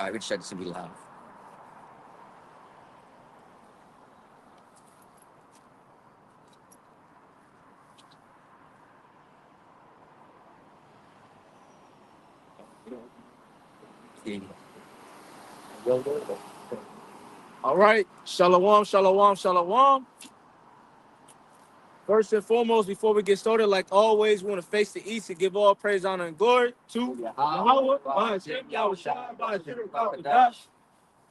All right, we check this to be live. All right, shalom, shalom, shalom. First and foremost, before we get started, like always, we want to face the east and give all praise, honor, and glory to Yahweh, Hashem, Yahweh Shai, Hashem, Yahweh.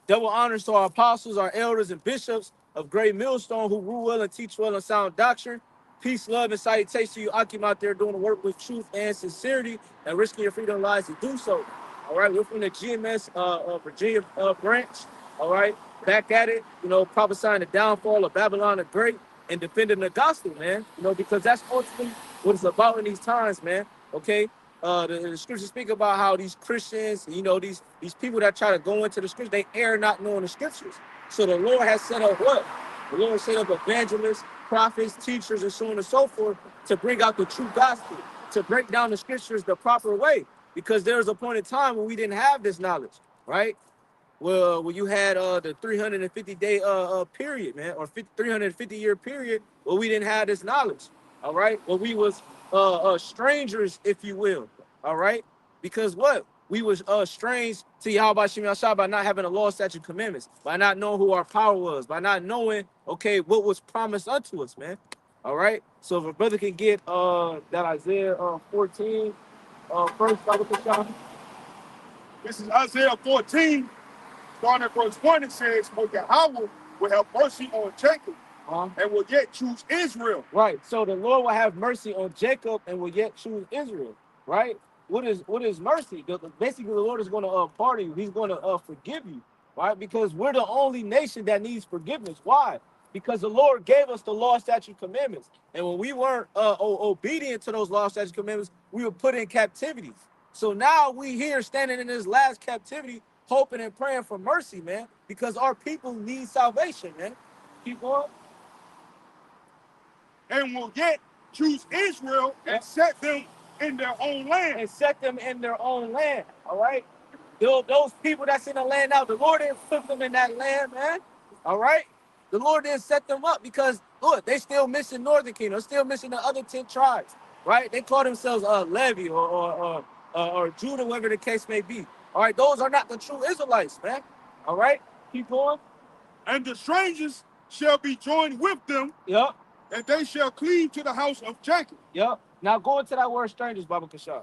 Double honors to our apostles, our elders, and bishops of Great Millstone who rule well and teach well and sound doctrine. Peace, love, and salutation to you, Akim, out there doing the work with truth and sincerity and risking your freedom lives to do so. All right, we're from the GMS Virginia branch. All right, back at it, prophesying the downfall of Babylon the Great and defending the gospel, man. Because that's ultimately what it's about in these times, man. Okay. The scriptures speak about how these Christians, these people that try to go into the scriptures, they err not knowing the scriptures. So the Lord has set up what? The Lord set up evangelists, prophets, teachers, and so on and so forth to bring out the true gospel, to break down the scriptures the proper way. Because there was a point in time when we didn't have this knowledge, right? Well, when you had the 350-day period, man, or 350-year period, where we didn't have this knowledge, all right? Where we was strangers, if you will, all right? Because what? We was strange to Yahweh Shem Yahshua by not having the law, statute, commandments, by not knowing who our power was, by not knowing, okay, what was promised unto us, man. All right? So if a brother can get that Isaiah 14 first, Bible Kashaf. This is Isaiah 14, starting at verse 1. It says, for Yahweh will have mercy on Jacob and will yet choose Israel. Right. So the Lord will have mercy on Jacob and will yet choose Israel. Right. What is mercy? Basically, the Lord is going to pardon you. He's going to forgive you. Right. Because we're the only nation that needs forgiveness. Why? Because the Lord gave us the law, statute, commandments. And when we weren't obedient to those law, statute, commandments, we were put in captivity. So now we here standing in this last captivity, hoping and praying for mercy, man. Because our people need salvation, man. Keep going. And will yet choose Israel and set them in their own land. And set them in their own land, all right? Those people that's in the land now, the Lord didn't put them in that land, man, all right? The Lord didn't set them up because, look, they still missing Northern Kingdom, still missing the other 10 tribes, right? They call themselves Levi or Judah, whatever the case may be, all right? Those are not the true Israelites, man, all right? Keep going. And the strangers shall be joined with them. Yep. And they shall cleave to the house of Jacob. Yep. Now go into that word strangers, Baba Kashaf.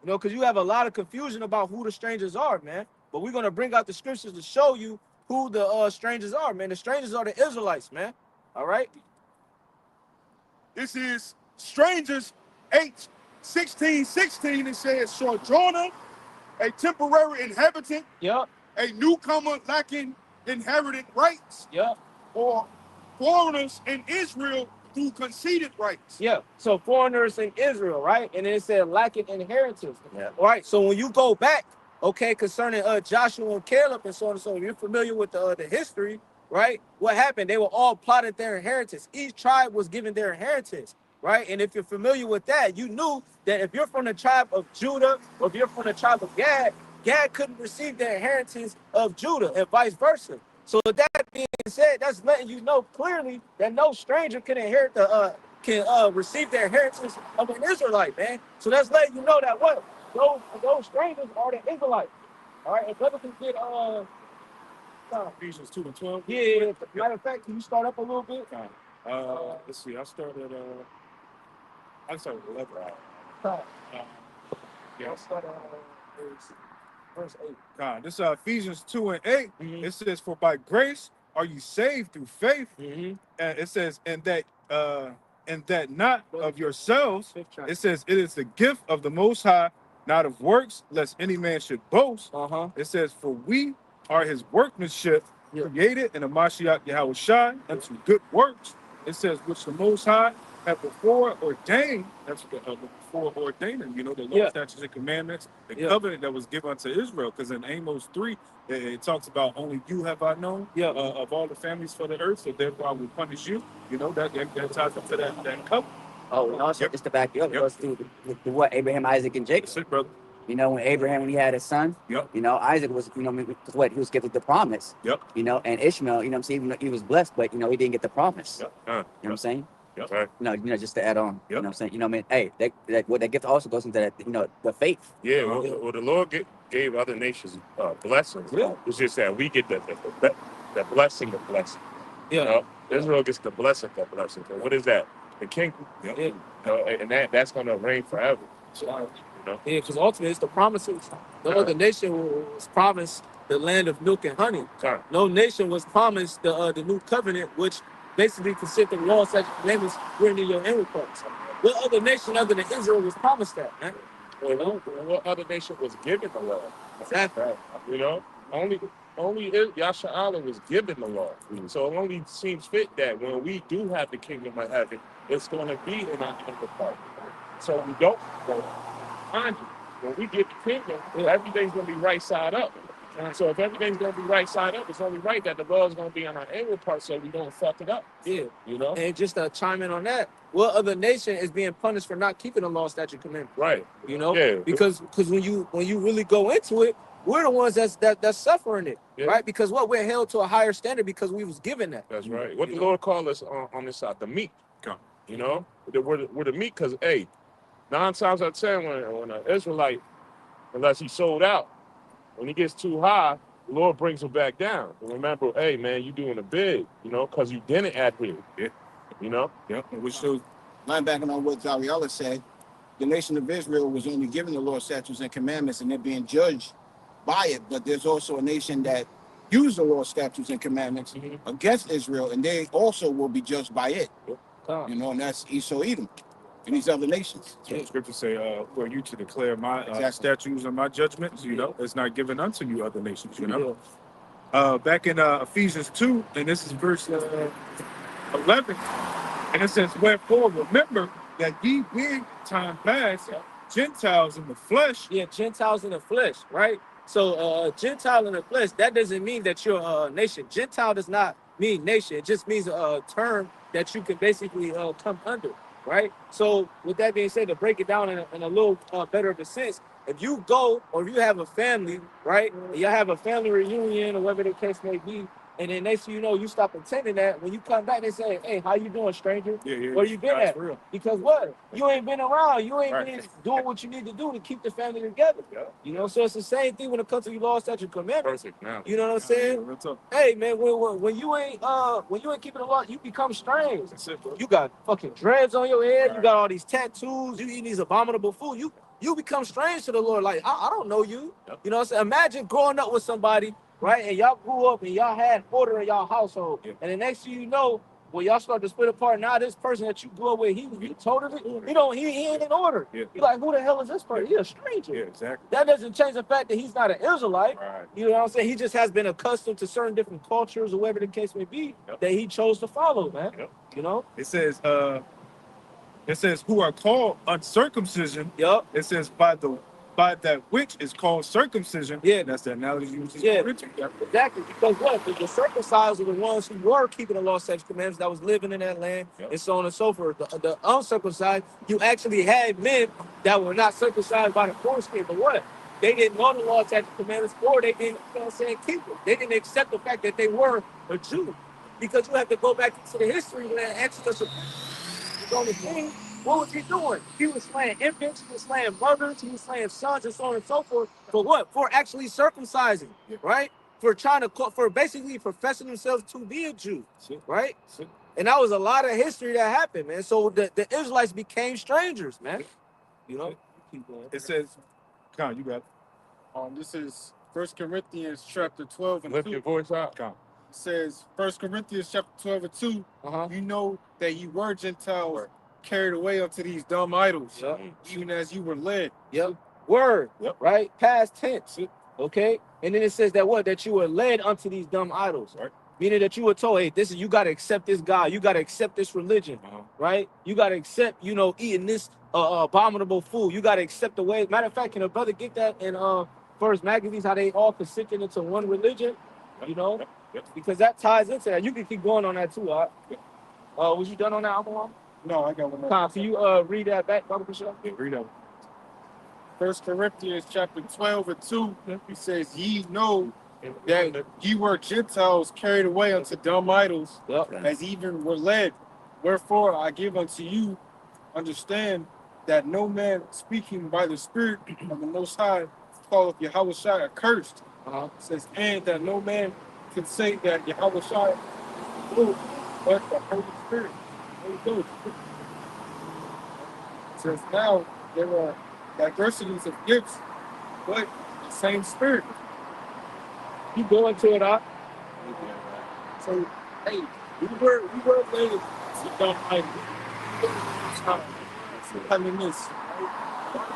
Because you have a lot of confusion about who the strangers are, man. But we're going to bring out the scriptures to show you who the strangers are, man. The strangers are the Israelites, man. All right? This is strangers 8:16. It says, sojourner, a temporary inhabitant. Yep. A newcomer lacking inherited rights. Yep. Or foreigners in Israel through conceded rights. Yeah. So foreigners in Israel, right? And then it said lacking inheritance. Yeah. All right. So when you go back, okay, concerning Joshua and Caleb and so on and so on, you're familiar with the history, right? What happened? They were all plotted their inheritance. Each tribe was given their inheritance, right? And if you're familiar with that, you knew that if you're from the tribe of Judah or if you're from the tribe of Gad, Gad couldn't receive the inheritance of Judah and vice versa. So with that being said, that's letting you know clearly that no stranger can inherit receive the inheritance of an Israelite, man. So that's letting you know that what those strangers are the Israelites. All right, and brother can get Ephesians 2:12. Yeah. Matter of fact, can you start up a little bit? Let's see. I started with 11. Yeah. Start verse 8. God, this is Ephesians 2:8. Mm-hmm. It says, for by grace are you saved through faith. Mm-hmm. And it says, and that not of yourselves. It says, it is the gift of the Most High, not of works, lest any man should boast. It says, for we are his workmanship, created in the Mashiach Yahweh Shai unto good works. It says, which the Most High have before ordained. That's before ordaining, the law, statutes, and commandments, the covenant that was given unto Israel. Because in Amos 3, it talks about only you have I known of all the families for the earth, so therefore I will punish you. That ties into that covenant. Oh, and also just to back you up, it goes through what Abraham, Isaac, and Jacob. That's it, brother. You know, when Abraham, when he had his son, Yep. you know, Isaac was, you know, because what, he was given the promise. Yep. You know, and Ishmael, you know what I'm saying, even though he was blessed, but, you know, he didn't get the promise. Yep. You know what I'm saying? Yep. You know, just to add on, Yep. you know what I'm saying? You know, I mean, hey, that gift also goes into that, you know, the faith. Yeah, well the Lord gave other nations blessings. Yeah. It's just that we get the blessing of blessing. Yeah. You know? Israel gets the blessing of blessing. And what is that? The kingdom. Yeah. You know, and that's going to reign forever. You know? Yeah, because ultimately it's the promises. No other nation was promised the land of milk and honey. No nation was promised the new covenant, which basically consists of laws, such commandments written in your inward parts. What other nation other than Israel was promised that, man? Well, what other nation was given the law? Exactly. You know, only Yasha Allah was given the law. So it only seems fit that when we do have the kingdom of heaven, it's going to be in our inward part. So we don't go. Mind you, when we get the kingdom, everything's going to be right side up. So if everything's going to be right side up, it's only right that the law is going to be on our inward part so we don't fuck it up. Yeah. You know? And just to chime in on that, what other nation is being punished for not keeping the law, statute, commandment? Right. You know? Yeah. Because when you really go into it, we're the ones that's suffering it, right? Because we're held to a higher standard because we was given that. That's right. What the Lord called us on this side, the meek. You know? We're the meek because, hey, 9 times out of 10, when an Israelite, unless he's sold out, when he gets too high, the Lord brings him back down. And remember, hey, man, you doing a big, you know, because you didn't adhere. Yeah. You know? Yeah. Which shows, linebacking on what Zariella said, the nation of Israel was only given the law, statutes, and commandments, and they're being judged by it. But there's also a nation that used the law, statutes, and commandments against Israel, and they also will be judged by it. You know, and that's Esau, Edom, and these other nations. So the scriptures say, "For you to declare my statutes and my judgments, you know, it's not given unto you other nations." You know, back in Ephesians 2, and this is verse 11, and it says, "Wherefore remember that ye being time past Gentiles in the flesh." Yeah, Gentiles in the flesh, right? So Gentile in the flesh, that doesn't mean that you're a nation. Gentile does not mean nation. It just means a term that you can basically come under, right? So with that being said, to break it down in a little better of a sense, if you go or if you have a family, right, and you have a family reunion or whatever the case may be, and then next thing you know, you stop attending that. When you come back, they say, "Hey, how you doing, stranger? Where you been at?" Because what? You ain't been around. You ain't been doing what you need to do to keep the family together. You know, so it's the same thing when it comes to your law, statute, commandments. You know what I'm saying? Hey, man, when you ain't keeping the law, you become strange. You got fucking dreads on your head. You got all these tattoos. You eat these abominable food. You become strange to the Lord. Like I don't know you. You know what I'm saying? Imagine growing up with somebody, right? And y'all grew up and y'all had order in y'all household. And the next thing you know, when y'all start to split apart, now this person that you grew up with, he totally, he ain't in order. You're like, who the hell is this person? He a stranger. Yeah, exactly. That doesn't change the fact that he's not an Israelite. You know what I'm saying? He just has been accustomed to certain different cultures or whatever the case may be that he chose to follow, man. You know? It says, who are called uncircumcision. It says by that which is called circumcision. Yeah. That's the analogy you use. Yeah, exactly. Because what? The circumcised were the ones who were keeping the law, statutes, commandments, that was living in that land, and so on and so forth. The uncircumcised, you actually had men that were not circumcised by the foreskin, but what? They didn't know the law, statutes, commandments, or they didn't, keep them. They didn't accept the fact that they were a Jew. Because you have to go back into the history when Exodus was on the king. What was he doing? He was slaying infants, he was slaying mothers, he was slaying sons, and so on and so forth. For what? For actually circumcising, right? For basically professing themselves to be a Jew, right? And that was a lot of history that happened, man. So the Israelites became strangers, man. You know? It says, Con, you got it. This is 1 Corinthians chapter 12 and 2. Lift your voice out. It says, 1 Corinthians chapter 12 and 2, you know that you were Gentiles carried away unto these dumb idols, even as you were led. Word, right? Past tense, okay? And then it says that you were led unto these dumb idols, meaning that you were told, hey, you got to accept this God. You got to accept this religion, right? You got to accept, eating this abominable food. You got to accept the way. Matter of fact, can a brother get that in First Maccabees, how they all consented into one religion, you know? Because that ties into that. You can keep going on that too, all right? Was you done on that, Amalon? No, I got one more. Tom, can you read that back, Brother Michelle? Yeah, read that. 1 Corinthians chapter 12 and 2, he says, ye know that ye were Gentiles carried away unto dumb idols, as even were led. Wherefore I give unto you understand that no man speaking by the Spirit of the Most High calleth Yahweh Shai accursed. It says, and that no man can say that Yahweh Shai is Lord, but the Holy Spirit. Holy Ghost. It says now there are diversities of gifts, but the same Spirit. You go into it up. So, hey, we were led to dumb idols. I mean this.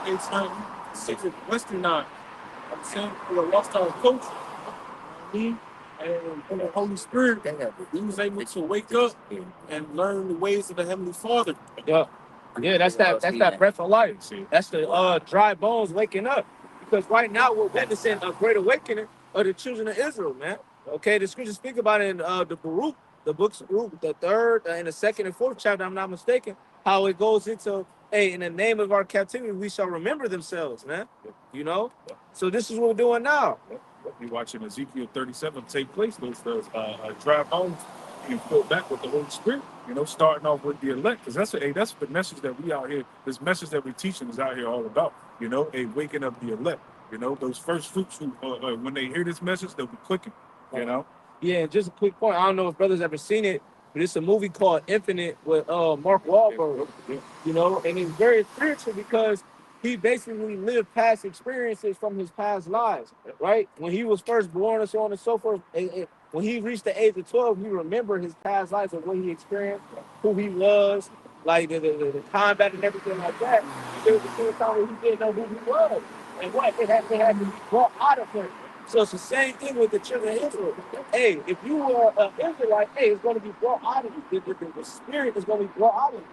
It's not considered westernized. I'm saying we lost our culture. Me and the Holy Spirit, we was able to wake up and learn the ways of the Heavenly Father. Yeah. Yeah, that's that breath of life. That's the dry bones waking up. Because right now we're witnessing a great awakening of the children of Israel, man. Okay, the scriptures speak about it in the Baruch, the books of Baruch, the third and the second and fourth chapter, I'm not mistaken, how it goes into, hey, in the name of our captivity, we shall remember themselves, man. You know? So this is what we're doing now. You're watching Ezekiel 37 take place. Those dry bones being filled back with the Holy Spirit. You know, starting off with the elect, because that's the message that we out here. This message that we're teaching is out here all about. You know, waking up the elect. You know, those first fruits who, when they hear this message, they'll be clicking. You know. Yeah, and just a quick point. I don't know if brothers ever seen it, but it's a movie called Infinite with Mark Wahlberg. You know, and it's very spiritual because he basically lived past experiences from his past lives, right? When he was first born and so on and so forth, when he reached the age of 12, he remembered his past lives of what he experienced, who he was, like the combat and everything like that. There was a period of time where he didn't know who he was and what it had to be brought out of him. So it's the same thing with the children of Israel. Hey, if you were an Israelite, hey, it's going to be brought out of you. The spirit is going to be brought out of you.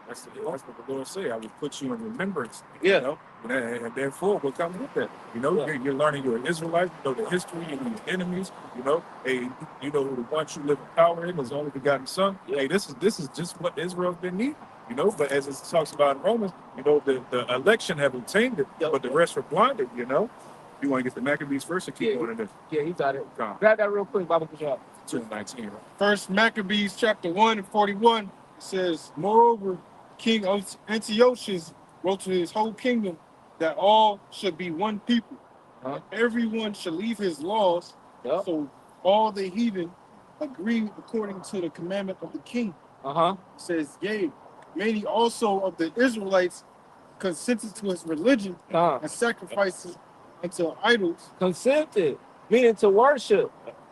That's what the Lord say. I will put you in remembrance. Yeah. You know? And therefore, what comes with that? You know, you're learning you're an Israelite. You know the history. You know your enemies. You know, hey, you know the ones you live in power in. His only begotten Son. Yeah. Hey, this is just what Israel's been needing. You know, but as it talks about in Romans, you know, the election have obtained it, but the rest were blinded. You know. You want to get the Maccabees first or keep going in there? Yeah, he got it. Grab that real quick, Bible Push Out. 2:19, right? First Maccabees chapter 1 and 41 says, moreover, King Antiochus wrote to his whole kingdom that all should be one people. Everyone should leave his laws. So all the heathen agree according to the commandment of the king. Says, yea, many also of the Israelites consented to his religion and sacrifices unto idols. Consented, meaning to worship.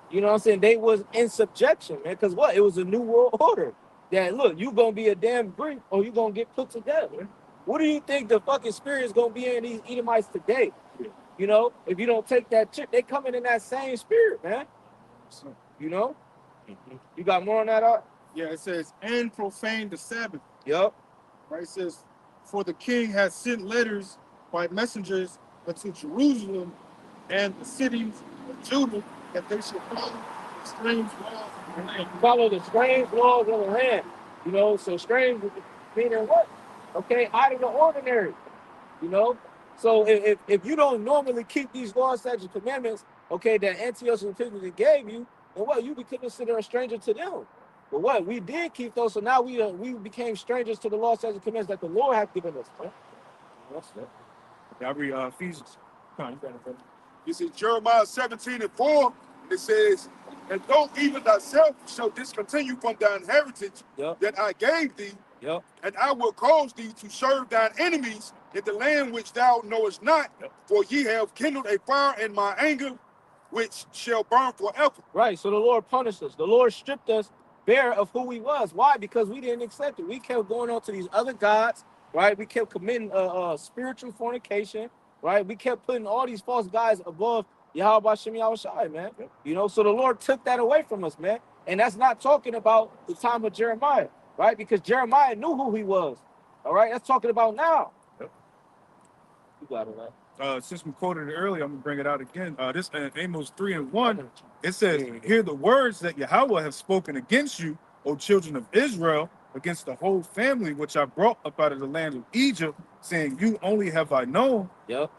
You know what I'm saying? They was in subjection, man. Because what? It was a new world order. That look, you gonna be a damn Greek or you gonna get put to death. What do you think the fucking spirit is gonna be in these Edomites today? You know, if you don't take that chip, they coming in that same spirit, man. You know? You got more on that, Art? Yeah, it says, and profane the Sabbath. Yep. Right, it says, for the king has sent letters by messengers unto Jerusalem and the cities of Judah that they should follow the strange laws of the land. Follow the strange laws of the land. You know, so strange meaning what? Okay, out of the ordinary. You know? So if you don't normally keep these laws, statutes, and commandments, okay, that Antiochus Epiphanes gave you, then what? You be considered a stranger to them. But what? We did keep those, so now we became strangers to the laws, statutes, and commandments that the Lord has given us. Right? I read Ephesians. Come on, you got it, brother. This is Jeremiah 17 and 4. It says, and though even thyself shall discontinue from thine heritage that I gave thee, and I will cause thee to serve thine enemies in the land which thou knowest not, for ye have kindled a fire in my anger, which shall burn forever. Right, so the Lord punished us. The Lord stripped us bare of who we was. Why? Because we didn't accept it. We kept going on to these other gods, right? We kept committing spiritual fornication, right? We kept putting all these false gods above Yahweh Shem Yahweh Shai, man. You know, so the Lord took that away from us, man. And that's not talking about the time of Jeremiah, right? Because Jeremiah knew who he was. All right, that's talking about now. You got it, man. Since we quoted it earlier, I'm gonna bring it out again. This Amos 3 and 1, it says, hear the words that Yahweh has spoken against you, O children of Israel. against the whole family which I brought up out of the land of Egypt, saying, you only have I known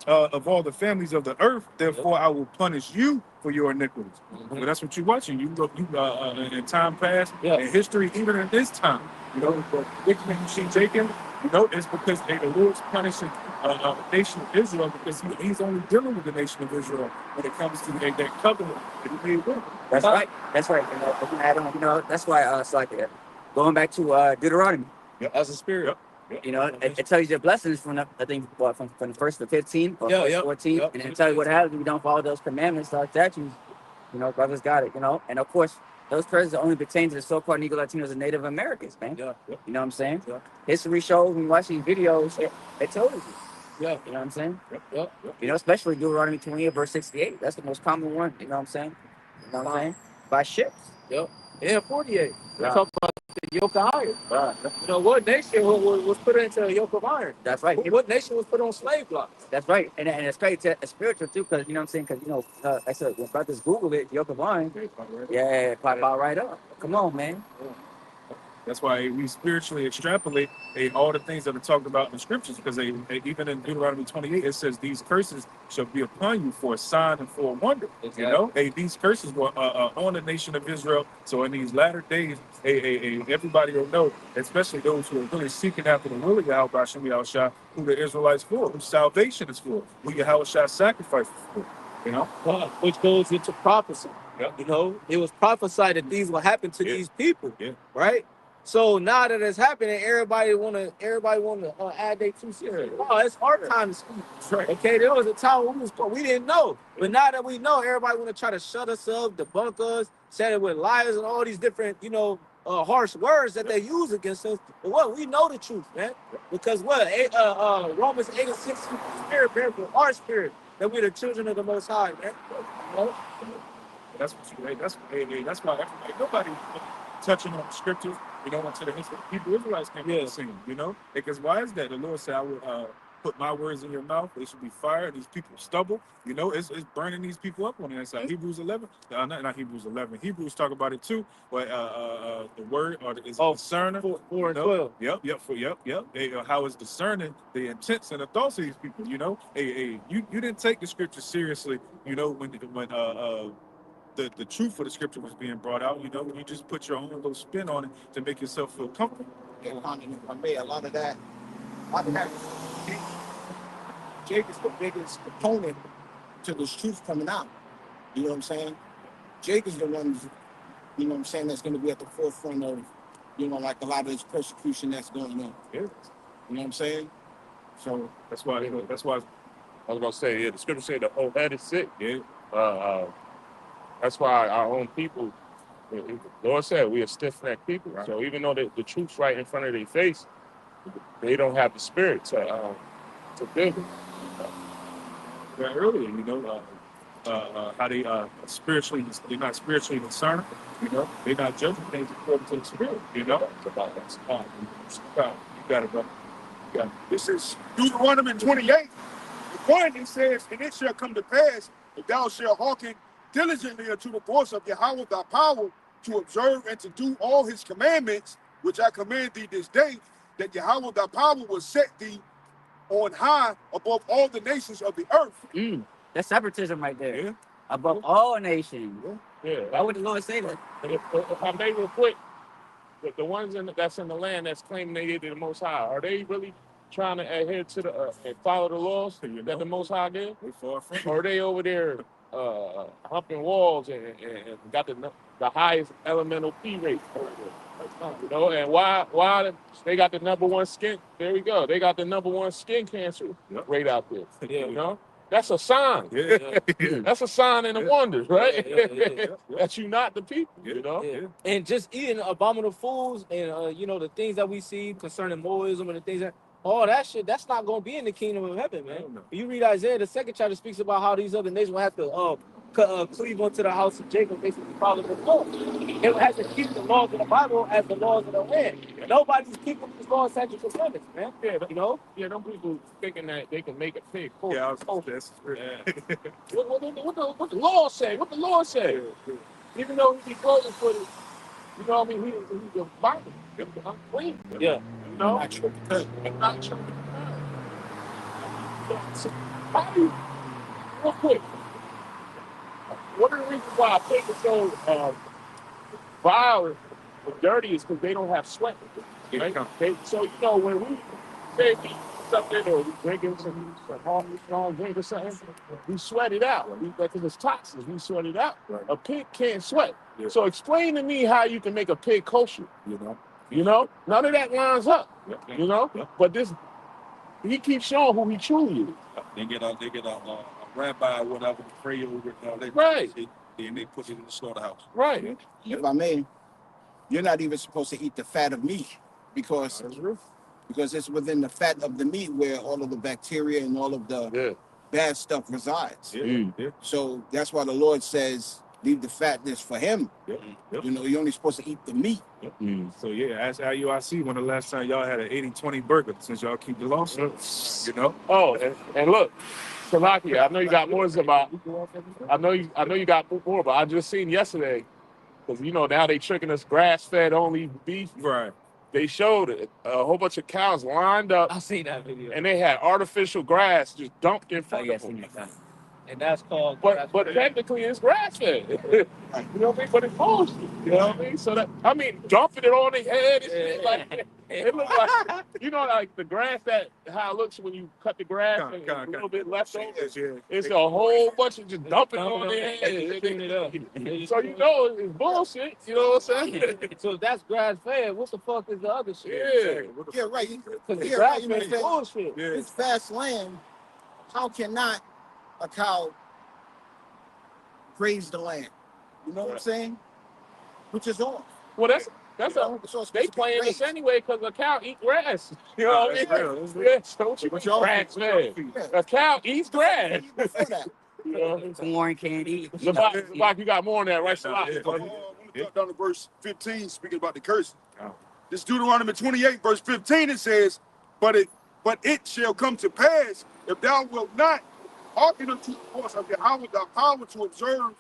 of all the families of the earth, therefore I will punish you for your iniquities. Well, that's what you're watching. You look, in time past, in history, even in this time, you know, but you see Jacob, you know, it's because the Lord's punishing the nation of Israel because he's only dealing with the nation of Israel when it comes to that covenant that he made with them. That's right. That's right. You know, I don't, you know, that's why it's like going back to Deuteronomy. As a spirit. You know, it tells you the blessings from the, I think from the first to 15 or first 14, and it tells you what happens if you don't follow those commandments or statutes. You know, brothers got it. You know, and of course those curses only pertain to the so-called Negro Latinos and Native Americans, man. You know what I'm saying? History shows when you watch these videos, it tells you. You know what I'm saying? You know, especially Deuteronomy 28 verse 68. That's the most common one. You know what I'm saying? You know what I'm saying? By ships. Yeah, 48. Talk about the yoke of iron. You know, what nation was put into a yoke of iron? That's right. What nation was put on slave blocks? That's right. And it's great. It's spiritual too, because, you know what I'm saying? Because, you know, like I said, when brothers Google it, yoke of iron, pop out right up. Come on, man. That's why we spiritually extrapolate all the things that are talked about in the scriptures, because even in Deuteronomy 28, it says these curses shall be upon you for a sign and for a wonder. You know, these curses were on the nation of Israel. So in these latter days, everybody will know, especially those who are really seeking after the will of Yahweh Hashem Yahushua, who the Israelites for, who salvation is for, who Yahushua sacrifice is for. You know, which goes into prophecy. You know, it was prophesied that these will happen to these people, right? So now that it's happening, everybody wanna add their 2 cents. Oh, it's our time to speak. Right. Okay, there was a time when we didn't know, but now that we know, everybody wanna try to shut us up, debunk us, say it with liars and all these different, you know, harsh words that they use against us. But what we know the truth, man, because Romans 8:6, spirit bears with our spirit that we're the children of the Most High, man. You know? That's why nobody touching on scriptures, you know, until the Hebrew Israelites came on the scene, you know? Because why is that? The Lord said, I will put my words in your mouth. They should be fire. These people stubble. You know, it's burning these people up on the inside. Hebrews 11. Not Hebrews 11. Hebrews talk about it too. But the word is discerning. 4 and 12. How it's discerning the intents and the thoughts of these people. You know, you didn't take the scripture seriously. You know, when the truth of the scripture was being brought out, you know, you just put your own little spin on it to make yourself feel comfortable. Yeah, a lot of that, Jake is the biggest opponent to this truth coming out. You know what I'm saying? Jake is the one, you know what I'm saying, that's going to be at the forefront of, you know, like a lot of this persecution that's going on. Yeah. You know what I'm saying? So that's why I was gonna say, the scripture said the whole head is sick. Yeah. That's why our own people, the Lord said we are stiff-necked people. Right. So even though the truth's right in front of their face, they don't have the spirit to build it. Earlier, you know, how they spiritually, they're not spiritually discerning. You know, they're not judging things according to the spirit. You know, it's about that. You got it, bro. This is Deuteronomy 28. It says, and it shall come to pass, if thou shalt hearken diligently unto the voice of Yahweh thy power, to observe and to do all his commandments, which I command thee this day, that Yahweh thy power will set thee on high above all the nations of the earth. That's separatism right there. Yeah. Above all nations. Yeah. Why would the Lord say that? If I may real quick, the ones that's in the land that's claiming they did the Most High, are they really trying to adhere to the and follow the laws that the Most High did? Or are they over there humping walls and got the highest elemental P rate? You know, and why they got the number one skin? There we go. They got the number one skin cancer rate out there. Yeah. You know, that's a sign. That's a sign and a wonder, right? That you not the people. You know, and just eating abominable foods and you know, the things that we see concerning Moism and the things that all that shit, that's not going to be in the kingdom of heaven, man. No. You read Isaiah, the 2nd chapter speaks about how these other nations will have to cleave onto the house of Jacob, basically follow the law. They will have to keep the laws of the Bible as the laws of the land. Nobody's keeping these laws, statutes, and commandments, man. You know? Yeah, them people thinking that they can make it pay. Yeah, I was told this. What the law say? What the Lord say? Even though we be closing for it. You know what I mean? He's a Bible. He's unclean. Yeah. You know? Not true. It's not true. So, how do you, real quick, one of the reasons why I think it's so vile and dirty is because they don't have sweat. Right? So, you know, when we say we eat something or we drinking some strong drink or something, we sweat it out. Because it's toxins, we sweat it out. Right. A pig can't sweat. Yeah. So explain to me how you can make a pig kosher. You know? None of that lines up. Yeah. You know? Yeah. But this, he keeps showing who he truly is. They get a rabbi or whatever to pray over it. Right. And they put it in the slaughterhouse. Right. If I may, you're not even supposed to eat the fat of meat because it's within the fat of the meat where all of the bacteria and all of the bad stuff resides. Yeah. So that's why the Lord says, leave the fatness for him. You know, you're only supposed to eat the meat. So yeah, ask IUIC when the last time y'all had an 80-20 burger since y'all keep the laws. You know? Oh, and look, Salakia, I know you got more about. I know you got more, but I just seen yesterday, because you know now they tricking us grass-fed only beef. Right. They showed it, a whole bunch of cows lined up. I seen that video. And they had artificial grass just dumped in front of them. And that's called. But technically it's grass-fed. You know what I mean? But it's bullshit. You know what I mean? So dumping it on their head. It looks like, you know, like the grass how it looks when you cut the grass and a little bit left over. It's a whole bunch of just dumping it on their head. So you know it's bullshit. You know what I'm saying? So that's grass-fed. What the fuck is the other shit? Yeah, right. Because Yeah, grass-fed right. is bullshit. This fast land, how cannot a cow graze the land? You know what I'm saying? Which is off. Well, they playing this anyway because a cow eat grass. You know what I mean? Yeah, so grass fed. A cow eats grass. Corn can't eat. Zabak, you got more on that, right? I want to drop down to verse 15, speaking about the curse. This Deuteronomy 28, verse 15, it says, but it shall come to pass, if thou wilt not hearken unto the voice of Yahweh thy power to observe,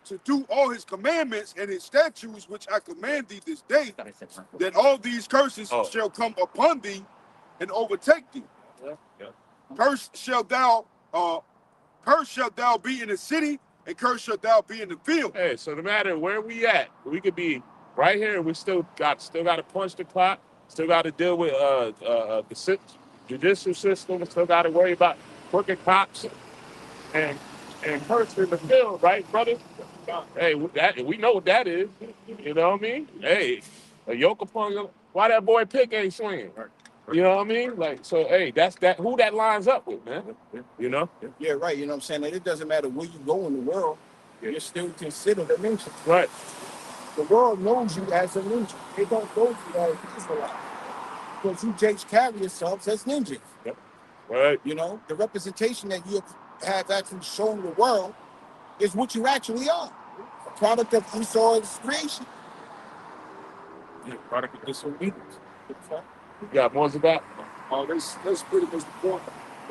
to do all his commandments and his statutes, which I command thee this day, that all these curses shall come upon thee and overtake thee. Cursed shalt thou be in the city, and cursed shalt thou be in the field. Hey, so no matter where we at, we could be right here. We still got to punch the clock. Still got to deal with the judicial system. Still got to worry about crooked cops and cursed in the field, right, brother? Hey, we know what that is. You know what I mean? Hey, a yoke upon you. Why that boy Pick ain't swinging? You know what I mean? Like, so, hey, that's who that lines up with, man. You know? Yeah, right. You know what I'm saying? And it doesn't matter where you go in the world, you're still considered a ninja. Right. The world knows you as a ninja. They don't know you as Israelite. Because you Jakes carry yourselves as ninjas. Yep. Right. You know, the representation that you have actually shown the world is what you actually are. A product of Esau's creation. Yeah, product of disobedience. You got more of that? That's pretty much the point.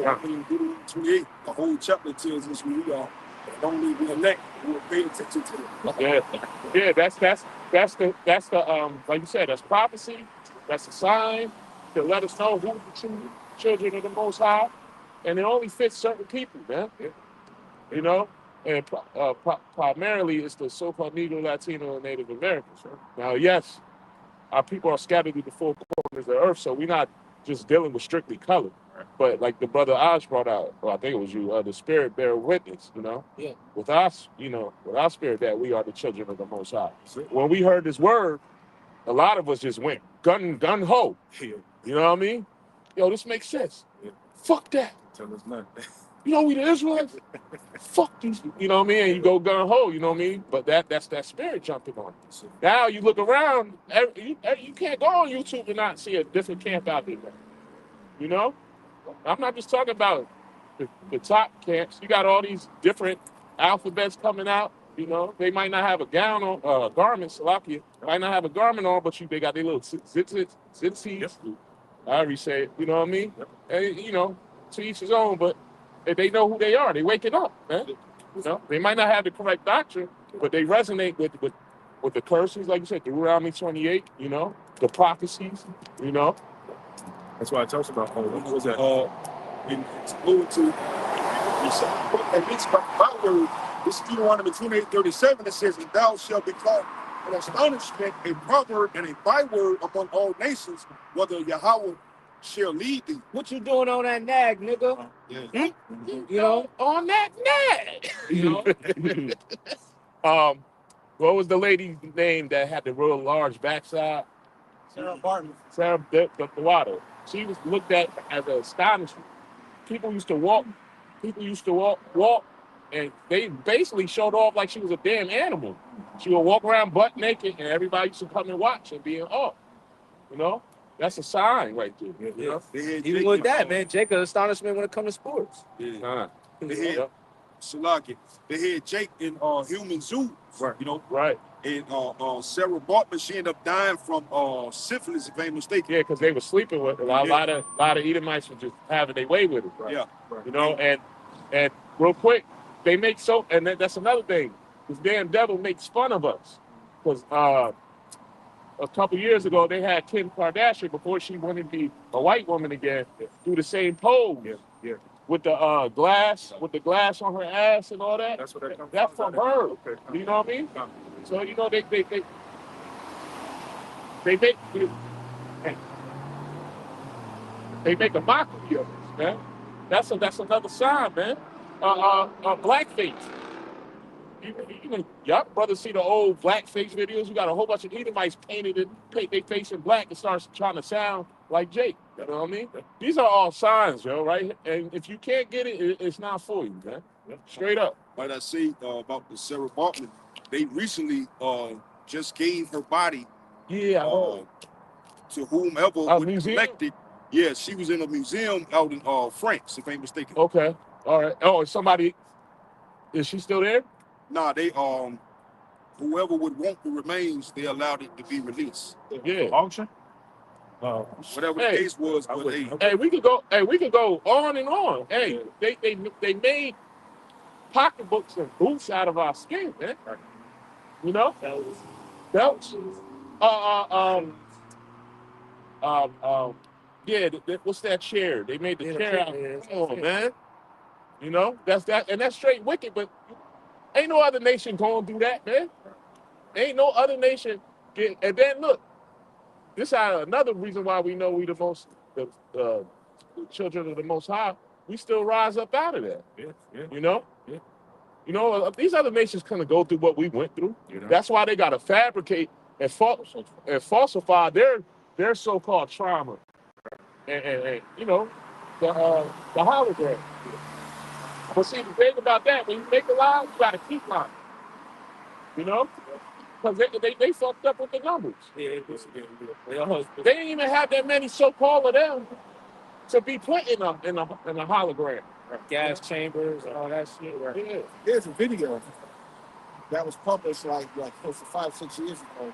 I mean, Deuteronomy 28, the whole chapter tells us who we are. Don't leave the elect. We'll pay attention to them. Yeah. That's the like you said, that's prophecy. That's a sign to let us know who the true children of the Most High, and it only fits certain people, man. You know, and primarily it's the so-called Negro, Latino, and Native Americans. Now, yes, our people are scattered in the four corners of the earth, so we're not just dealing with strictly color. But like the brother Osh brought out, or I think it was you, the spirit bear witness, you know? Yeah. With us, you know, with our spirit that we are the children of the Most High. When we heard this word, a lot of us just went gun ho. You know what I mean? Yo, this makes sense. Fuck that. Tell us nothing. You know we the Israelites? Fuck these. You know what I mean? And you go gun ho, you know what I mean? But that's that spirit jumping on you. Now you look around, you can't go on YouTube and not see a different camp out there. You know? I'm not just talking about the top camps. You got all these different alphabets coming out. You know, they might not have a gown on, garments, Salakia. Might not have a garment on, but they got their little zitzies. However you say it, you know what I mean? And, you know, to each his own, but they know who they are. They waking up, man. You know, they might not have the correct doctrine, but they resonate with with the curses, like you said, Deuteronomy 28, you know, the prophecies, you know. That's why it talks about what was that? In exclude to at least by word. This is Deuteronomy 28:37. It says, "And thou shalt be called an astonishment, a proverb, and a byword among all nations, whether Yahweh shall lead thee." What you doing on that nag, nigga? Yeah. You know, On that net. you know. What was the lady's name that had the real large backside? Sarah Barton. Sarah the water. She was looked at as an astonishment. People used to walk, and they basically showed off like she was a damn animal. She would walk around butt naked, and everybody used to come and watch and be in awe. You know, that's a sign right there. You know? Even with that, man, Jacob astonishment when it comes to sports. Yeah. They had Salaki. They had Jake in Human Zoo. Right. You know. Right. And Sarah Bartman, she ended up dying from syphilis, if I ain't mistaken. Yeah, because they were sleeping with it. A lot of Edomites were just having their way with it. Right? Yeah. You know, and real quick, they make and that's another thing. This damn devil makes fun of us. Because a couple years ago, they had Kim Kardashian, before she wanted to be a white woman again, do the same pose. Yeah. With the glass on her ass and all that. That's what that comes That's from her. Okay. You know what I mean? So, you know, they make a mockery of us, man. That's another sign, man. Blackface. Y'all brothers see the old blackface videos. You got a whole bunch of Edomites paint their face in black and starts trying to sound like Jake. You know what I mean? These are all signs, yo, right? And if you can't get it, it's not for you, man. Straight up. Like I say about the Sarah Bartman, they recently just gave her body to whomever would collect it. Yeah, she was in a museum out in France, if I ain't mistaken. Okay. All right. Oh, is she still there? Nah, they whoever would want the remains, they allowed it to be released. Yeah. Auction? Whatever the case was, hey, we could go on and on. Hey, they made pocketbooks and boots out of our skin, man. You know? Belts. Yeah, what's that chair? They made the chair out. Come on, man. You know, that's straight wicked, but ain't no other nation gonna do that, man. Ain't no other nation and then look, this is another reason why we know we the children of the Most High. We still rise up out of that. Yeah. You know? Yeah. You know, these other nations kind of go through what we went through. You know? That's why they gotta fabricate and falsify their so-called trauma. And you know, the hologram. But see, the thing about that, when you make a lie, you gotta keep lying. You know? Because they fucked up with the numbers. Yeah, they didn't even have that many so-called of them to be put in a hologram. Gas chambers and all that shit. Right? Yeah. There's a video that was published like close to 5-6 years ago,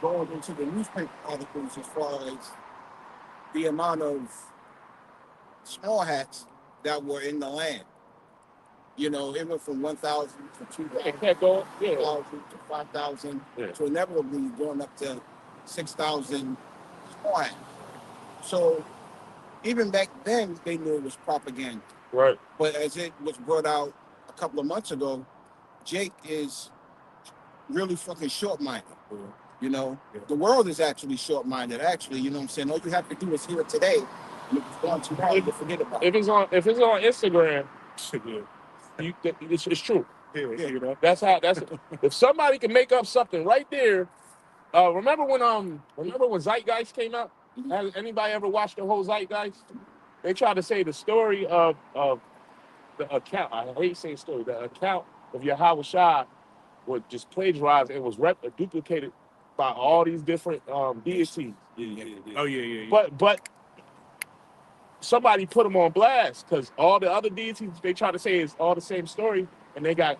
going into the newspaper articles as far as the amount of small hats that were in the land. You know, it went from 1,000 to 2,000, It kept going. Yeah. 2,000 to 5,000, to inevitably going up to 6,000 small hats. So even back then, they knew it was propaganda. Right. But as it was brought out a couple of months ago, Jake is really fucking short-minded. You know, the world is actually short-minded. Actually, you know what I'm saying? All you have to do is hear it today, and if it's gone too long, you forget about it. If it's on Instagram, it's true. Yeah, you know. That's if somebody can make up something right there. Remember when Zeitgeist came out? Has anybody ever watched the whole Zeitgeist? They tried to say the story of the account. I hate saying story. The account of Yahweh Shai was just plagiarized and was duplicated by all these different deities. Yeah. Oh yeah. But somebody put them on blast because all the other deities they try to say is all the same story, and they got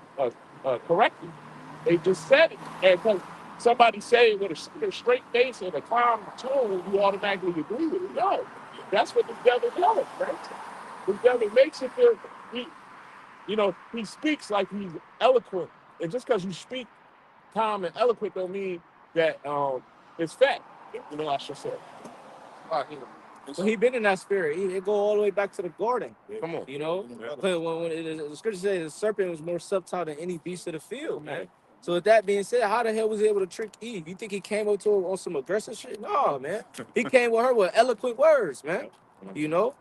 corrected. They just said it, and because somebody say it with a straight face and a calm tone, you automatically agree with it. No, that's what the devil does, right? The devil makes it feel he speaks like he's eloquent, and just because you speak calm and eloquent don't mean that it's fact. You know, I should say. So he been in that spirit. It go all the way back to the garden. Come on. You know, but when the scripture says the serpent was more subtle than any beast of the field, man. So with that being said, how the hell was he able to trick Eve? You think he came up to her on some aggressive shit? No, man. He came with her with eloquent words, man. You know,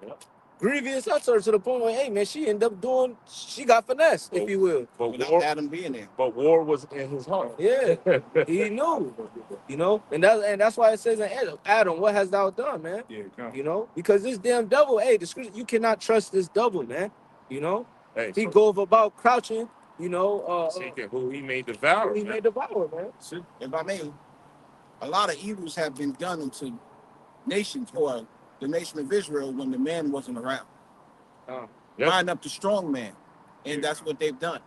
grievous up to her to the point where, hey, man, she ended up doing, she got finesse, if you will. But Without Adam being there. But war was in his heart. Yeah, he knew, you know, and that's why it says in Adam, what hast thou done, man? Yeah, you know, because this damn devil, hey, the scripture, you cannot trust this devil, man. You know, Hey, he so goes about crouching, you know, seeking who he may devour. he may devour, man. If I may, a lot of evils have been done into nations or the nation of Israel when the man wasn't around. Yep. Line up the strong man, and that's what they've done.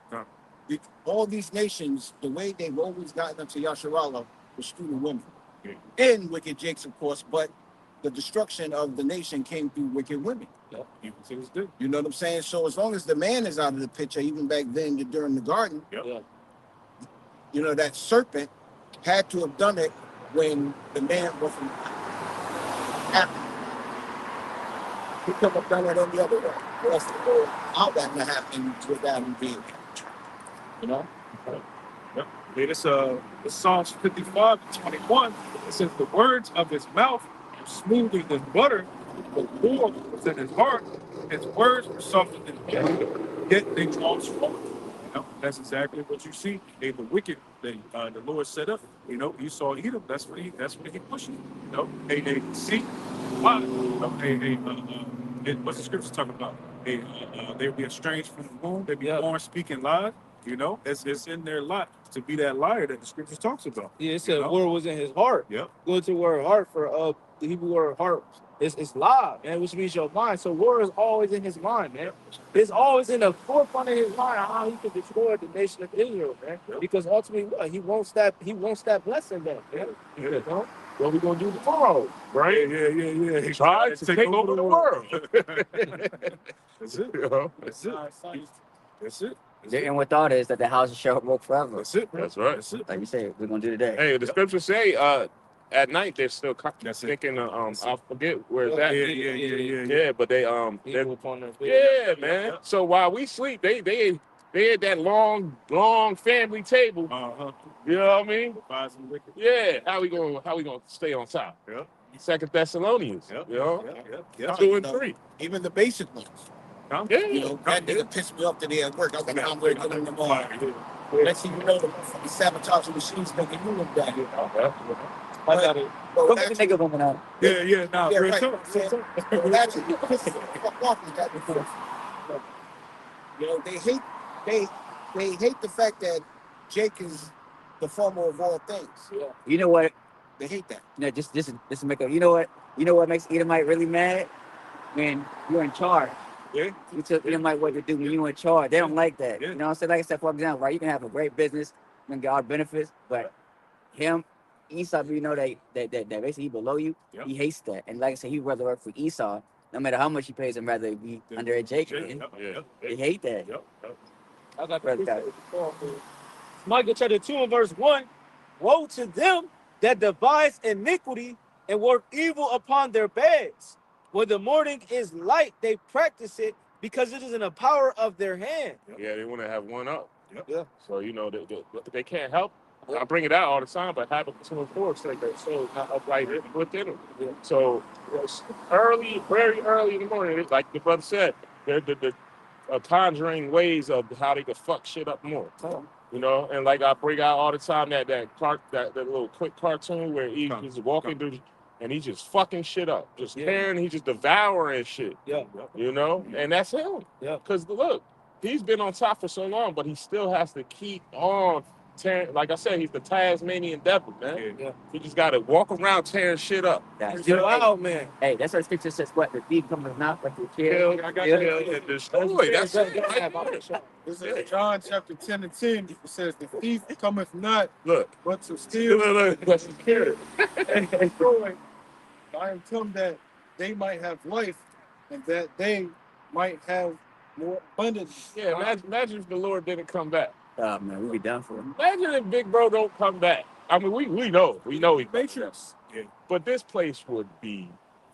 All these nations, the way they've always gotten up to Yasharallah was through the women. And wicked jakes, of course, but the destruction of the nation came through wicked women. You know what I'm saying? So as long as the man is out of the picture, even back then during the garden, you know, that serpent had to have done it when the man wasn't happy. He could have done it on the other way. That's the whole how that can happen with Adam being. You know? It's Psalms 55:21. It says the words of his mouth were smoother than butter, but more was in his heart. His words were softer than butter, yet they draw strong. You know, that's exactly what you see. They the wicked that the Lord set up. You know, you saw Edom. That's what he pushing. You know, they see why. You know, what's the scripture talking about? They'll be estranged from the womb. They'll be born speaking lies. You know, it's in their lot to be that liar that the scriptures talks about. Yeah, it said word was in his heart. Yep. Go to the word heart for the Hebrew word heart. It's live, man, which means your mind. So word is always in his mind, man. It's always in the forefront of his mind how he can destroy the nation of Israel, man. Because ultimately, what he wants that blessing back, man. You know? What we gonna do tomorrow, right? Yeah. He tried to take over the world. That's it. You know? That's it. That's it. The end with thought is that the house shall work forever. That's it. That's right. That's it. Like you said, we're gonna do today. Hey, the scriptures say at night they're still thinking I forget where it's at. Yeah, but they yeah, man. So while we sleep, they at that long family table. You know what I mean? Yeah. How we gonna stay on top? Yeah. 2 Thessalonians. Yep. You know? Yep. 2 and 3. Even the basic ones. Yeah. You know, that nigga pissed me off today at work. I was like, I'm going to get in the morning. Next thing you know, the sabotaging machines making you look bad. Go get the nigga woman out. Yeah. Nah, real right. talk. Actually, you pissed the fuck off with that before. You know, they hate the fact that Jake is the former of all things. Yeah. You know what? They hate that. You know, just make a. You know what makes Edomite really mad? When you're in charge. Yeah. You tell Edomite what to do when you're in charge. They don't like that. Yeah. You know what I'm saying? Like I said, for example, right? You can have a great business and get all benefits, but him, Esau, you know that basically he below you. Yep. He hates that. And like I said, he'd rather work for Esau, no matter how much he pays him, rather be under a Jacob. They hate that. I got that. Micah chapter 2 and verse 1. Woe to them that devise iniquity and work evil upon their beds. When the morning is light, they practice it because it is in the power of their hand. Yeah, they want to have one up. Yeah. So, you know, they can't help. I bring it out all the time, but Habakkuk 2 and 4 say that soul not upright within them. Yeah. So, early, very early in the morning, like the brother said, the conjuring ways of how they could fuck shit up more. You know, and like I bring out all the time that little quick cartoon where he's walking through and he's just fucking shit up, just tearing, he's just devouring shit. Yeah. You know, and that's him. Yeah. Because look, he's been on top for so long, but he still has to keep on tearing. Like I said, he's the Tasmanian devil, man. Yeah. He just got to walk around tearing shit up. That's He's wild, man. Hey, that's what scripture says. What the thief cometh not but to kill. I got you. Destroy. That's it. This is John chapter 10 and 10. It says, the thief cometh not Look. but to steal But to kill. and destroy. I am come that they might have life and that they might have more abundance. Yeah, imagine if the Lord didn't come back. Man, we be down for it. Imagine if Big Bro don't come back. I mean, we know he Matrix. Yeah. But this place would be.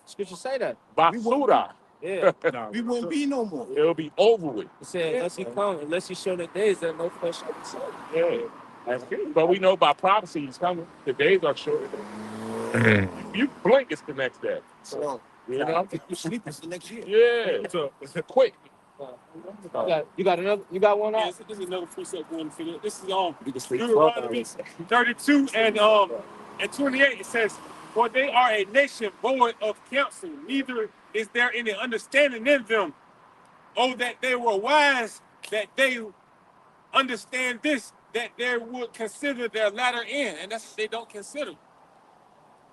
Scripture say that. Basura. Yeah. We wouldn't be no more. It'll be over with. He said, unless he come, unless he show the days that no flesh shall be sold. Yeah. That's good. But we know by prophecy he's coming. The days are short. You blink, it's the next day. So, You know? if you sleep, it's the next year. Yeah. So it's quick. You got another? You got one? Yeah, this is another precept going to finish. This is You can sleep 12 Deuteronomy hours. 32 and 28. It says, "For they are a nation void of counsel, neither is there any understanding in them. Oh, that they were wise, that they understand this, that they would consider their latter end," and that's what they don't consider.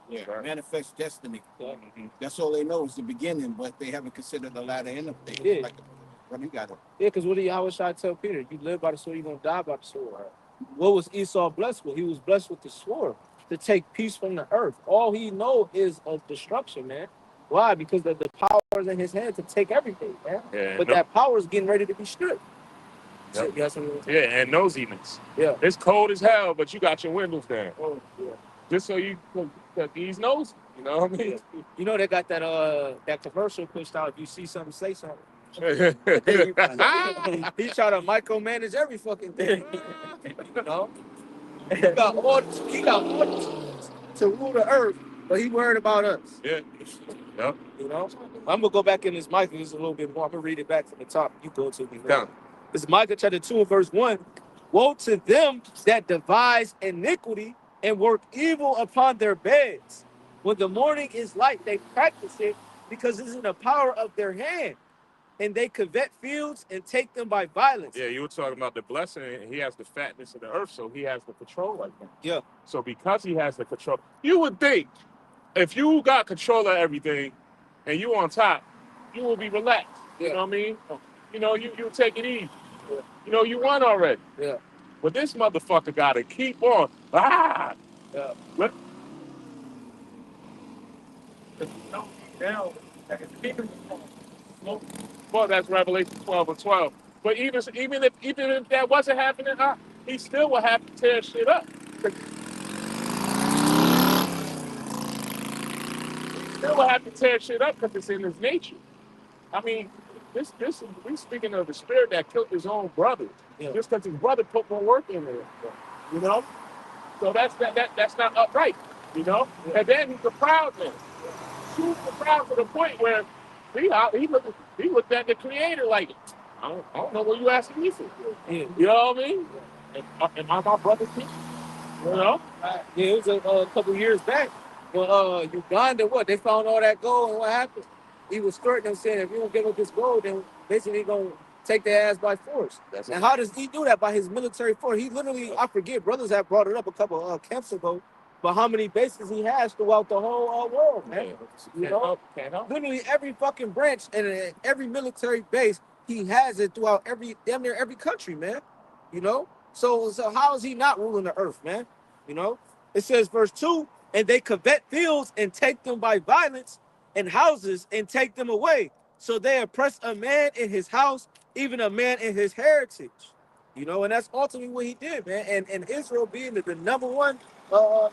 Yeah, manifest destiny. That's all they know is the beginning, but they haven't considered the latter end of things. Yeah. Like, what you got? Yeah, because what did Yahweh tell Peter? You live by the sword, you're going to die by the sword. What was Esau blessed with? He was blessed with the sword to take peace from the earth. All he know is of destruction, man. Why? Because the power is in his hand to take everything, man. Yeah, but that power is getting ready to be stripped. Yep. You got something? Yeah, and nosiness. Yeah. It's cold as hell, but you got your windows down. Oh, yeah. Just so you can these nose. You know what I mean? Yeah. You know they got that commercial pushed out. If you see something, say something. He try to micromanage every fucking thing. You know? He got all to rule the earth, but he worried about us. Yeah. Yep. You know? I'm gonna go back in this Micah just a little bit more. I'm gonna read it back from the top. You go to me. Down. This is Micah chapter 2 and verse 1. Woe to them that devise iniquity and work evil upon their beds. When the morning is light, they practice it because it's in the power of their hand. And they covet fields and take them by violence. Yeah, you were talking about the blessing. He has the fatness of the earth, so he has the control right now. Yeah. So because he has the control, you would think if you got control of everything and you on top, you will be relaxed. Yeah. You know what I mean? You know, you take it easy. Yeah. You know, you won already. Yeah. But this motherfucker got to keep on. Ah! Yeah. What? Well, that's Revelation 12 and 12. But even if that wasn't happening, he still would have to tear shit up. Still would have to tear shit up because it's in his nature. I mean, this we speaking of the spirit that killed his own brother. Yeah. Just because his brother put more work in there. You know? So that's not upright. You know? Yeah. And then he's a proud man. Super proud to the point where he looked at the creator like, I don't know what you asking me for. Yeah. You know what I mean? Yeah. Am I my brother's keeper? You know? Yeah, it was a couple years back when Uganda, they found all that gold, and what happened? He was skirting them saying, if you don't give up this gold, then basically he's going to take their ass by force. And how does he do that? By his military force. He literally, I forget, brothers have brought it up a couple camps ago, but how many bases he has throughout the whole world, man. You know? Literally every fucking branch and every military base, he has it throughout damn near every country, man. You know? So how is he not ruling the earth, man? You know? It says, verse 2, and they covet fields and take them by violence, and houses and take them away. So they oppress a man in his house, even a man in his heritage. You know, and that's ultimately what he did, man. And Israel being the number one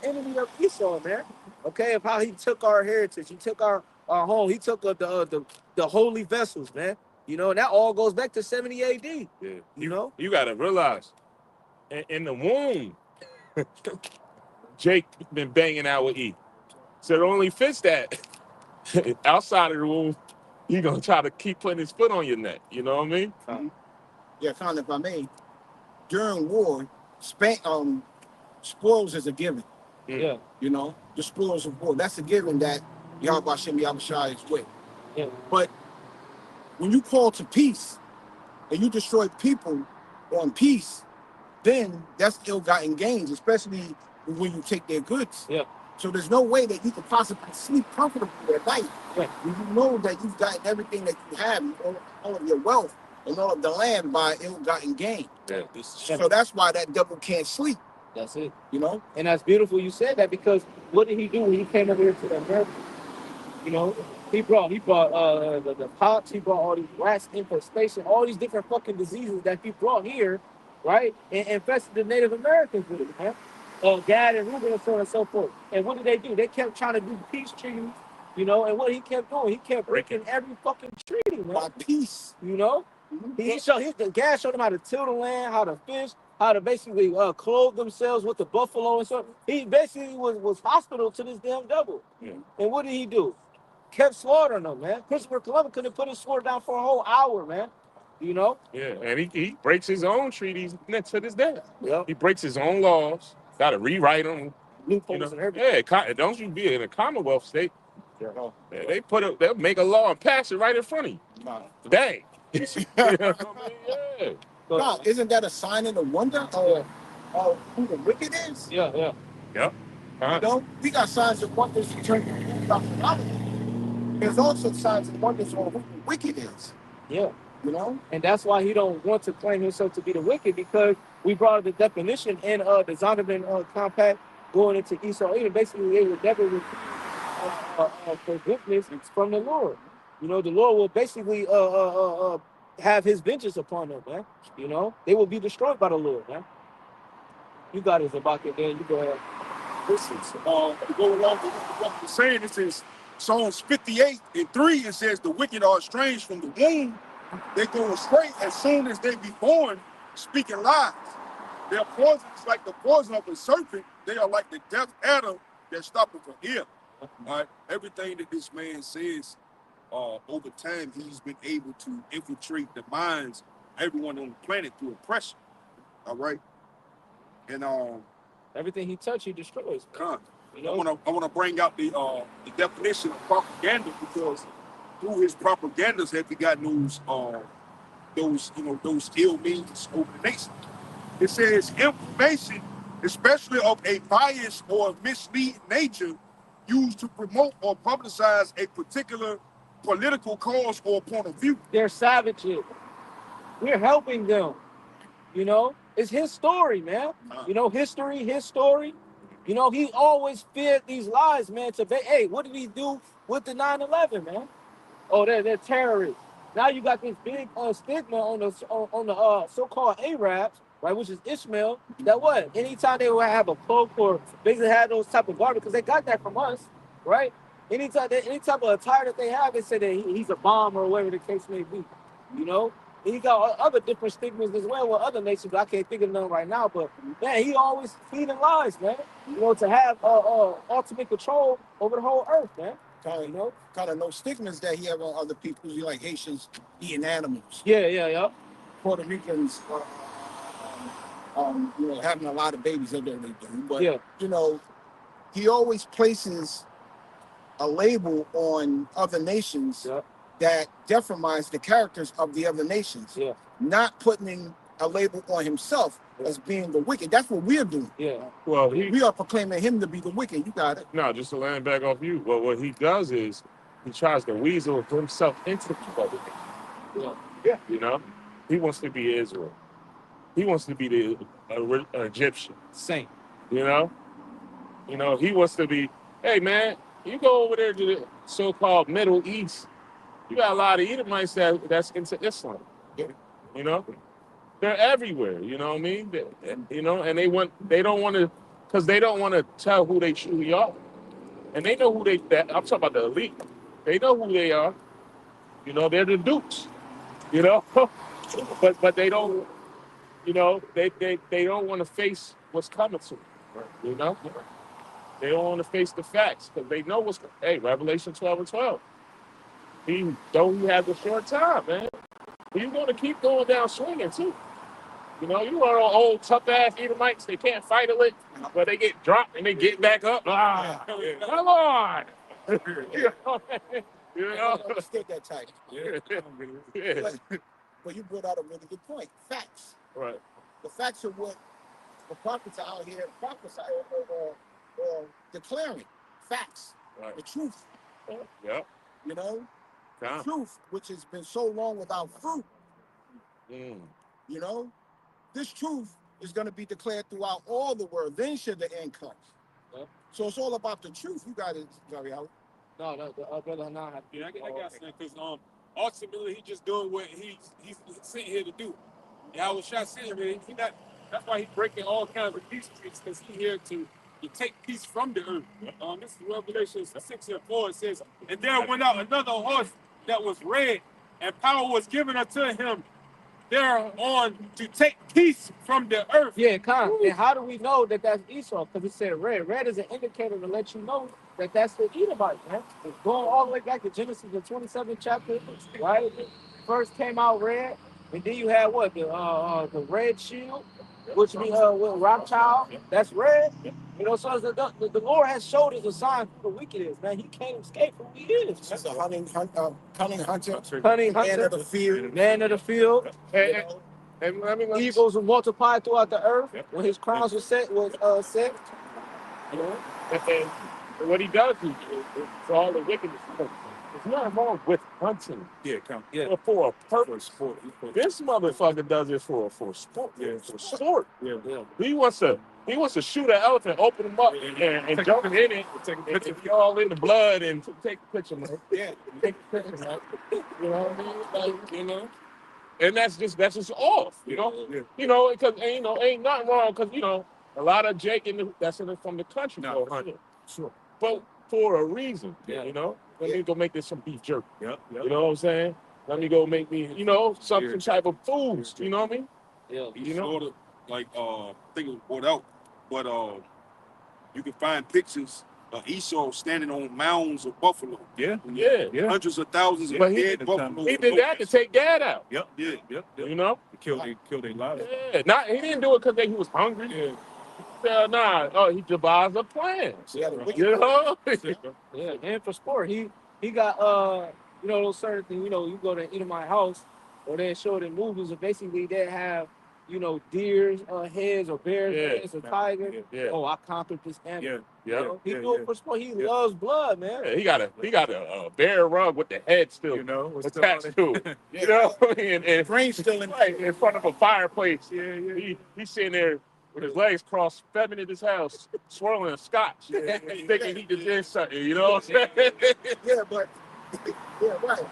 enemy of Esau, man. Okay, of how he took our heritage, he took our home, he took the holy vessels, man. You know, and that all goes back to 70 AD. Yeah. You know? You gotta realize, in the womb, Jake been banging out with Eve. So it only fits that outside of the womb, he gonna try to keep putting his foot on your neck. You know what I mean? Yeah, kind of, if I may. During war, spoils is a given. Yeah. You know, the spoils of war. That's a given that Yahweh Shem Yahushua is with. Yeah. But when you call to peace and you destroy people on peace, then that's ill-gotten gains, especially when you take their goods. Yeah. So there's no way that you could possibly sleep comfortably at night. Yeah. When you know that you've gotten everything that you have, all of your wealth and all of the land by ill-gotten gain. Yeah. So that's why that devil can't sleep. That's it. You know? And that's beautiful you said that, because what did he do when he came over here to America? You know, he brought the pox, he brought all these rats infestation, all these different fucking diseases that he brought here right? And infested the Native Americans with it, man. Gad and Reuben and so on and so forth. And what did they do? They kept trying to do peace treaties, you know, and what he kept doing, he kept breaking every fucking treaty, man. By peace. You know? Gad showed them how to till the land, how to fish, how to basically clothe themselves with the buffalo and stuff. He basically was hospital to this damn devil. Yeah. And what did he do? Kept slaughtering them, man. Christopher Columbus couldn't put his sword down for a whole hour, man. You know? Yeah, and he breaks his own treaties to this day. Yep. He breaks his own laws. Got to rewrite them. Loopholes and everything. Yeah, don't you be in a Commonwealth state? They'll make a law and pass it right in front of you. Dang. You know what I mean? Yeah. No, isn't that a sign and a wonder of who the wicked is? Yeah. Yep. You know, we got signs and wonders in terms of who got reality. There's also signs and wonders on who the wicked is. Yeah. You know? And that's why he don't want to claim himself to be the wicked, because we brought the definition in the Zondervan Compact going into Esau. Basically, they would never receive forgiveness from the Lord. You know, the Lord will basically have his vengeance upon them, man. You know, they will be destroyed by the Lord, man. You got it, Zabak, then you go ahead. Listen, to go along with what you're saying, it says Psalms 58:3, it says the wicked are estranged from the womb. They go astray as soon as they be born, speaking lies. Their poison is like the poison of a serpent. They are like the death adder that stoppeth from ear. All right, everything that this man says, over time, he's been able to infiltrate the minds of everyone on the planet through oppression. All right, and everything he touched, he destroys. You know? I wanna bring out the definition of propaganda, because through his propagandas have we got those ill means over the nation. It says information, especially of a biased or misleading nature, used to promote or publicize a particular political cause or point of view. They're savages. We're helping them. You know, it's his story, man. You know, his story. You know, he always fed these lies, man. Hey, what did he do with the 9/11, man? Oh, they're terrorists. Now you got this big stigma on the so-called Arabs, right, which is Ishmael. That what? Anytime they would have a cloak or basically have those type of garments, because they got that from us, right? Any type of attire that they have, they say that he's a bomb or whatever the case may be. You know, and he got other different stigmas as well with other nations, but I can't think of none right now. But man, he always feeding lies, man. You know, to have ultimate control over the whole earth, man. You know, kind of no stigmas that he have on other people. You like Haitians eating animals. Yeah. Puerto Ricans, you know, having a lot of babies, that they do. But you know, he always places a label on other nations that deformize the characters of the other nations. Not putting a label on himself as being the wicked. That's what we're doing. Well, we are proclaiming him to be the wicked. You got it. No, just to land back off you. Well, what he does is he tries to weasel himself into the other things. You know, he wants to be Israel. He wants to be the Egyptian saint. You know, he wants to be. Hey, man, you go over there to the so-called Middle East. You got a lot of Edomites that's into Islam. You know. They're everywhere, you know what I mean? You know, and they don't want to, because they don't want to tell who they truly are. And they know I'm talking about the elite. They know who they are. You know, they're the dukes, you know? but they don't, you know, they don't want to face what's coming to them, you know? They don't want to face the facts, because they know Revelation 12:12. He has a short time, man. He's going to keep going down swinging, too. You know, you are old tough-ass Edomites. They can't fight it, but they get dropped and they get back up. Come on! You know? I don't understand that type. But you brought out a really good point. Facts. Right. The facts are what the prophets are out here prophesying or declaring. Facts. Right. The truth. Yeah. You know? The truth, which has been so long without fruit. You know? This truth is going to be declared throughout all the world. Then should the end come. So it's all about the truth. You got it, Gabriel. No, brother Hanan. I got something, because ultimately he's just doing what he's sent here to do. Yeah, I was shot saying, man, that's why he's breaking all kinds of pieces, because he's here to take peace from the earth. This is Revelation 6:4. It says, and there went out another horse that was red, and power was given unto him thereon to take peace from the earth. Yeah, Con. And how do we know that that's Esau? Because it said red. Red is an indicator to let you know that that's the Edomite, man. It's going all the way back to Genesis, the 27th chapter, right? First came out red, and then you had what? The red shield, which means with Rothschild, that's red. You know, so the Lord has showed us a sign for the wicked is, man. He can't escape from who he is. He's a cunning hunter, Cunning man hunter, of the field. man of the field. And I mean, Eagles will multiply throughout the earth when his crowns were set. you know, and what he does is for all the wickedness. There's nothing wrong with hunting. Yeah, come. But for a purpose. For sport. This motherfucker does it for sport. Yeah, for sport. Yeah. He wants to shoot an elephant, open him up, and jump in it, and be all in the blood and take a picture, man. Yeah. Take a picture, man. You know what I mean? Like, you know. And that's just off, you know. Yeah. You know, because ain't nothing wrong, because a lot of Jake that's from the country go hunting. Sure. But for a reason, you know. Let me go make this some beef jerky. Yep. You know what I'm saying? Let me go make me, some type of foods. You know what I mean? Yeah. He sort of like I think it was brought out, but you can find pictures of Esau standing on mounds of buffalo. Yeah. Hundreds of thousands of But dead buffalo. He did that to take Gad out. Yep. You know? Killed a lot of them. Yeah. He didn't do it because he was hungry. Yeah. Nah. Oh, he devised a plan. Yeah, You know? Yeah, and for sport, he got those certain things. You go to Edomite house, or they show it in movies, and basically they have deer's heads or bear's heads or tigers. Yeah. Oh, I conquered this animal. Yeah. He do it for sport. He loves blood, man. Yeah, he got a bear rug with the head still attached to it. You know, and brain still in front of a fireplace. Yeah. He's sitting there with his legs crossed, stepping in his house, swirling a scotch, thinking he just did something. You know what I'm saying? Yeah, right.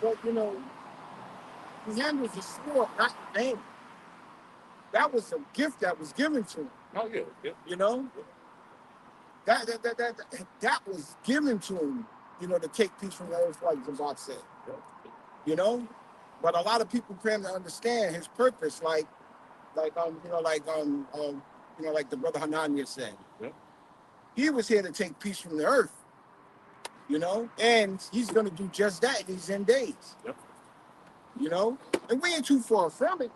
But he handles the sport, not the name. That was a gift that was given to him. Oh yeah. You know, that was given to him. To take peace from the earth, like Zabak said. You know, but a lot of people claim to understand his purpose, like the brother Hanania said. Yep. He was here to take peace from the earth. And he's going to do just that in these end days. Yep. And we ain't too far from it.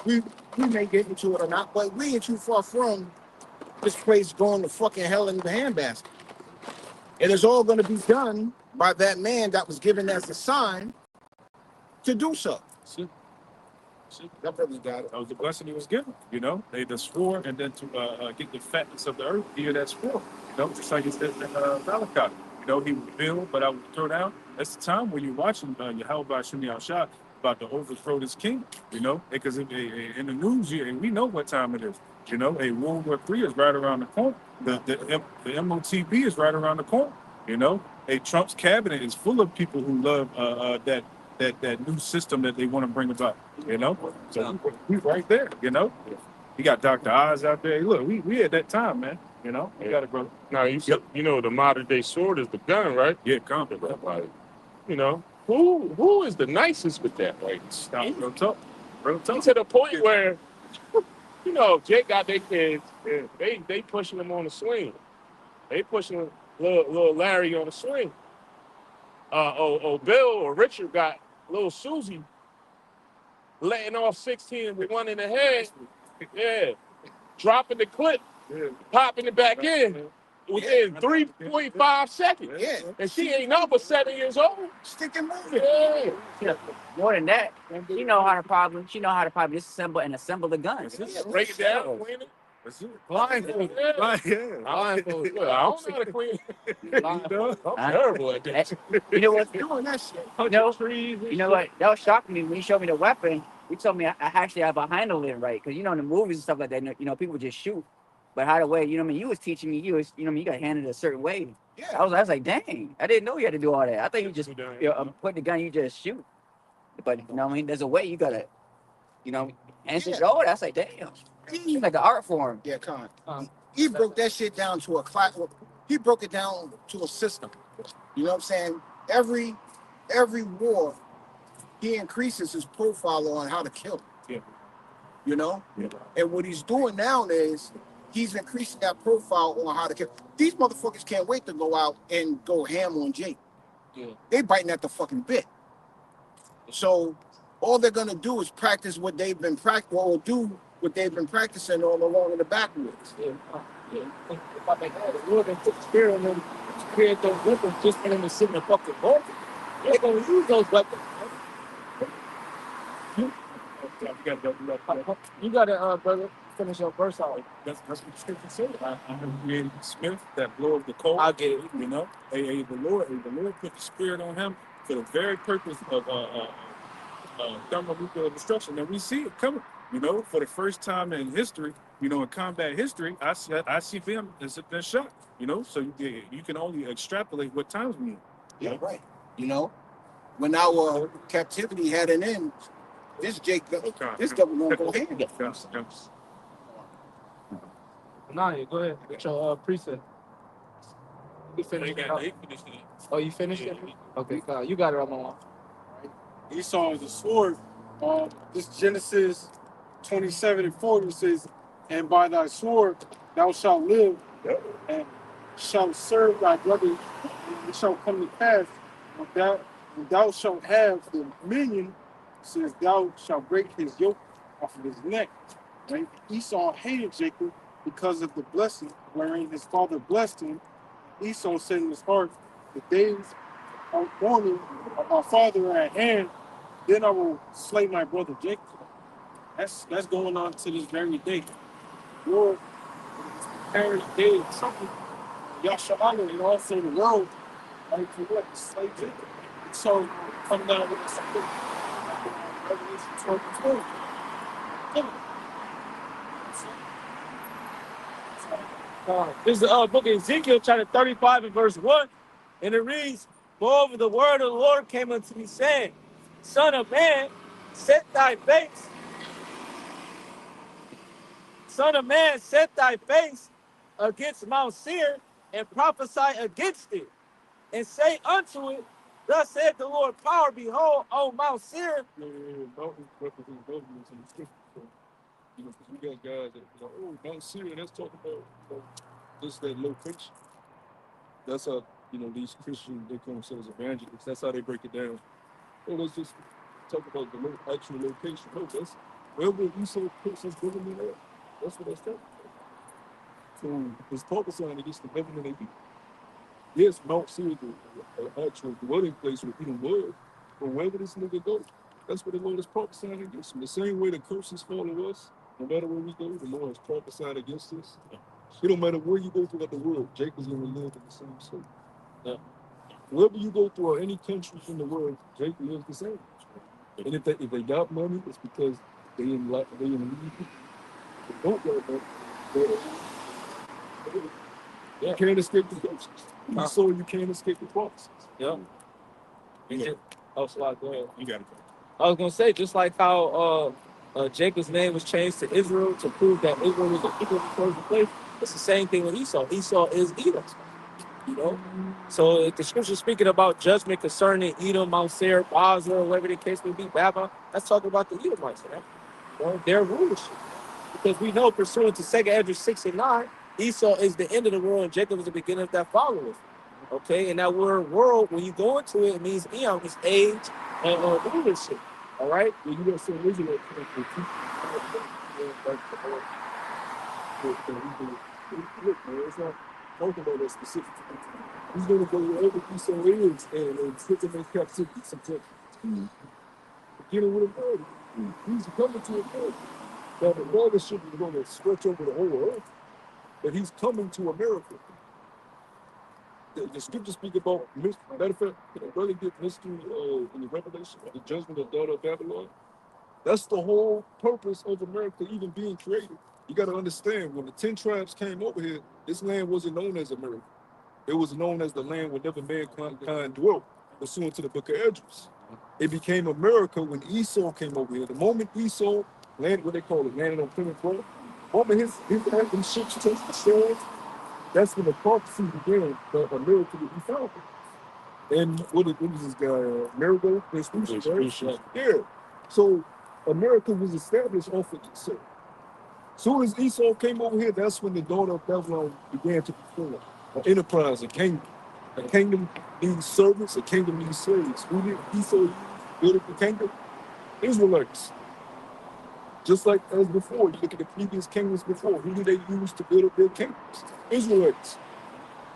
We may get into it or not, but we ain't too far from this place going to fucking hell in the handbasket. It is all going to be done by that man that was given as a sign to do so. See? That brother's got it. That was the blessing he was given. They just swore, and then to get the fatness of the earth, via that swore. Just like he said in Malachi. He would build, but I would throw down. That's the time when you're watching Yahweh Shemi Al-Shah about to overthrow this king. Because in the news, we know what time it is. World War III is right around the corner. The MOTB is right around the corner. Trump's cabinet is full of people who love that new system that they want to bring about. So we right there. You got Dr. Oz out there. Look, we at that time, man. You got it, brother. Now the modern day sword is the gun, right? Yeah, confident. Like, who is the nicest with that? Like, stop, real tough. To the point where, Jake got their kids. They pushing them on the swing. They pushing little Larry on the swing. Bill or Richard got little Susie letting off 16 with one in the head. Yeah, dropping the clip, popping it back in within 3.5 seconds. Yeah. And she ain't no but 7 years old. Stick and move it. Yeah. More than that, she know how to probably disassemble and assemble the gun. Break it down, clean it. Blindfold. Blindfold. Well, I don't know how to clean it. I'm terrible at that. You know what? Doing that shit. You know what? That was shocking me when he showed me the weapon. He told me I actually have a handle it right, because in the movies and stuff like that, people just shoot. But how the way, you was teaching me, you got handled a certain way. Yeah. I was like, dang, I didn't know you had to do all that. I thought you just put the gun, you just shoot. But you know what I mean? There's a way you gotta, you know, and it's Yeah. oh, that's like damn. It's like an art form. Yeah, Con. He broke that shit down to a class. He broke it down to a system. You know what I'm saying? Every war, he increases his profile on how to kill. Yeah. You know? Yeah. And what he's doing now is he's increasing that profile on how to kill. These motherfuckers can't wait to go out and go ham on Jake. Yeah. They biting at the fucking bit. So all they're gonna do is practice what they've been practicing all along in the backwoods. Yeah. Yeah. If I make the Lord and put the spirit on them to create those weapons just for them to sit in the fucking boat, they're gonna use those weapons. You gotta, brother, finish your verse out. That's what the scripture says. I have created Smith that bloweth the coal. I'll get it. You know, the Lord put the spirit on him for the very purpose of thermonuclear destruction. And we see it coming. You know, for the first time in history, you know, in combat history, I see them as if they're shot. You know, so you can only extrapolate what times we in. Yeah, right. You know, when our captivity had an end, this devil gonna go ahead. Nah, yeah, go ahead. Get your precept. You finished it. Oh, you finished it? Okay, you got it on my line. Esau is a sword. This Genesis 27:40 says, "And by thy sword thou shalt live, and shalt serve thy brother. And it shall come to pass when thou shalt have the dominion, says thou shalt break his yoke off of his neck." Right? Esau hated Jacob because of the blessing wherein his father blessed him. Esau said in his heart, "The days of mourning of my father are at hand, then I will slay my brother Jacob." That's going on to this very day. Lord, preparing the day of something. Yasharala and also the world, like to what? To slay Jacob. So come down with something. Revelation 12:12. This is the book of Ezekiel, chapter 35 and verse 1. And it reads, "Moreover, the word of the Lord came unto me, saying, Son of man, set thy face. Son of man, set thy face against Mount Seir, and prophesy against it. And say unto it, Thus saith the Lord power, behold, O Mount Seir." Mountains represent governments in the scripture. So, you know, because we got guys that, you know, oh, Mount Syria, that's talking about, you know, just that location. That's how, you know, these Christians, they call themselves evangelists. That's how they break it down. Oh, let's just talk about the actual location. No, that's wherever Esau puts his government at. That's what that's talking about. So it's prophesying against the government they beat. Yes, Mount Seir, the actual dwelling place where Edom was, but wherever this nigga goes, that's what the Lord is prophesying against him. The same way the curses follow us, no matter where we go, the Lord is prophesying against us. It don't matter where you go throughout the world, Jacob's going to live in the same state. Now, wherever you go through any country in the world, Jacob lives the same. And if they got money, it's because they in need. They don't got money. You can't escape the curses. So you can't escape the prophecies. Yeah. Oh, so go ahead. You got it. I was gonna say, just like how Jacob's name was changed to Israel to prove that Israel was a people in the first place. It's the same thing with Esau. Esau is Edom. You know, so if the scripture speaking about judgment concerning Edom, Mount Seir, Basra, whatever the case may be, Babylon, that's talking about the Edomites, right? You know, their rulership. Because we know, pursuant to 2 Esdras 6 and 9, Esau is the end of the world and Jacob is the beginning of that following. Okay, and that word world, when you go into it, it means eon, it's age and rulership. All right? Well, you got some original look, man, it's not talking about that specific. He's going to go wherever Esau is and put them in captivity, subject. Beginning with a word. He's coming to a word. Now, the lordship is going to stretch over the whole earth, but he's coming to America. The scriptures speak about, matter of fact, can a brother get mystery in the Revelation of the judgment of the daughter of Babylon? That's the whole purpose of America even being created. You got to understand, when the 10 tribes came over here, this land wasn't known as America. It was known as the land where never mankind dwelt, pursuant to the book of Esdras. It became America when Esau came over here. The moment Esau landed, what they call it, landed on Plymouth Rock, the moment his anthem ships touched the shores, that's when the prophecy began that America would be founded. And what was this guy, Marigold? Right? Yeah. So America was established off of Esau. Soon as Esau came over here, that's when the daughter of Babylon began to perform an enterprise, a kingdom. A kingdom needs servants, a kingdom needs slaves. Who did Esau use to build the kingdom? Israelites. Just like as before, you look at the previous kingdoms before, who did they use to build up their kingdoms? Israelites.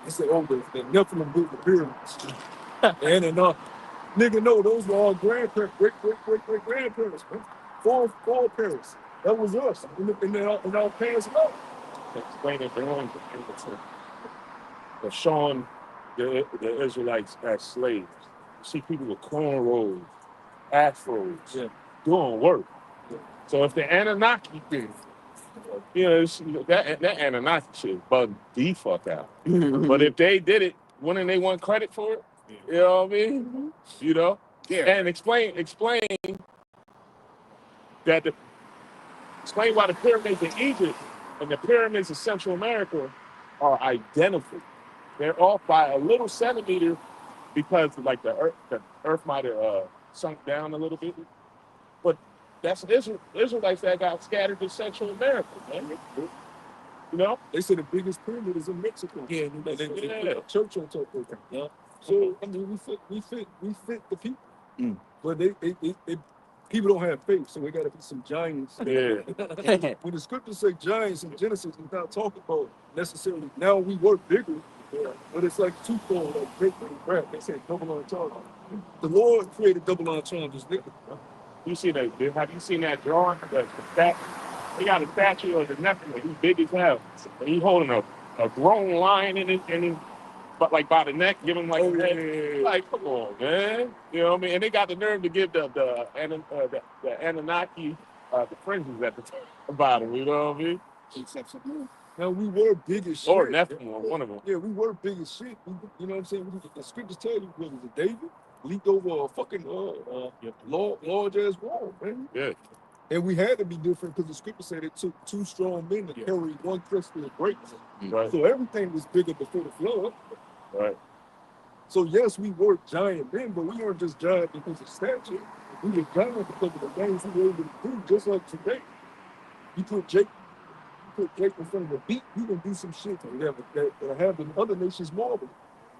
They said, oh, the Nephilim built the pyramids. And enough. Nigga, no, those were all grandparents, great grandparents, man. Four parents. That was us. And our parents know. Explain it wrong. Of showing the Israelites as slaves. You see people with cornrows, afros, doing work. So if the Anunnaki thing, that Anunnaki shit bugged the fuck out. But if they did it, wouldn't they want credit for it? You know what I mean? You know? Yeah. And explain that explain why the pyramids in Egypt and the pyramids in Central America are identical. They're off by a little centimeter because like the earth might have sunk down a little bit. But that's Israelites that got scattered to Central America, man. You know? They say the biggest pyramid is in Mexico. Yeah, they put a church on top of it. Yeah. So I mean, we fit the people. But they people don't have faith, so we got to be some giants. Yeah. When the scriptures say giants in Genesis, it's not talking about necessarily. Now we work bigger, but it's like twofold, like great and rap. They say double entendre. The Lord created double entendres, nigga. You see that? Have you seen that drawing? They got a statue of the Nephilim. He's big as hell. And he's holding a grown lion in it, and but like by the neck, give him like like, come on, man. You know what I mean? And they got the nerve to give the Anunnaki the fringes at the bottom. You know what I mean? Now we were big as shit. Or Nephilim, one of them. Yeah, we were big as shit. You know what I'm saying? The scriptures tell you, what was it, David leaped over a fucking large ass wall, man. Yeah. And we had to be different because the scripture said it took two strong men to carry one crystal of greatness. Right. So everything was bigger before the flood. Right. So yes, we were giant men, but we weren't just giant because of stature. We were giant because of the things we were able to do, just like today. You put Jake in front of the beat, you can do some shit that have the other nations marvel.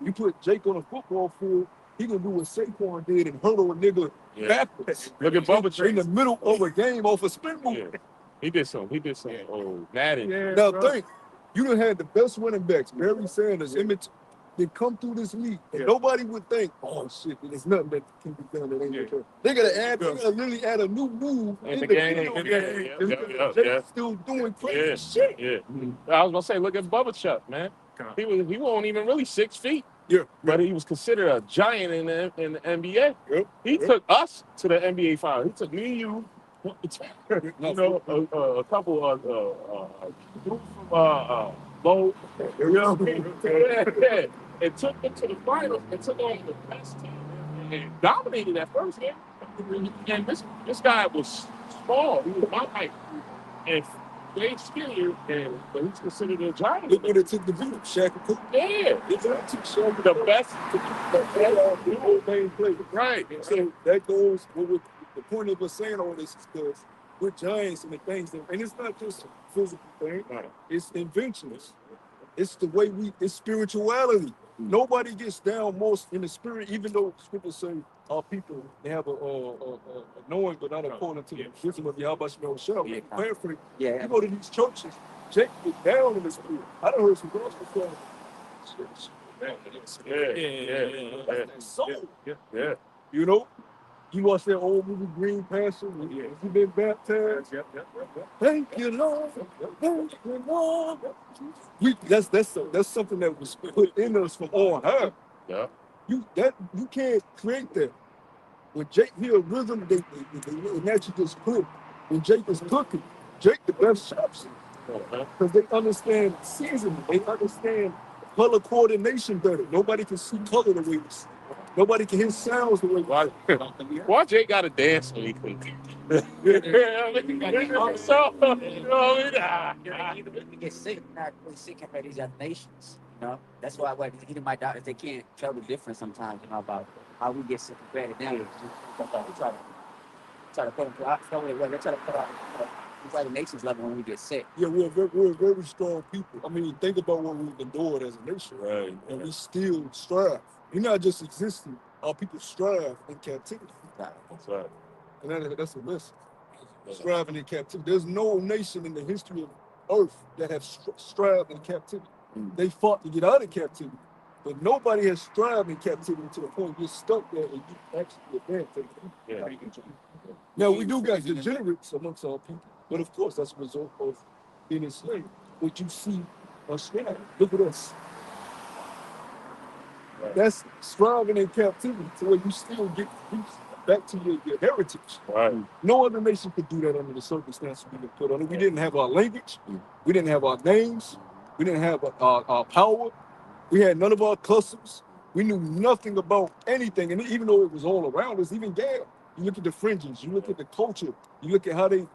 You put Jake on a football field, he can do what Saquon did and hurdle a nigga backwards. Look at Bubba in the middle of a game off a spin move. Yeah. He did some Madden. Yeah, now think, you done had the best running backs, Barry Sanders, Emmett, they come through this league, and nobody would think, oh shit, there's nothing that can be done that ain't okay. They gotta literally add a new move in the game. Jake's still doing crazy shit. Yeah. I was gonna say, look at Bubba Chuck, man. He wasn't even really 6 feet. Yeah. But he was considered a giant in the NBA. He took us to the NBA final. He took me and you, a couple of dudes from Low. And took them to the finals and took on the best team and dominated that first game. And this guy was small. He was my height. And way skinnier, but he's considered a giant. Look what it took to beat him, Shaq and Cook. Yeah. It took Shaq the best main play. Right. So that goes with the point of us saying all this is because we're giants and the things that, and it's not just a physical thing, it's inventions. It's the way it's spirituality. Nobody gets down most in the spirit, even though scriptures say our people, they have a knowing, but not according to the wisdom of Yahweh Shemel. Paraphrase. You go to these churches, Jake get down in the spirit. I done heard some gospel songs. Yeah. You know? You watch that old movie Green Pasture? You been baptized? Thank you, Lord. Thank you, Lord. That's something that was put in us from on high. Yeah. You can't create that. When Jake hear a rhythm, they naturally just click. When Jake is cooking, Jake the best chops because they understand seasoning. They understand color coordination better. Nobody can see color the way we see. Nobody can hear sounds the way. Why Jay got to dance when he cooks? So, you know what I mean? We get sick, not really sick compared to these other nations. You know, that's why even my doctors they can't tell the difference sometimes. You know about how we get sick compared to them. We try to put them. They try to put out it's like the nation's level when we get sick. Yeah, we're very strong people. I mean, think about what we've endured as a nation, Right. and we still strive. We're not just existing. Our people strive in captivity, That's right. and that's a lesson. Striving in captivity. There's no nation in the history of Earth that have strived in captivity. They fought to get out of captivity, but nobody has strived in captivity to the point you're stuck there and you actually advance. Yeah. Now we do got degenerates amongst our people, but of course that's a result of being enslaved. What you see us striving. Look at us. That's striving in captivity to where you still get back to your heritage. Right. No other nation could do that under the circumstances we were put under. We didn't have our language. We didn't have our names. We didn't have our power. We had none of our customs. We knew nothing about anything. And even though it was all around us, even Gad, you look at the fringes, you look at the culture, you look at how they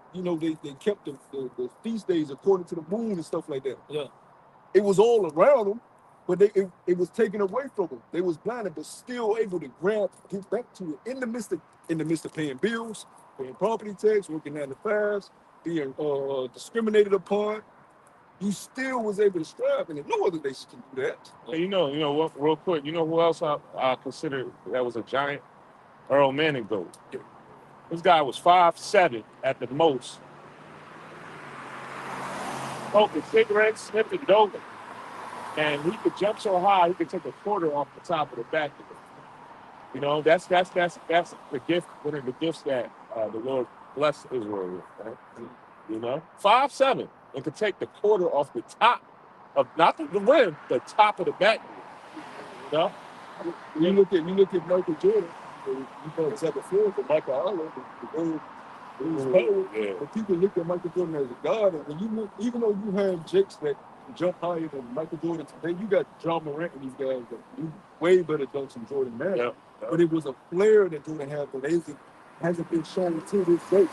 kept the feast days according to the moon and stuff like that. Yeah. It was all around them, but it was taken away from them. They was blinded, but still able to get back to it in the midst of paying bills, paying property tax, working 9 to 5s, being discriminated upon. You still was able to strive, and no other nation can do that. Hey, you know what? Real quick, you know who else I consider that was a giant? Earl Manning GOAT. Yeah. This guy was 5'7" at the most. Smoking cigarettes, sniffing dope, and he could jump so high he could take a quarter off the top of the back of it. You know, that's the gift, one of the gifts that the Lord blessed Israel with. Right? You know, 5'7" and could take the quarter off the top of not the rim, the top of the back. You know, you look at Michael Jordan. You know exactly for Michael Allen, but people look at Michael Jordan as a god, and when you look, even though you have Jakes that jump higher than Michael Jordan today, you got John Morant and these guys that do way better dunks than Jordan had. Yeah. But it was a flair that Jordan had, but it hasn't been shown to this day.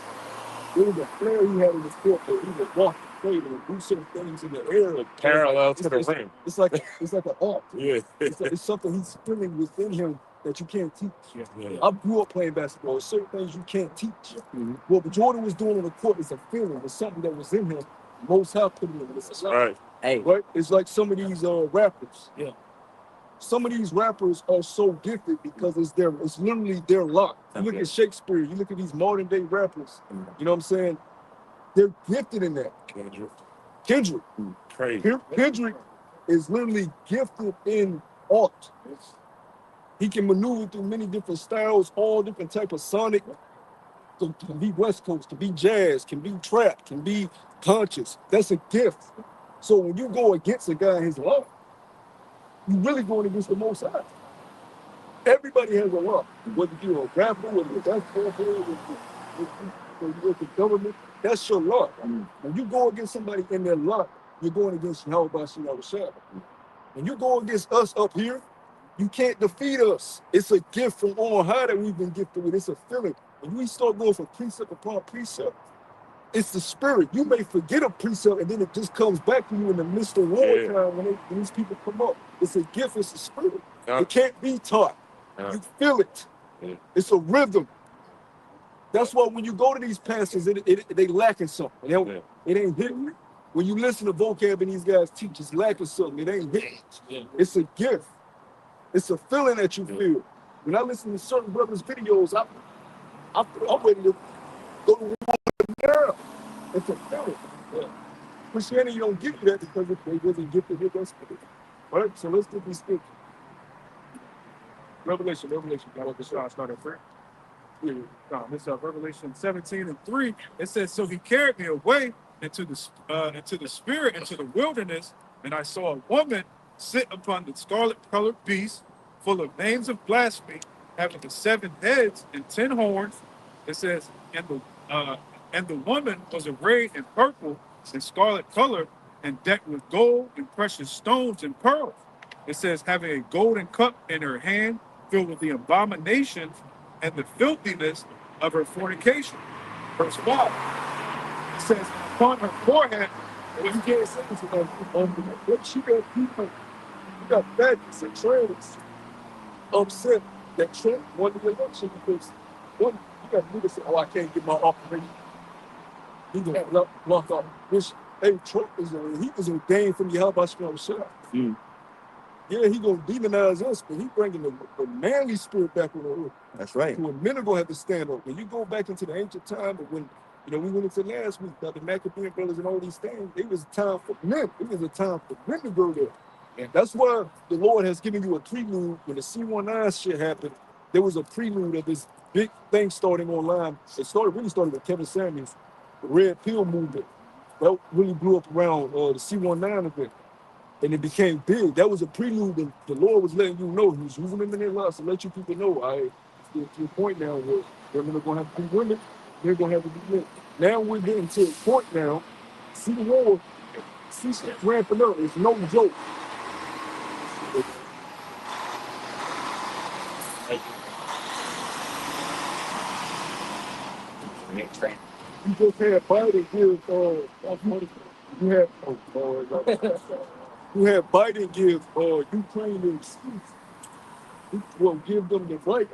It was a flair he had in his court that he would walk the plate and do certain things in the air. Parallel to the rim. It's like an art. Yeah. It's something he's feeling within him that you can't teach. Yeah. I grew up playing basketball. There's certain things you can't teach. Mm-hmm. What Jordan was doing on the court is a feeling. It's something that was in him. Most High put him in. It's right. Hey. Right? It's like some of these rappers. Yeah. Some of these rappers are so gifted because it's literally their luck. You look at Shakespeare, you look at these modern day rappers, you know what I'm saying? They're gifted in that. Kendrick. Crazy. Kendrick is literally gifted in art. He can maneuver through many different styles, all different type of sonic. Can be West Coast, can be jazz, can be trap, can be conscious. That's a gift. So when you go against a guy in his luck, you're really going against the Most High. Everybody has a luck. Whether you're a rapper, whether you're a basketball player, whether you're the government, that's your luck. When you go against somebody in their luck, you're going against Yahweh Shah. When you go against us up here, you can't defeat us. It's a gift from on high that we've been gifted with. It's a feeling. When we start going from precept upon precept, it's the spirit. You may forget a precept and then it just comes back to you in the midst of wartime when these people come up. It's a gift, it's a spirit. It can't be taught. You feel it. It's a rhythm. That's why when you go to these pastors, they lacking something. It ain't hitting. When you listen to vocab and these guys teach, it's lacking something. It ain't hitting. It's a gift. It's a feeling that you feel. When I listen to certain brothers' videos, I'm ready to go to war now. It's a feeling. Christianity don't give you that because they wasn't gifted with us. Right? So let's get these scriptures. Revelation. Start at 3. This Revelation 17:3. It says, "So he carried me away into the spirit, into the wilderness, and I saw a woman sit upon the scarlet-colored beast, full of names of blasphemy, having the 7 heads and 10 horns." It says, and the woman was arrayed in purple and scarlet color, and decked with gold and precious stones and pearls. It says, having a golden cup in her hand, filled with the abominations and the filthiness of her fornication. Verse 5, it says, upon her forehead, What you can't say to them, what she got people, you got faggots and trans upset that Trump won the election because one, you got niggas say, oh, I can't get my operation. He gonna block off. Which, hey, Trump he was ordained from Yahweh Shah. Yeah, he gonna demonize us, but he bringing the manly spirit back on the earth. That's right. So when men are gonna have to stand up. When you go back into the ancient time, but when we went into last week, the Maccabean brothers and all these things, it was a time for men. It was a time for men to go there. And that's why the Lord has given you a prelude. When the C19 shit happened, there was a prelude of this big thing starting online. It really started with Kevin Samuels, the Red Pill movement. That really blew up around the C19 event. And it became big. That was a prelude, and the Lord was letting you know. He was using them in their lives to let you people know, all right, it's to a point now where women are going to have to be women, they're going to have to be men. Now we're getting to a point now, see the war, see shit ramping up. It's no joke. You just had Biden give, you had Biden give Ukraine the excuse. Well, give them the right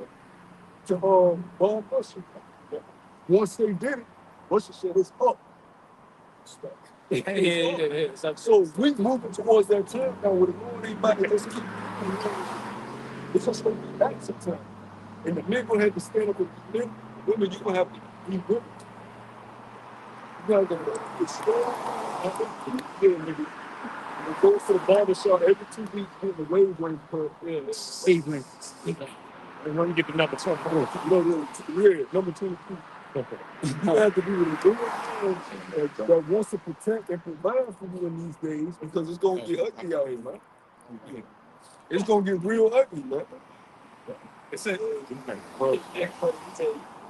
to bomb Russia. Once they did it, Russia said it's up. So we moving towards that time now where the Lord ain't about to just keep it's just gonna be back sometime. And the men gonna have to stand up and be men, women you gonna have to be women. You gotta get strong. Nigga. You go to the barbershop every 2 weeks, getting the wage range per wavelength. And when you get the number 24, Number 22. You have to be with a good man that wants to protect and provide for you in these days because it's gonna get ugly out here, man. It's gonna get real ugly, man. it said,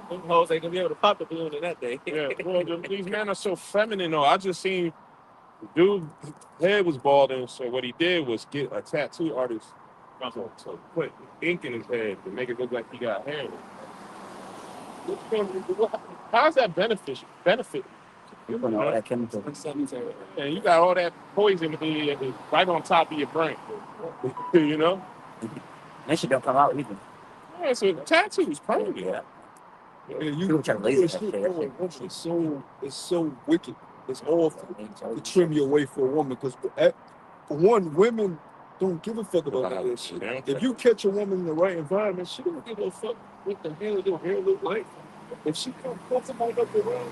Them hoes ain't gonna be able to pop the balloon in that day. yeah, well, these men are so feminine, though. I just seen the dude, his head was balding, so what he did was get a tattoo artist to put ink in his head to make it look like he got hair. How's that benefit? You know, all that chemical. And you got all that poison right on top of your brain. You know? That shit don't come out either. Yeah, so tattoos, probably. Yeah. You People try to laser that shit, shit. it's so wicked. It's awful to trim you away for a woman because for one, women don't give a fuck about that shit. If you catch a woman in the right environment, she don't give a fuck what the hell your hair look like. If she come comfortable up around,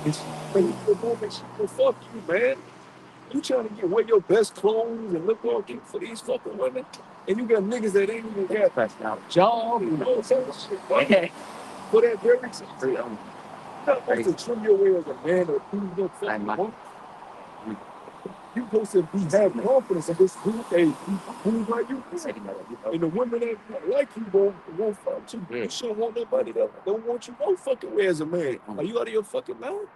and she a woman, she can fuck you, man. You trying to wear your best clothes and look all cute for these fucking women, and you got niggas that ain't even got a job and all that shit. For that very reason, you're not supposed to trim your way as a man or be no fucking woman. You supposed to have confidence in this dude, who's like you. And the women that like you won't fuck you. You shouldn't want nobody that don't want you no fucking way as a man. Are you out of your fucking mind?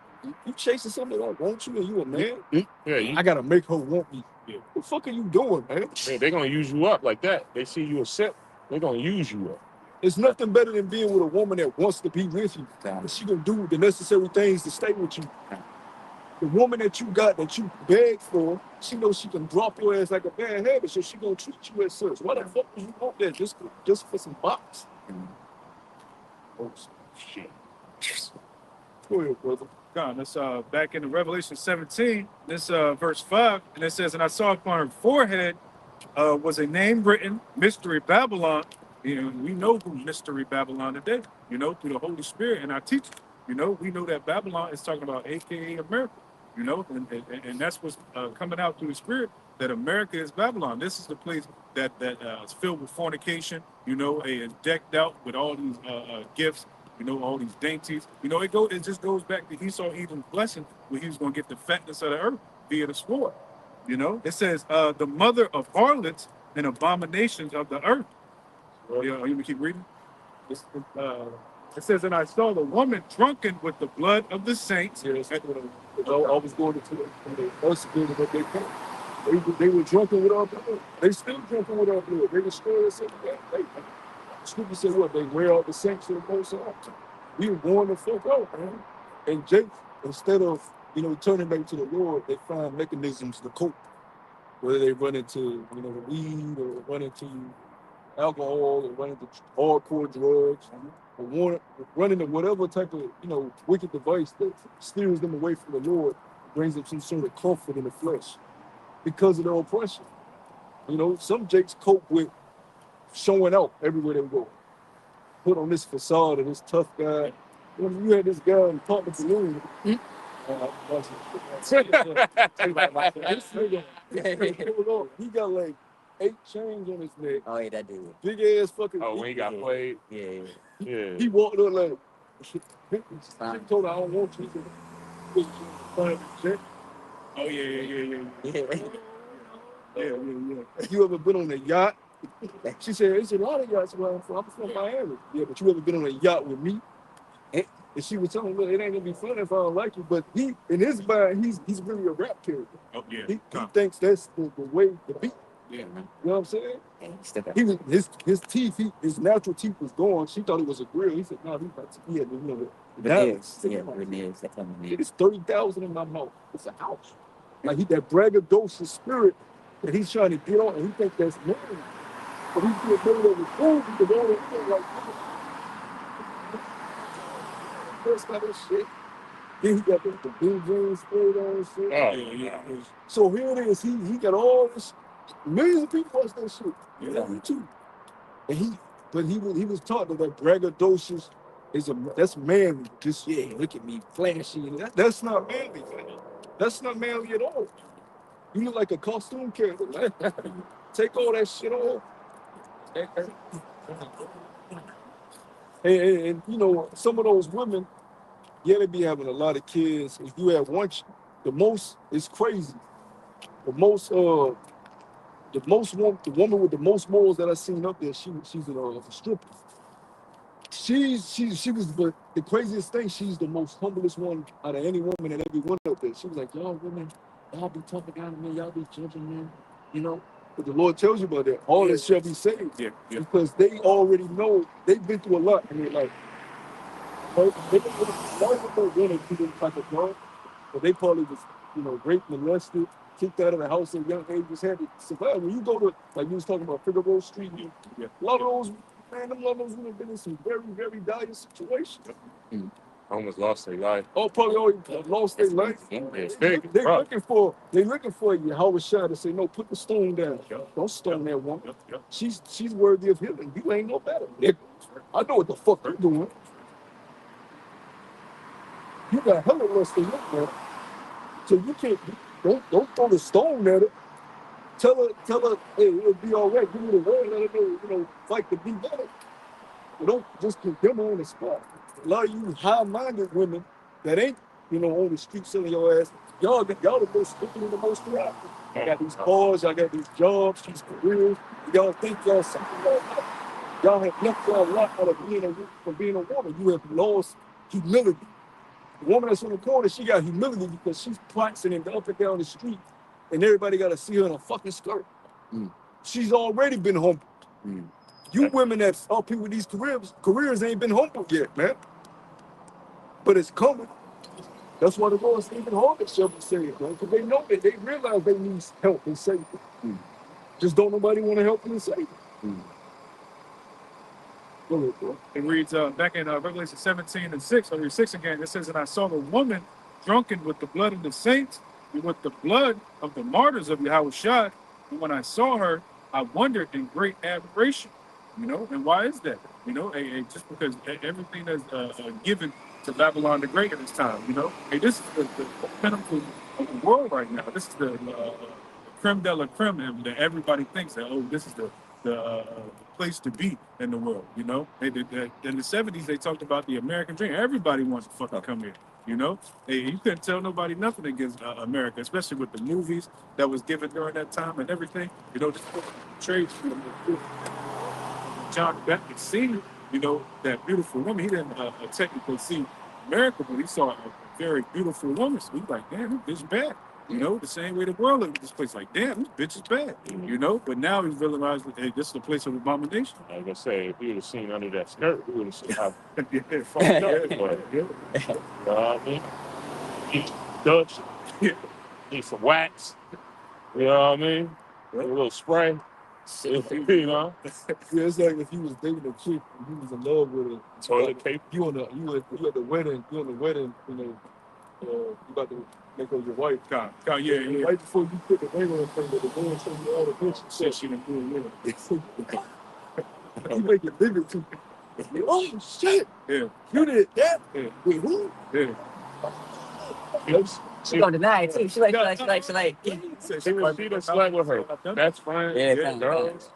You chasing something that don't want you and you a man? Yeah, I gotta make her want me. What the fuck are you doing, man? they're gonna use you up like that. They see you a sip, they're gonna use you up. It's nothing better than being with a woman that wants to be with you. And she gonna do the necessary things to stay with you. The woman that you got, that you begged for, she knows she can drop your ass like a bad habit, so she gonna treat you as such. Why the fuck would you want that just for some box? Oh, shit. Go ahead, brother. God, that's back in the Revelation 17, this verse 5, and it says, and I saw upon her forehead was a name written, Mystery Babylon. You know, we know who Mystery Babylon today, you know, through the Holy Spirit and our teachers. You know, we know that Babylon is talking about AKA America, you know, and that's what's coming out through the Spirit, that America is Babylon. This is the place that is filled with fornication, you know, and decked out with all these gifts, you know, all these dainties. You know, it just goes back to Esau Edom's blessing, where he was going to get the fatness of the earth via the sword. You know, it says the mother of harlots and abominations of the earth. You know, you keep reading. It says, and I saw the woman drunken with the blood of the saints. I was going to the first building what they call. They were drunken with our blood. They still drunken with our blood. They destroyed us every day. Scripture said what? They wear out the saints of the most high. We were born to fuck out, man. And Jake, instead of, turning back to the Lord, they find mechanisms to cope. Whether they run into, weed, or run into alcohol, or run into hardcore drugs, or run into whatever type of, wicked device that steers them away from the Lord, brings them some sort of comfort in the flesh because of their oppression. Some Jakes cope with showing out everywhere they go. Put on this facade of this tough guy. You had this guy in Pop the Balloon. He got like 8 chains on his neck. Oh, yeah, that dude. Big ass fucking. Oh, when he got played? Yeah. He walked up like, she told her, I don't want you to. Oh, yeah. You ever been on a yacht? She said, there's a lot of yachts where I'm from. I'm from Miami. Yeah, but you ever been on a yacht with me? And she was telling me, look, it ain't gonna be fun if I don't like you. But he, in his mind, he's really a rap character. Oh, yeah. He thinks that's the way to be. Yeah, man. You know what I'm saying? Yeah, he was his teeth, his natural teeth was gone. She thought it was a grill. He said, no, he had veneers. Yeah, veneers. It's 30,000 in my mouth. It's a house. Like that braggadocious spirit that he's trying to get on, and he thinks that's man. But he's being made of the food because all that shit like this kind of shit. Then he got the blue jeans sprayed on and shit. Oh, yeah. So here it is. He got all this. Millions of people watch that shit. Yeah, me too. And he was taught that braggadocious that's manly. Just look at me, flashy. That's not manly, man. That's not manly at all. You look like a costume character, man. Take all that shit off. And some of those women, they be having a lot of kids. If you have one, the most with the most morals that I've seen up there, she's a stripper. She was the craziest thing. She's the most humblest one out of any woman and every one up there. She was like, y'all women, y'all be talking down to me, y'all be judging me, But the Lord tells you about that. All that shall be saved. Yeah. Because they already know they've been through a lot in their life. They don't really do them type of job, but they probably was, raped, molested, kicked out of the house at a young age, just had to survive. When you go to, like you was talking about Figueroa Street, a lot of those, man, them lovers would have been in some very, very dire situations. Almost lost their life. Oh, probably already lost their life. They looking for you, Howard Shah, to say, no, put the stone down. Don't stone that woman. She's worthy of healing. You ain't no better. I know what the fuck you're doing. You got hella less than that, man. So you can't, don't throw the stone at her. Tell her, hey, it'll be all right. Give me the word, let her know, fight to be better. But don't just condemn her on the spot. A lot of you high-minded women that ain't, on the street selling your ass, y'all the most stupid and the most corrupt. Y'all got these cars, y'all got these jobs, these careers. Y'all think y'all something. Y'all have left y'all lot out of being a woman. You have lost humility. The woman that's on the corner, she got humility because she's prancing and up and down the street, and everybody got to see her in a fucking skirt. She's already been humbled. You women that up here with these careers ain't been humbled yet, man. But it's coming. That's why the Lord's even harder shall be saved, man, because they know that they realize they need help and safety. Just don't nobody want to help them and save them. It reads back in Revelation 17:6, or 6 again, it says, and I saw the woman drunken with the blood of the saints and with the blood of the martyrs of Yahushua. And when I saw her, I wondered in great admiration. And why is that? Just because everything that's given to Babylon the Great at this time, this is the pinnacle of the world right now. This is the creme de la creme, and everybody thinks that, this is the place to be in the world, in the 70s, they talked about the American dream. Everybody wants to fucking come here, you couldn't tell nobody nothing against America, especially with the movies that was given during that time and everything, just trade John the Baptist seen, that beautiful woman. He didn't technically see America, but he saw a very beautiful woman. So he's like, damn, this bitch bad. You know, the same way the world looked at this place, like, damn, this bitch is bad. You know, but now he's realized that, hey, this is a place of abomination. Like I say, if you would have seen under that skirt, we would have seen how Yeah, fucked up it was. You know what I mean? Need Dutch, need some wax. You know what I mean? A little spray. You know? Yeah, it's like if you was dating a chick and you was in love with her. Toilet paper. You at the wedding, you know, you about to make her your wife. Yeah. Right before you put the ring on her finger, the man told you all the bitch said she didn't do it. You make it vivid too. Oh shit! Yeah. You did that? Yeah. Wait, who? Yeah. She gonna deny it too. She like. She done slept with her best friend, girls.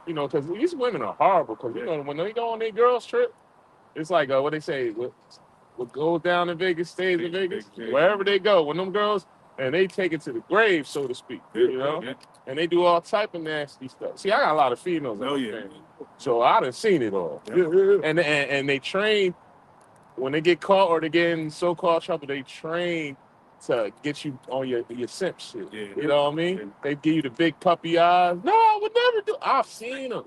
You know, because these women are horrible. Because, you know, when they go on their girls' trip, it's like, what they say, what goes down in Vegas stays in Vegas. Wherever they go, when them girls, and they take it to the grave, so to speak, you know? And they do all type of nasty stuff. See, I got a lot of females in my family. So I done seen it all. And they train, when they get caught or they get in so-called trouble, they train to get you on your simp shit. You know what I mean? They give you the big puppy eyes. No, I would never do. I've seen them.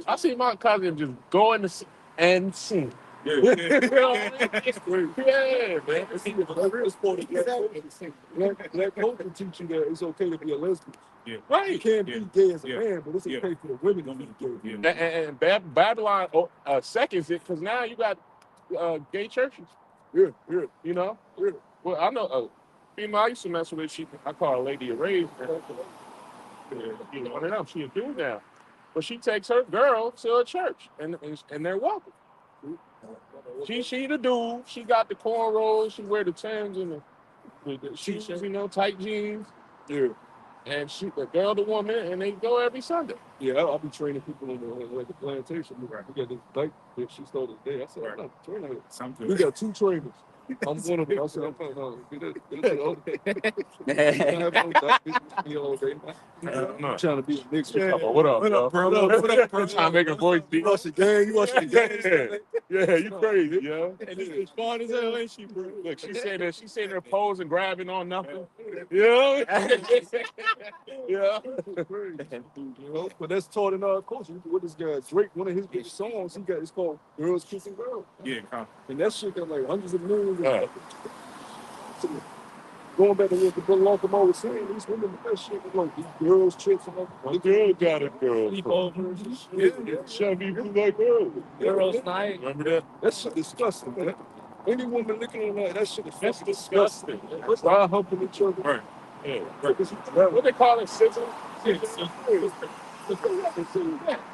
I seen my cousin just go in the and sing. Yeah, You know what I mean? Yeah, man. Black culture teach you that it's okay to be a lesbian. Yeah. Right. You can't be gay as a man, but it's okay for the women to be gay. And Babylon seconds it, because now you got gay churches. Yeah. You know? Yeah. Well, I know female I used to mess with, I call her Lady of Rage. You know, one of them, she a dude now. But she takes her girl to a church, and they're welcome. She the dude. She got the cornrows. She wear the Timbs and the shoes, you know, tight jeans. Yeah. And the girl, the woman, and they go every Sunday. Yeah, I'll be training people on the plantation. We got this bike that she started today. I said, I'm not training her. We got 2 trainers. I'm one of them. I said, I'm planning on I'm trying to be a nigga. What up, bro? What up, bro? Trying to make a voice deep. You watch the game? You watch the game? Yeah, you crazy, yo. And it's fun as hell, ain't she, bro? Look, she's sitting there posing, grabbing on nothing. Yeah. Yeah. But that's taught in our culture. What this guy Drake, one of his big songs, it's called "Girls Kissing Girls." Yeah, and that shit got like hundreds of millions. Going back to what the brother Locomo was saying, these women, that shit, like these girls, chicks, and the girl got it, girl. Sleepovers and shit. Yeah, Chevy, you like girls' night. Remember that? That shit disgusting, man. Any woman looking at that shit is disgusting. Why humping each other? Right. Yeah. What they call it, sizzle?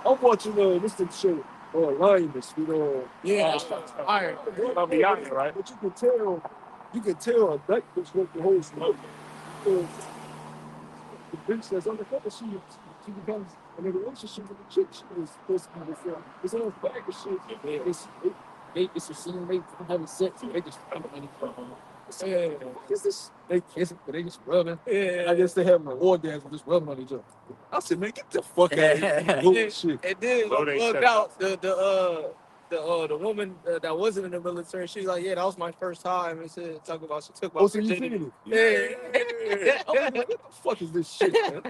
I'm watching Mr. Show Lioness, you know. Yeah, iron. I'll be out here, right? But you can tell a dyke bitch worked the whole smoke. The bitch that's undercover, she becomes in a relationship with the chick she was supposed to be with. It's all bag of shit. It's a scene they having sex. They just Is this? They kissing, but they just rubbing. Yeah. I guess they having an orgasm, just rubbing on each other. I said, man, get the fuck out of here. Bullshit. And then bugged out the woman that wasn't in the military. She's like, yeah, that was my first time. And said, talk about she took my virginity. Yeah. I'm like, what the fuck is this shit, man?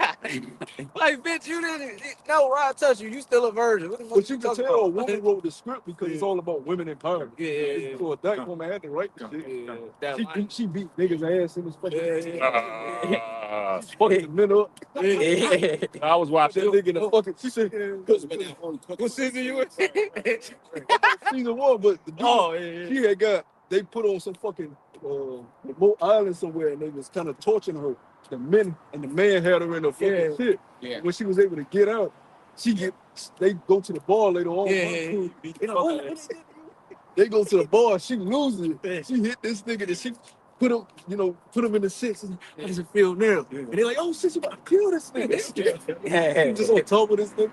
Like, bitch, you didn't. No, Rod touched you. You still a virgin. What the fuck But you can tell a woman wrote the script because it's all about women empowerment. Yeah. So a dyke woman had to write the shit. Yeah. She beat niggas' ass in his fucking fucking men up. I was watching. That nigga in the fucking. She said, What season you in? Season 1, but the dude, she had got, they put on some fucking remote island somewhere and they was kind of torturing her. The man had her in the fucking shit. Yeah. When she was able to get out, they go to the bar later on. They go to the bar, she loses it. She hit this nigga and she put him in the six. How does it feel now? And they're like, oh shit, you about to kill this nigga. Just on top of this nigga.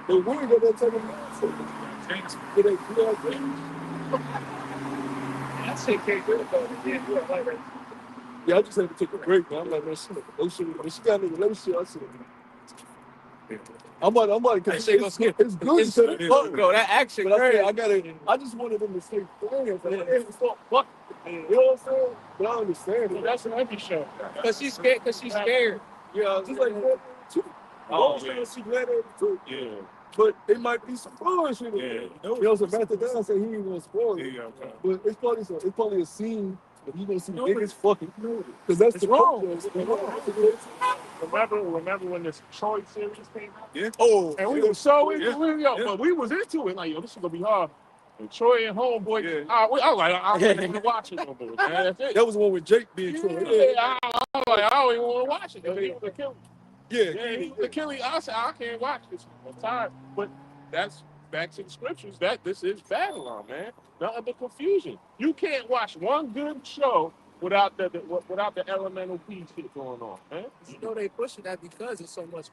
They worried about that type of nonsense. Yeah, I just had to take a break, man. I'm like, man, shit, when she got in a relationship, I said, I'm about to, That shit gonna skip. it's good It's to good say as fuck, bro. That action, but crazy. I just wanted them to stay friends. Like, hey, stop fucking. You know what I'm saying? But I understand it. That's an empty show. Cause she's scared. Cause she's scared. Yeah, just like that too. Oh, Yeah. yeah. She glad too. Yeah. But it might be some bullshit. Yeah. You know what I'm saying? Master Dan said he ain't gonna spoil it. Yeah. But it's probably a scene that you gonna see niggas fucking because that's It's the wrong. culture. Remember when this Troy series came out? Yeah. Oh, And we were so into yeah. it, yo, Yeah. but we was into it. Like, yo, this is gonna be hard. And Troy and Homeboy, Yeah. I was like, I don't even want to watch it no more, man. That's it. That was the one with Jake being Troy. Yeah, I was like, I don't even want to watch it. He was a killer. Yeah, He was a killer. I said, I can't watch this. I'm tired. But that's back to the scriptures. That this is Babylon, man. Nothing but confusion. You can't watch one good show without the elemental P shit going on, man. You know they pushing that because it's so much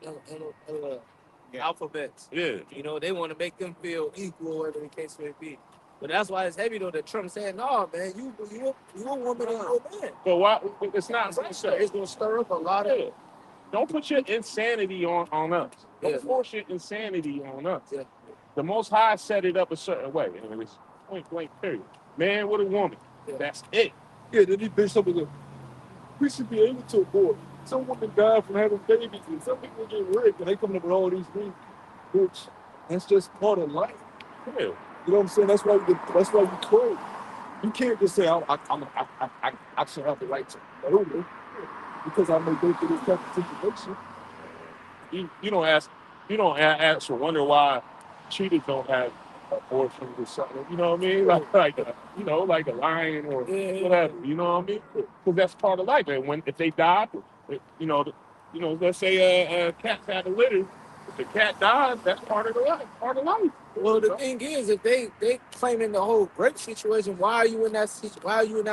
alphabets. Yeah. You know they want to make them feel equal, whatever the case may be. But that's why it's heavy though that Trump saying, "No, man, you a woman and you a man." But why? It's not. It's gonna stir up a lot of. Don't put your insanity on us. Don't Yeah. force your insanity on us. Yeah. The Most High set it up a certain way. And it's point blank period. Man with a woman. Yeah. That's it. Yeah, then he bitched up again. We should be able to abort. Some women die from having babies, and some people get raped, and they coming up with all these things. Bitch, that's just part of life. Yeah. You know what I'm saying? That's why you pray. You can't just say I should have the right to know because I may go through this type of situation. You don't ask or wonder why cheaters don't have abortions or something. You know what I mean? Like a lion or whatever. You know what I mean? Because that's part of life. And if they die, let's say cats had a litter. If the cat dies, that's part of the life. Part of life. Well, the thing is, if they claiming the whole rape situation, why are you in that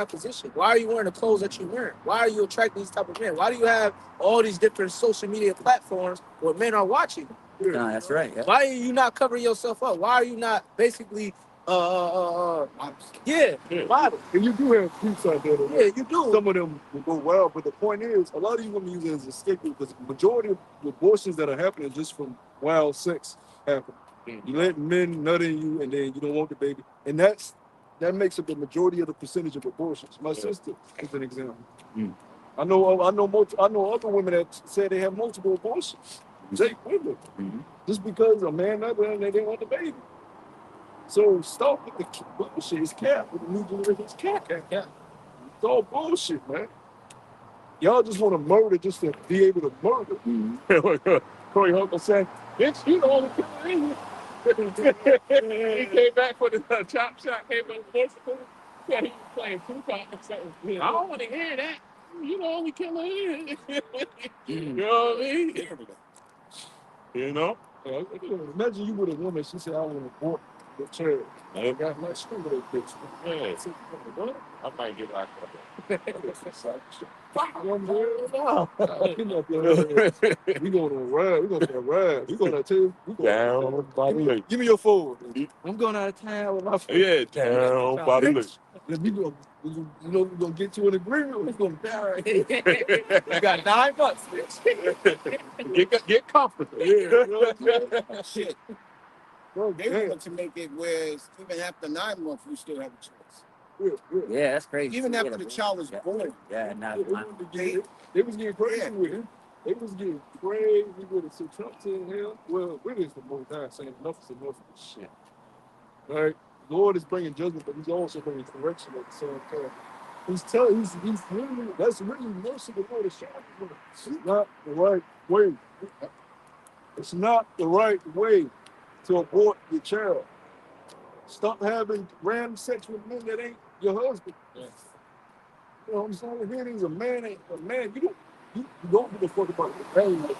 position? Why are you wearing the clothes that you wearing? Why are you attracting these type of men? Why do you have all these different social media platforms where men are watching? No, that's right. Yeah. Why are you not covering yourself up? Why are you not basically model? And you do have creeps out there. Yeah, you do. Some of them will go wild, but the point is, a lot of these women use it as a scapegoat because the majority of abortions that are happening is just from wild sex happening. You let men nut in you, and then you don't want the baby, and that makes up the majority of the percentage of abortions. My sister is an example. I know other women that said they have multiple abortions. Jake women, just because a man nutted and they didn't want the baby. So stop with the bullshit. It's cat. With the new generation, it's cat. It's all bullshit, man. Y'all just want to murder just to be able to murder. Corey Holcomb said, "Bitch, you the only killer in here." He came back for the chop shot, came back for the yeah, he was playing Tupac or something. I don't want to hear that. You the only killer in here. You know what I mean? You know? Imagine you with a woman, she said, I want to abort the child. I got my screw with that bitch. Yeah. I might get locked up. We going on a ride. We going to ride. We going to tell you. Down by the lake. Give me your phone. I'm going out of town with my friend. Yeah, down by the lake. We're going to get you an agreement. We're going to die. You got 9 months, bitch. Get comfortable. Yeah. Shit. They want to make it where even after 9 months, we still have a choice. Yeah, that's crazy. Even after the child is born. Yeah, no. They was getting crazy with it. They was getting crazy with it. So Trump said, hell, well, really it's the most time saying enough is enough of this shit. All right? The Lord is bringing judgment, but he's also bringing correction at the same time. He's really, that's really mercy the Lord is showing. It's not the right way. It's not the right way to abort your child. Stop having random sex with men that ain't your husband. Yes. You know what I'm saying? Here he's a man, ain't a man. You don't give a fuck about the man. As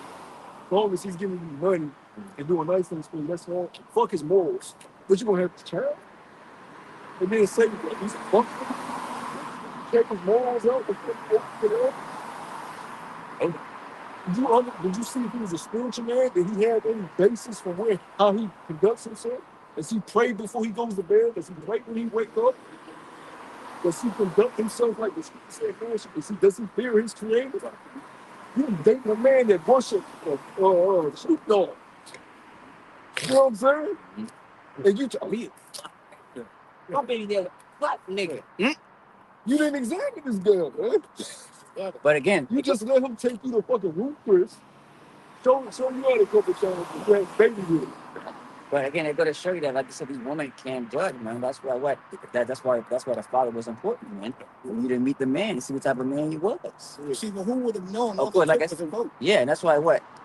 long as he's giving you money and doing nice things for you, that's all. Fuck his morals. But you gonna have this child? And then say he's fuck. Check his morals out. Did you see if he was a spiritual man? Did he have any basis for how he conducts himself? Does he pray before he goes to bed? Does he pray when he wake up? Does he conduct himself like the scripture said? Does he fear his creator? You dating a man that worships Snoop Dogg. You know what I'm saying? And you tell me, My baby daddy, what nigga? you didn't examine this girl, man. But again, You just let him take you to fucking root, Chris. Show you how to couple times and grab baby with it. but again, they're gonna show you that, like I said, these women can't judge, man. That's why that's why the father was important, man. For you to meet the man and see what type of man he was. See, but who would have known? Of course, like I said, yeah, and that's why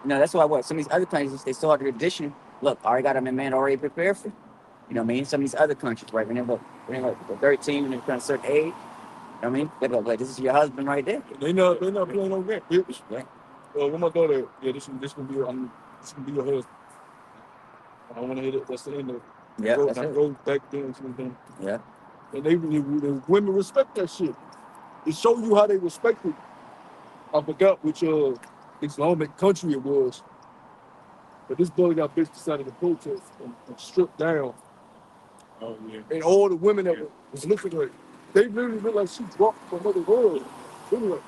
that's why some of these other countries, they saw the tradition. Look, I already got a man already prepared for. You know what I mean? Some of these other countries, right? When they're like 13, when they're a certain age, you know what I mean? They're like, this is your husband right there. They not playing no game, bitch. Yeah. When my daughter, this gonna be your husband. I don't want to hit it. That's the end of it. Yeah, go back there and something. Yeah. And the women respect that shit. It show you how they respect it. I forgot which Islamic country it was. But this boy got bitch decided to protest and strip down. Oh, yeah. And all the women that was looking at her, they really looked like she dropped from another world. Anyway.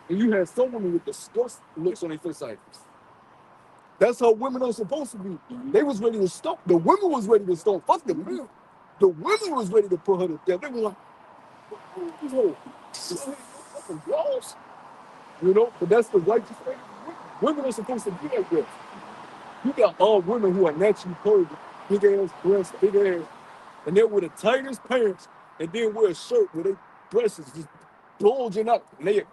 And you had some women with disgust looks on their face like, that's how women are supposed to be. They was ready to stop. The women was ready to stop. Fuck the men. The women was ready to put her to death. They were like, fucking walls. You know, but that's the righteous thing. Women are supposed to be like that. You got all women who are naturally curvy, big ass breasts, big ass, and they're with the tightest pants, and then wear a shirt where their breasts is just bulging out. And they,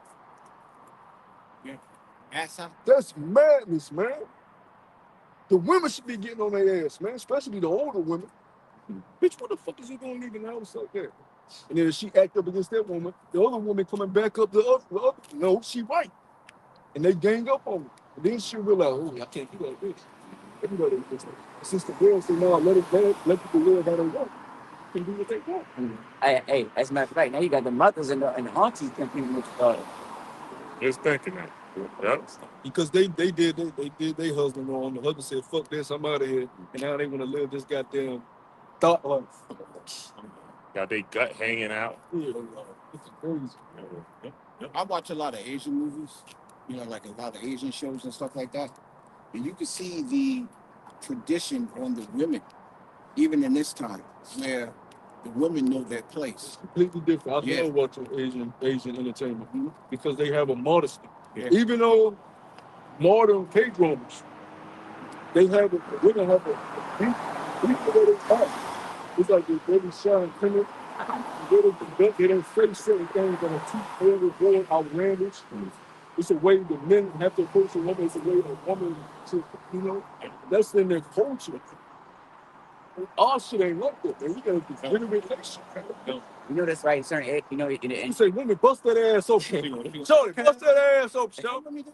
that's madness, man. The women should be getting on their ass, man, especially the older women. Bitch, what the fuck is you doing leaving the house like that? And then if she act up against that woman, the other woman coming back up the other, no, she right. And they gang up on her. And then she realize, oh, I can't do like this. Everybody does this. Since the girls say, no, let people live how they want. They can do what they want. Hey, as a matter of fact, now you got the mothers and the aunties competing with the daughter. Just thinking that. Yep. Because they did their husband wrong. The husband said, fuck this, I'm out of here. And now they want to live this goddamn thought life. Got their gut hanging out. Yeah, it's crazy. I watch a lot of Asian movies, you know, like a lot of Asian shows and stuff like that. And you can see the tradition on the women, even in this time, where the women know their place. Completely different. I love watching Asian entertainment because they have a modesty. Yeah. Even though modern K-dramas, they have the women have a deep the way they talk. It's like they're very shy and timid. They don't say certain things that are too overboard, outlandish. It's a way the men have to approach a woman. It's a way a woman to, you know, that's in their culture. Our shit ain't like that, man. We gotta be very relaxed. You know that's right. Certain, you know, You say, women, bust that ass open. Shorty, bust that ass open, Shorty.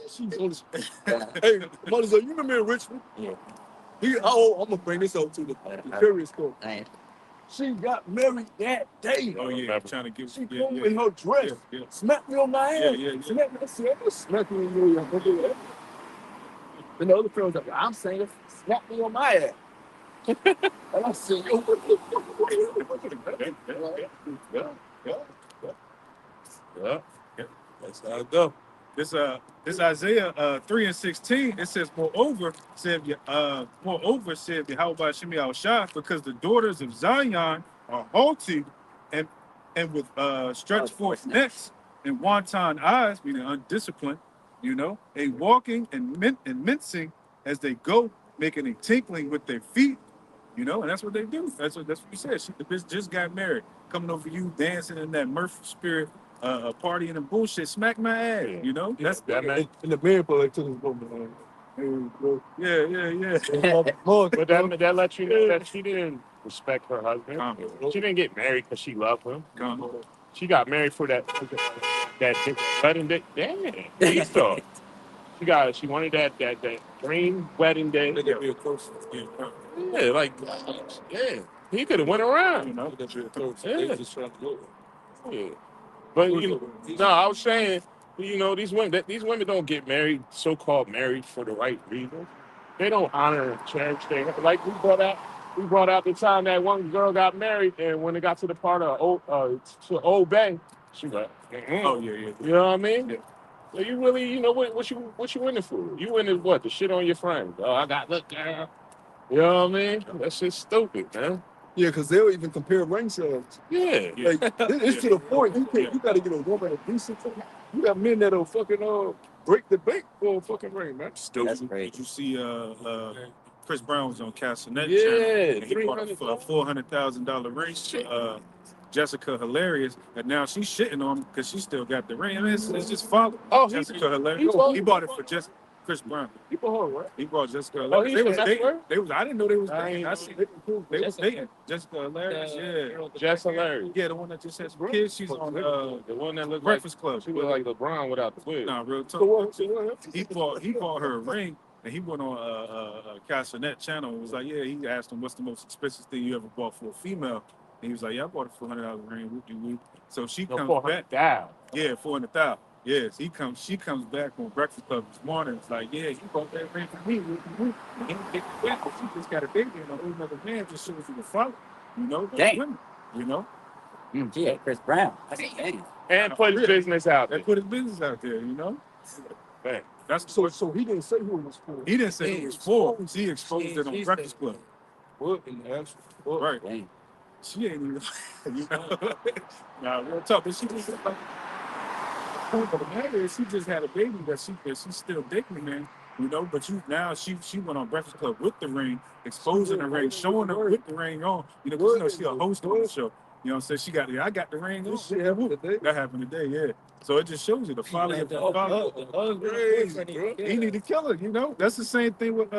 She's on the hey, mother, you remember in Richmond? Yeah. I'm gonna bring this up to the curious court. Right. She got married that day. Oh yeah, trying to give. She come in her dress, smack me on my ass. Smack me. I said, I'm gonna smack you in your ass. And the other friend was like, I'm saying, smack me on my ass. And I said, yo, what the fuck? Yeah. That's how it go. This Isaiah 3:16, it says, moreover said Yahweh Shemi Al-Shah, because the daughters of Zion are haughty and with stretched forth necks and wanton eyes, meaning undisciplined, you know, a walking and mincing as they go, making a tinkling with their feet, you know, and that's what they do. That's what you said. The bitch just got married, coming over you, dancing in that Murphy spirit, partying and bullshit, smack my ass, you know. That's that man. And the man probably took his woman. Yeah. But that lets you know that she didn't respect her husband. She didn't get married because she loved him. She got married for that wedding day. Damn, please though. She wanted that dream wedding day. They got real close. Yeah, like he could have went around. You know, they got real close. Yeah. They just trying to go. Yeah. But I was saying, you know, these women don't get married, so-called married, for the right reasons. They don't honor and cherish their, like we brought out the time that one girl got married, and when it got to the part of Old Bay, she like, Oh yeah. you know what I mean? Yeah. So you really, you know, what you in it for? You in it what? The shit on your friend. Oh, I got look, girl. You know what I mean? That shit's stupid, man. Yeah, because they'll even compare ring size. Yeah. Like it's to the point you got to get a woman a decent. You got men that'll fucking break the bank for a fucking ring, man. Still, That's great. did you see Chris Brown was on Castanet Yeah, channel, and he bought a $300,000. $400,000 ring. Jessica Hilarious, and now she's shitting on him because she still got the ring. I mean, it's just follow. Oh, Jessica Hilarious. He bought it for just Chris Brown. He bought her, right? He bought Jessica Oh, Hilarious. he They was that's dating. where? They was. I didn't know they was I dating. ain't I know. see. They was dating. Jessica Hilarious. Yeah. Jess Hilarious. Yeah, the one that just has kids. She's on The one that looked Breakfast Club. She was like LeBron without the wig. Nah, real talk. So what? He bought her a ring, and he went on a Castanet channel and was like, yeah, he asked him what's the most expensive thing you ever bought for a female. And he was like, yeah, I bought a $400 ring. Whoop-de-whoop. So she comes back. Down. Yeah, 400,000. Yes, she comes back on Breakfast Club this morning. It's like, yeah, you bought that ring for me. Whoop-de-whoop. And he didn't get it back, but she just got a baby, and a whole other man just shows you the follow. You know, Dang. women, you know. Yeah, Chris Brown. That's insane. And put his business out They there. put his business out there, you know. Man. That's So he didn't say who it was for. he didn't say it was for. He exposed it on Breakfast Club. What in the actual? Right. Dang. She ain't even, you know. Nah, real talk. But she just like, but the matter is, she just had a baby that she's still dating, man. You know, but now she went on Breakfast Club with the ring, exposing the ring, showing her with the ring on. You know, 'cause you know she a host on the show. You know what I'm saying? I got the ring on. This shit happened today. That happened today, yeah. So it just shows you the folly of the He need to kill her, you know. That's the same thing with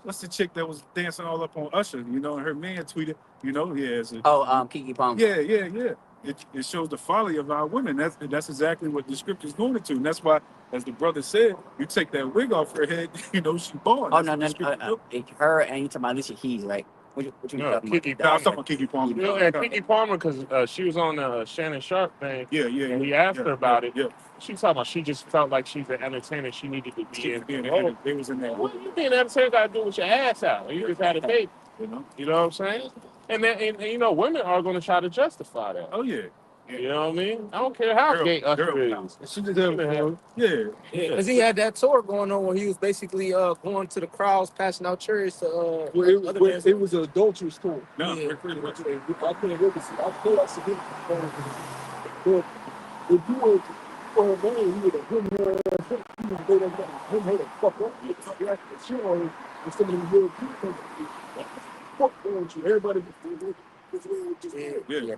what's the chick that was dancing all up on Usher, you know, and her man tweeted, you know, Kiki Palmer. Yeah. It shows the folly of our women. That's exactly what the scripture's going to. And that's why, as the brother said, you take that wig off her head, you know, she born. Oh, no. It's her and you talking about Alicia Keys, right? What you No, talking Kiki about? I was talking about Kiki Palmer. You know, and Kiki Palmer, because she was on the Shannon Sharp thing. Yeah. And he asked her about it. Yeah. She talking about she just felt like she's an entertainer. She needed to be in. They was in there. What you being an entertainer got to do with your ass out? You just had a baby. You know what I'm saying? And then, and you know, women are going to try to justify that. Oh yeah. You know what I mean? I don't care how gay Usher is. She just had Yeah. Because he had that tour going on where he was basically going to the crowds, passing out cherries to it was an adulterous tour. No, Yeah. I couldn't wait to see. I thought I should get but if you were for her man, you would have him her ass up. You would have made her the fuck up. She on with some of the European countries. Fuck going you. Everybody Yeah.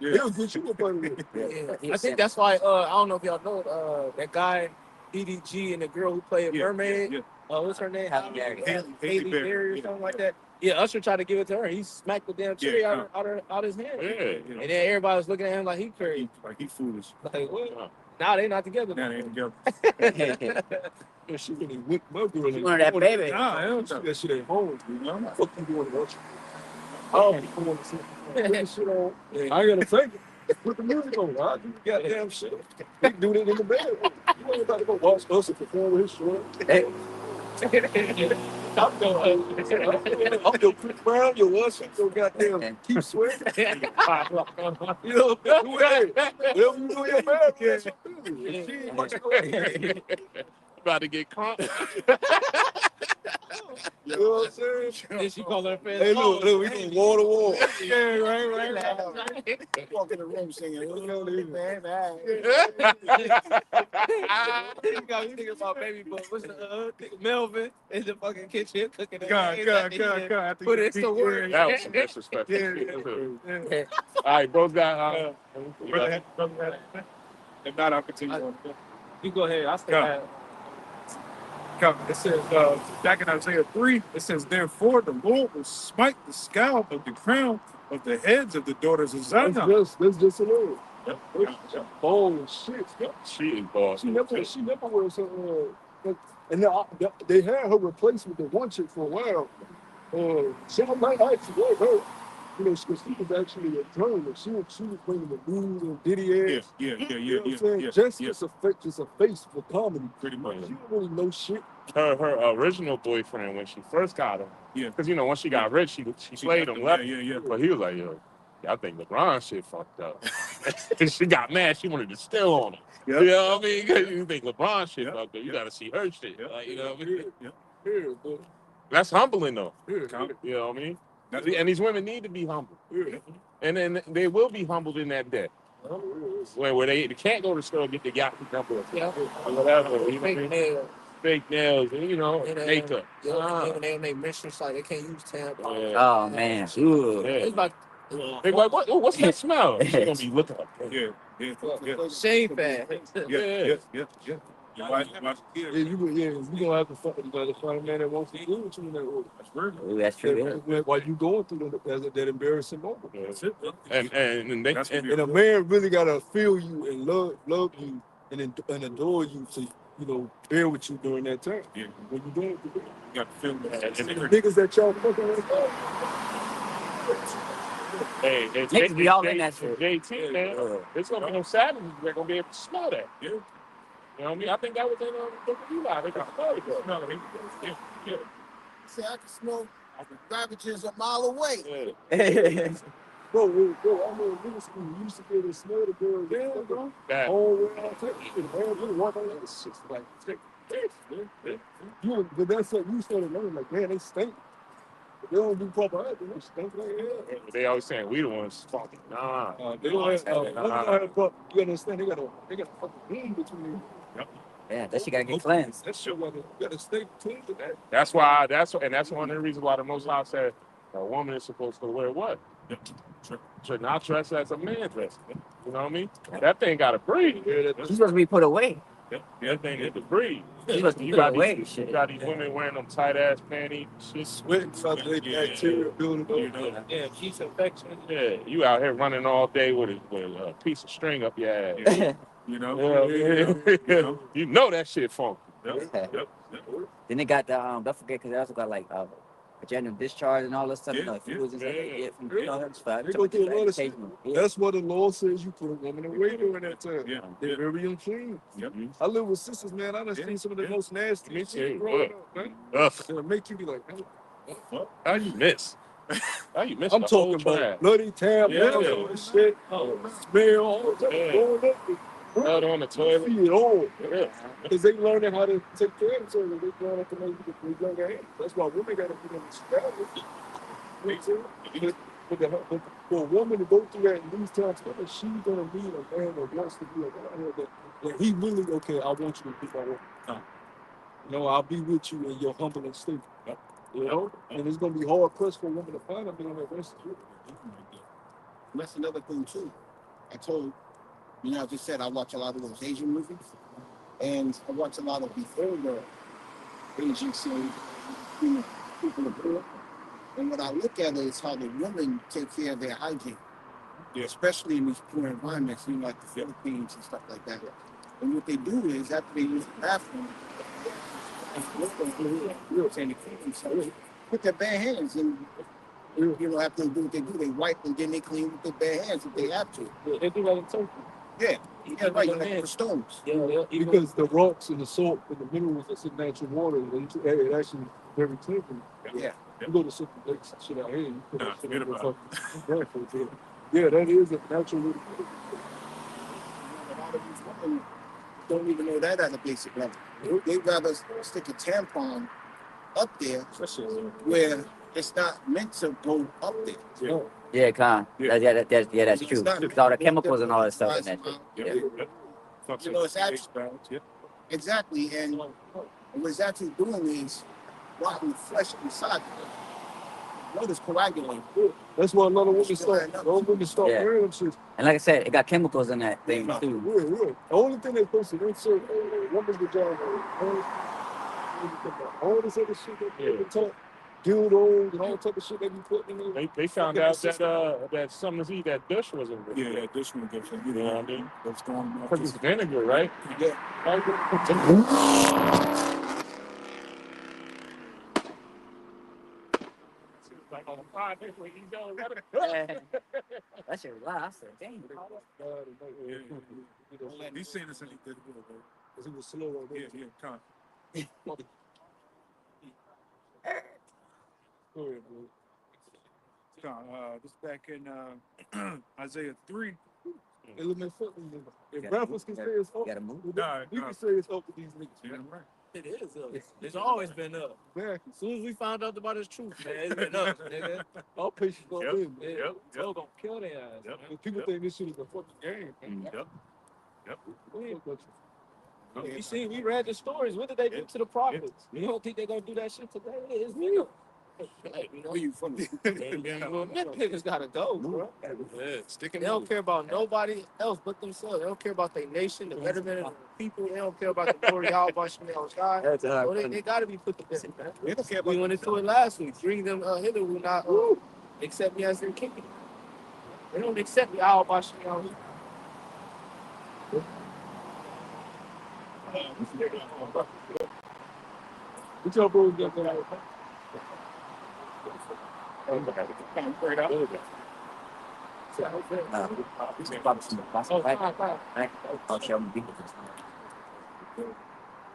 It was good shit up on there. I think that's why I don't know if y'all know that guy EDG and the girl who played Mermaid. Yeah. What's her name? Halle Berry. Haley Berry or something like that. Yeah, Usher tried to give it to her. He smacked the damn cherry out his hand. Yeah. And then everybody was looking at him like he crazy. Like he foolish. Like what? Now they not together. Now they ain't together. Yeah, she really whipped my girl. She wanted that baby. Nah, hell no. That shit ain't home, you know? Fuck you doing, watch. Oh. Put the shit on. I ain't gonna take it. Put the music on. I do the goddamn shit. They do that in the bedroom. You ain't about to go watch us and perform with his short. Hey. I'm going. I'm your Chris Brown, your Usher, your goddamn keep sweating. You know, whatever you do, you're married. That's your business. She ain't watching away. About to get caught. You know what I'm saying? Then she called her friend. Hey, look, we going wall to wall. Yeah, right. Walk in the room singing. You got me thinking about baby, but what's the Melvin in the fucking kitchen cooking the God. Put it to work. That was some disrespectful. Yeah. All right, bro's got. If not, I'll continue on. You go ahead. I still have. It says, back in Isaiah 3, it says, therefore the Lord will smite the scalp of the crown of the heads of the daughters of Zion. That's just a little. Yep. Ball shit. She is boss. She never was and now they had her replaced with the one chick for a while. She might actually like her. You know, because she was actually a journalist. She was bringing the news and Diddy ass. Yeah. You know what I'm saying? Just a face for comedy. Pretty much. She don't really know shit. Her original boyfriend when she first got him. Yeah. Because you know once she got rich, she played him left. Yeah. But he was like, yo, I think LeBron shit fucked up. She got mad. She wanted to steal on him. Yep. You know what I mean? 'Cause you think LeBron shit Yep. fucked up. You Yep. got to see her shit. Yep. Like, you know what I mean? Yep. Yeah, but That's humbling, though. yeah, You know what I mean? That's And these women need to be humble. yeah. And then they will be humbled in that day. Where they can't go to the store and get the Yahoo number or whatever. You know what I mean? Fake nails, and, you know, makeup. They mention like they can't use tampons. Yeah. Oh man. Ooh. Yeah. It's like They like, what's that smell? She's gonna be looking up. Yeah. Yeah. shame fast. Yeah. You watch, Yeah, you gonna have to find a man that wants to do with you in that order. That's right. Ooh, that's true. Yeah. While you going through that embarrassing moment. That's it. And they That's and, And a man really gotta feel you and love you and adore you to, you know, bear with you during that time. Yeah. When you doing it, You got to feel that. the niggas that y'all fucking with. hey, Niggas be all in that shit. JT, man, Yeah. it's gonna be no savages. They're gonna be able to smell that. Yeah. You know what I mean? I think that was in Book of Eli. They can smell it. Smell it. Yeah. See, I can smell garbages a mile away. Yeah. Bro, I mean, middle school, we used to be able to smell the girls. Yeah, bro. That, All the way out there. Man, we walk on that shit like, but that's what you started learning. Like, man, they stink. They don't do proper acting. They stink like hell. they always saying we the ones fucking. Nah. They don't have, you understand? They got a fucking beam between them. Yeah, that shit gotta get cleansed. That shit got to stay clean to that. That's one of the reasons why the Most High said a woman is supposed to wear what? Should not dress as a man dresses. You know what I mean? That thing gotta breathe. She's supposed to be put away. That thing need to breathe. She's supposed to be You put got away. these, Shit. you got these women wearing them tight ass panties, shit. Sweat, something like bacteria building up. Yeah, she's infection. Yeah, you out here running all day with a piece of string up your ass. You know? You know that shit funky. Yep. Then they got the don't forget because they also got like vaginal discharge and all that stuff. Yeah, You know, if you was yeah. get from, you know, that's fine. They go through a lot of shit. Yeah. That's what the law says. You put a woman away during that time. Yeah. They're very unclean. Yep. I live with sisters, man. I done seen some of the most nasty Me shit too. growing up, man. Ugh. It'll make you be like, man, How you miss? How you miss? I'm the whole talking about trash? bloody tampons and shit. Smell all the time. Yeah. Going up. Out on the toilet. See it all. Yeah. Because they learning how to take care of themselves. They learning to make it younger age. That's why women got to be in the strategy. But for a woman to go through that in these times, she's going to need a man that wants to be around her. That he really, okay, I want you to be my woman. You know, I'll be with you in your humble state. You know? And it's going to be hard pressed for a woman to find a man that wants to do it. That's another thing too. I told, you know, I just said I watch a lot of those Asian movies, and I watch a lot of the older Asian series, you know, people of color. And what I look at is how the women take care of their hygiene, especially in these poor environments, you know, like the Philippines and stuff like that. And what they do is after they use the bathroom, put their bare hands and, you know, after they do what they do, they wipe and then they clean with their bare hands if they have to. They do that in Turkey. Yeah, right, like the stones. Yeah. Because the rocks and the salt and the minerals that's in natural water, it actually very clean. Yeah. You go to certain lakes and shit out here, you put that shit forget in the about fucking yeah, that is a natural way to do it. A lot of these women don't even know that at a basic level. They'd rather stick a tampon up there where it's not meant to go up there. Yeah, Con. Yeah. That's true. It's not- With all the chemicals and all that stuff in that shit. Yeah. You know, it's actually exactly, and what it's actually doing is rotting the flesh inside. What is coagulating? That's why a lot of women start Yeah. wearing them shit. And like I said, it got chemicals in that thing too. Yeah. The only thing they're supposed to insert women's vagina, all this other shit that they talk, dildos and all type of shit they be putting in there. They found out that something to eat that dish wasn't good. Yeah, that dish one goes. You know what I mean? That's going on. Because it's vinegar, right? Yeah. Like on the fire, where you go, That shit was loud. I said, dang. He's saying this and he did good, bro. Because it was slow right there. Yeah, con. Go ahead, bro. This back in Isaiah 3. Element football. If Yeah. rappers can say it's up, Gotta move. we can say it's up to these niggas. Yeah, right. It is up. It's always been up. Exactly. As soon as we found out about his truth, man, it's been up, nigga. All patience gonna Yep. win. Yeah, so gonna kill their ass. Yep. And people think this shit is a fucking game. Yep. Yep. We seen, we read the stories. What did they do to the prophets? You don't think they're gonna do that shit today? It's been up. Like, you know, Where you from? well, nitpickers gotta go, bro. Yeah. Sticking. They don't care about nobody else but themselves. They don't care about their nation, the betterment of the people. They don't care about the glory of Allah Subhanahu wa Ta'ala. So they gotta be put to death, man. They don't care We about went into it last week. Bring them hither will not accept me as their king. They don't accept me Allah Subhanahu. What y'all boys got there?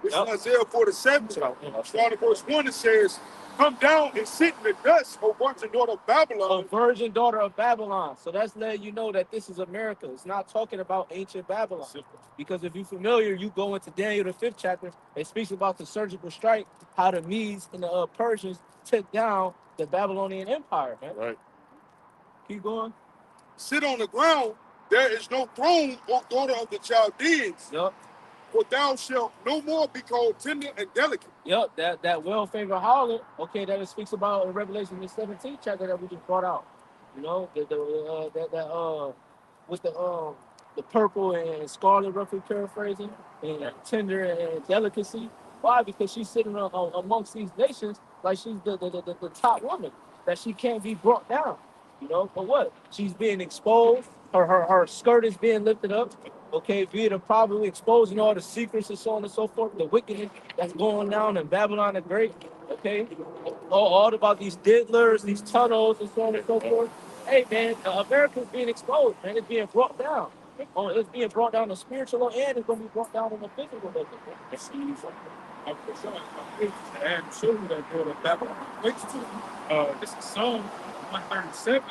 This is Isaiah 47, starting verse 1, it says, "Come down and sit in the dust, O virgin daughter of A Babylon." virgin daughter of Babylon. So that's letting you know that this is America. It's not talking about ancient Babylon. Because if you're familiar, you go into Daniel the 5th chapter. It speaks about the surgical strike, how the Medes and the Persians took down the Babylonian Empire, man. Right. Keep going. Sit on the ground, there is no throne, O daughter of the Chaldeans, Yup. for thou shalt no more be called tender and delicate. Yup. That well-favored harlot. Okay, that it speaks about in Revelation the 17th chapter that we just brought out. You know, with the purple and scarlet, roughly paraphrasing, and tender and delicacy. Why? Because she's sitting amongst these nations like she's the top woman, that she can't be brought down. You know, for what? She's being exposed. Her skirt is being lifted up. Okay, being probably exposing all the secrets and so on and so forth, the wickedness that's going down in Babylon the Great. Okay, all about these diddlers, these tunnels, and so on and so forth. Hey, man, America's being exposed, man. It's being brought down. It's being brought down on the spiritual level, and it's going to be brought down on the physical level. This is Psalm 137.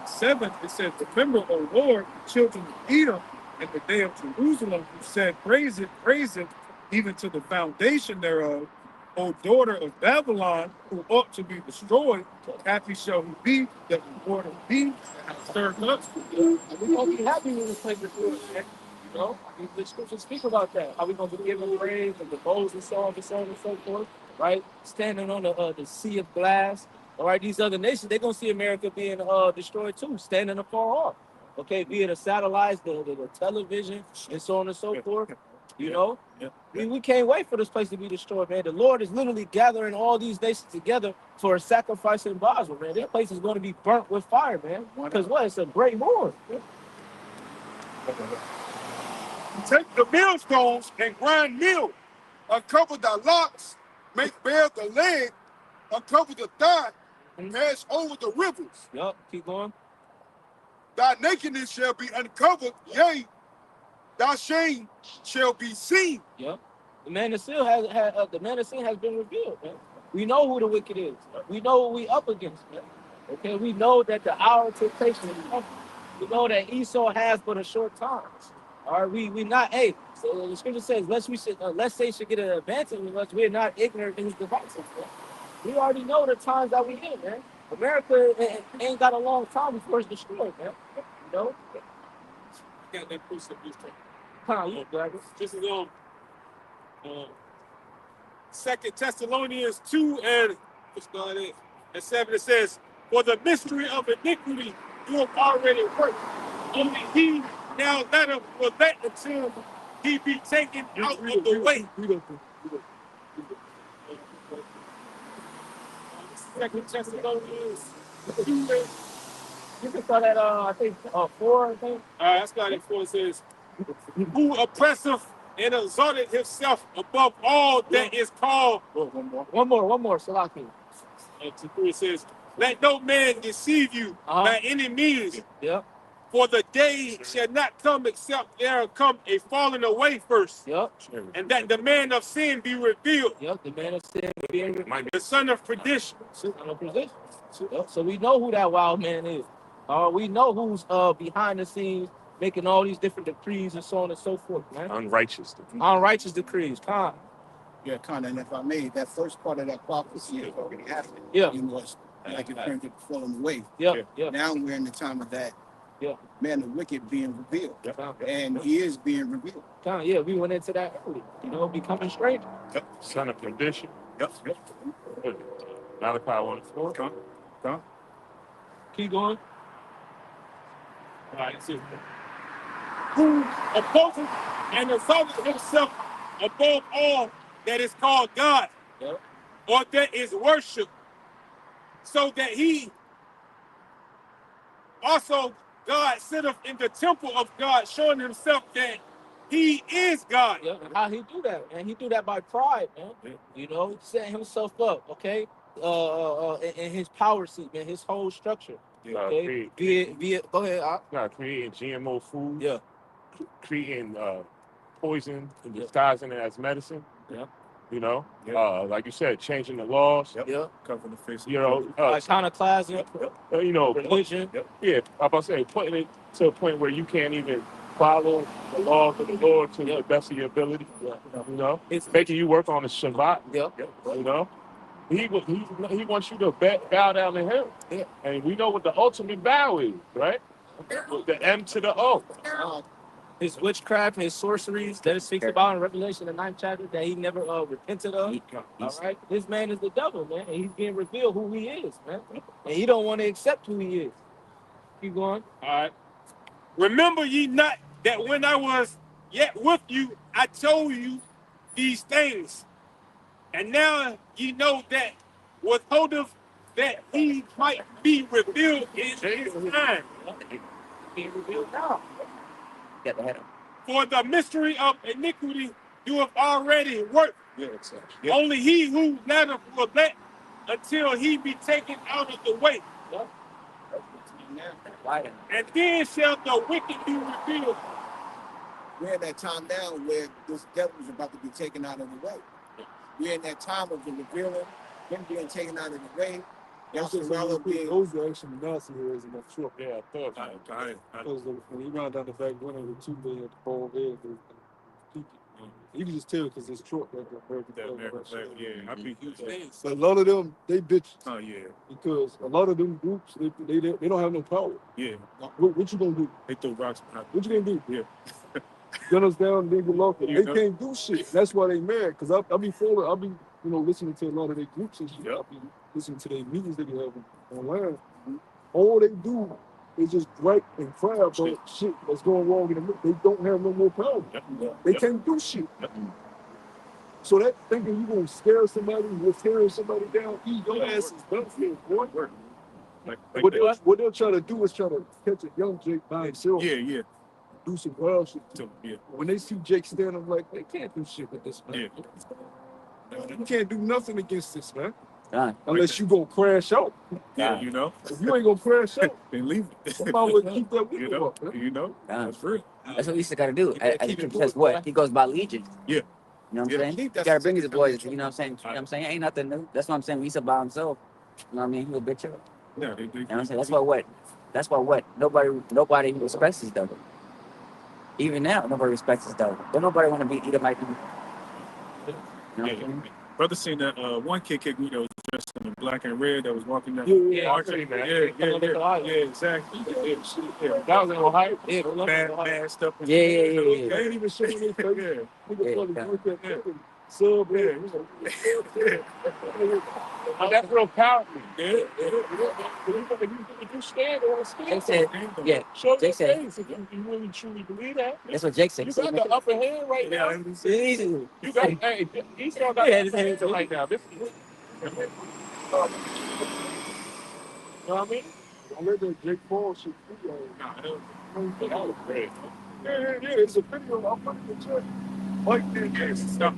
7, it says, "Remember, O Lord, the children of Edom, and the day of Jerusalem, who said, praise it, even to the foundation thereof. O daughter of Babylon, who ought to be destroyed, happy shall he be that reward of thee, and hath served us." We're going to be happy when this place is good, man. You know, the scriptures speak about that. How we going to give him praise and the bowls and so on and so on and so forth, right? Standing on the sea of glass. All right, these other nations, they're going to see America being destroyed too, standing afar off. Okay, be it the satellites, the television, and so on and so forth. You know, we can't wait for this place to be destroyed, man. The Lord is literally gathering all these nations together for a sacrifice in Basel, man. This place is going to be burnt with fire, man. Because what? It's a great war. Take the millstones and grind meal, uncover thy locks, make bare the leg, uncover the thigh, and pass over the rivers. Yup, keep going. Thy nakedness shall be uncovered, yea, thy shame shall be seen. Yep. The man of sin has been revealed, man. We know who the wicked is. We know what we up against, man. Okay, we know that the hour of temptation is coming. We know that Esau has but a short time. All right, we not so the scripture says, lest Satan should get an advantage with us, we're not ignorant in his devices, man. We already know the times that we in, man. America ain't got a long time before it's destroyed, man. You know? Got that precept this time. This is 2 Thessalonians 2 and 7, it says, "For the mystery of iniquity you have already worked. Only he now will let until he be taken out of the way." 2 Thessalonians 2. you can start at I think 4, I think. That's got it. 4 says, "Who oppresseth and exalted himself above all that is called." One more, Salaki. To 3 it says, "Let no man deceive you by any means. Yep. For the day shall not come except there come a falling away first. Yep. And that the man of sin be revealed. Yep. The man of sin being The son of perdition. son of perdition. So we know who that wild man is. We know who's behind the scenes making all these different decrees and so on and so forth, man. Unrighteous decrees. Unrighteous decrees. Yeah, kind of. And if I may, that first part of that prophecy has already happened. Yeah. You know, it's like it turned to falling away. Yeah. Now we're in the time of that. Yeah. Man, the wicked being revealed. And he is being revealed. Yeah, we went into that early. You know, becoming strange. Son of perdition. Malachi 1:4. Come. Keep going. All right, see. Who opposes and exalts himself above all that is called God, or that is worship, so that he also God sitteth in the temple of God, showing himself that he is God. Yeah, and how he do that, man? He do that by pride, man. You know, setting himself up, okay? In his power seat, man, his whole structure. Okay. Go ahead. Creating GMO food. Yeah. Creating poison and disguising it as medicine. Yeah. You know, like you said, changing the laws. Yeah. Covering the face. You know, iconoclasm. You know, religion. Yeah, I'm about to say, putting it to a point where you can't even follow the laws of the Lord to the best of your ability. Yeah. You know, it's making you work on the Shabbat. Yeah. You know, he wants you to bow down to him. Yeah. And we know what the ultimate bow is, right? The M to the O. His witchcraft, his sorceries that it speaks about in Revelation, the 9th chapter, that he never repented of. All right, this man is the devil, man, and he's being revealed who he is, man, and he don't want to accept who he is. Keep going. All right. Remember ye not that when I was yet with you, I told you these things, and now ye know that withholdeth that he might be revealed in his time. Being revealed now. Get the head up. For the mystery of iniquity doeth already work. Only he who never will let until he be taken out of the way. And then shall the wicked be revealed. We're in that time now where this devil is about to be taken out of the way. We're in that time of the revealing, him being taken out of the way. Those are actually Nazi heroes in that truck. Yeah, I Because when he ran down the back window with 2 billion at the ball head, you can just tell because this truck that American flag. Yeah, I think so a lot of them, they bitches. Oh yeah. Because a lot of them groups, they don't have no power. Yeah. What you gonna do? They throw rocks. What you gonna do? Yeah. Gunners down, legal local. They can't do shit. That's why they mad. Because I be listening to a lot of their groups and shit. I be listening to their meetings they be having online. All they do is just gripe and cry about shit that's going wrong in the middle. They don't have no more power. They can't do shit. So that thinking you gonna scare somebody with tearing somebody down, your ass is done for, boy. What they'll try to do is try to catch a young Jake by himself. Yeah. Do some wild shit. Yeah. When they see Jake standing, like, they can't do shit with this, man. Yeah. You can't do nothing against this, man. God. Unless you gonna crash out. Yeah, you know. If you ain't gonna crash out, then leave it. somebody would keep that with you up, man. God. That's true. That's what Lisa got to do. Because what? He goes by Legion. Yeah. You know what I'm saying? You got to bring his boys. You know what I'm saying? You know what I'm saying? Ain't nothing new. That's what I'm saying. Lisa by himself. You know what I mean? He'll bitch up. Yeah, you know what I'm saying? That's why nobody respects his devil. Even now, nobody respects his devil. Don't nobody want to be Edomite. You know what I'm saying? Brother seen that one kid kicked me that was dressed in black and red that was walking down. Yeah, exactly. That was in Ohio. Bad stuff. They ain't even showing their face. That's real powerful. If you stand on Jake said, yeah. show Jake your said, face if you really truly believe that. that's what Jake said. You got the upper hand right now. You got, hey, he's still got Yeah, the hands right now. This is, you know what I mean? I let that Jake Paul shit free. That was great. Yeah, it's a video. I'll put it in the chat. Mike did stuff.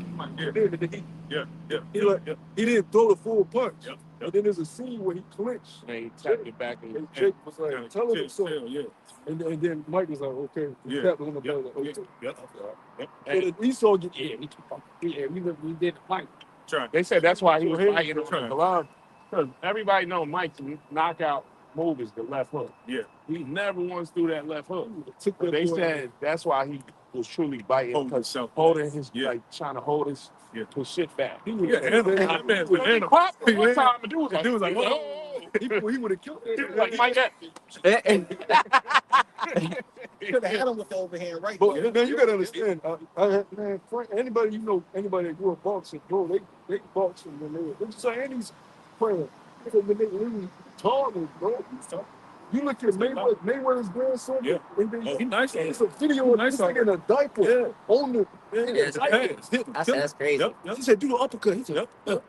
He didn't throw the full punch. And then there's a scene where he clinched. And he tapped it back and Jake was like, tell him so. And then Mike was like, okay. He tapped him on the belly. Like, so that Esau get, we did the fight. they said that's why he was fighting on the blood. Because everybody know Mike's knockout move is the left hook. Yeah. He never once threw that left hook. Took But that they boy- said that's why he was truly biting, Holding because himself. holding his, Yeah. like trying to hold his shit back. He would Yeah, and that man's an He animal. popped him one Yeah. time, and dude was like, Dude was like, oh. he would have killed He that. was like, Mike, that. Could have had him with the overhand right. But there. man, you gotta understand, man, anybody you know, anybody that grew up boxing, bro, they boxing when they just saying these players, when they really taller, bro. You look at Mayweather's grandson, Yeah. and then Oh, he nice. it's a video of this nigga in a diaper on the Yeah, that's crazy. Yep. He said, do the uppercut. He said, Yep.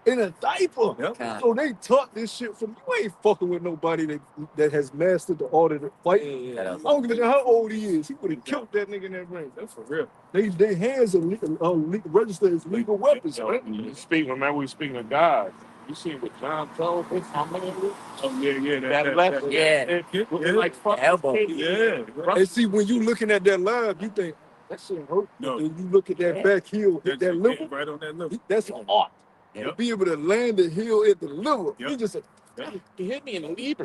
in a diaper. Yep. God. So they taught this shit from you. Ain't fucking with nobody that has mastered the art of the fight. Yeah. I don't give a damn how old he is. He would have killed that nigga in that ring. That's for real. They hands are registered as legal weapons, Yo, right? remember we speaking of God. You see what John Jones is? Oh yeah. That left, Yeah. like fucking Elbow. Yeah. And see, when you looking at that live, you think that shit hurt. No. And you look at that back heel, hit that liver, right on that liver. that's an art. Yeah. To be able to land the heel at the liver, Yep. he just said, He hit me in the liver.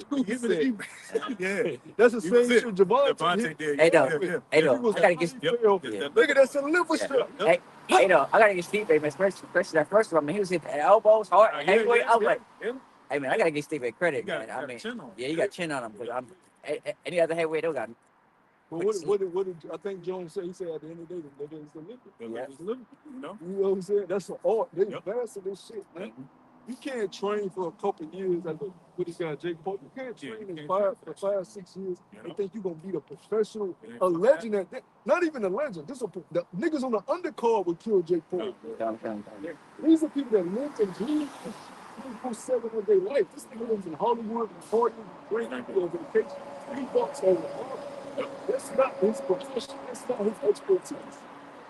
Yeah. that's the He same was it. shit Javante Devontae did. Hey, though. Yeah. Hey, though. He was I gotta get. Nigga, that's a liver strap. Hey, though. I gotta get Steve, man. Especially that first one, man. He was hitting elbows hard, heavyweight. I was like, hey, man, I gotta give Steve credit, You got- man. I mean, chin on. yeah, you got chin on him. But any other heavyweight, they got. But what did I think Jones said? He said at the end of the day, the nigga is the liver. It's a liver, you know. You know what I'm saying? That's an art. They Yep. master this shit, man. You can't train for a couple of years. I think with this guy Jake Paul, you can't train in for 5-6 years and think you're gonna be a professional, a legend. Not even a legend. The niggas on the undercard would kill Jake Paul. These are people that live and breathe 24/7 of their life. This nigga lives in Hollywood, partying, drinking, on vacation. $3 over the That's not his profession. That's not his expertise.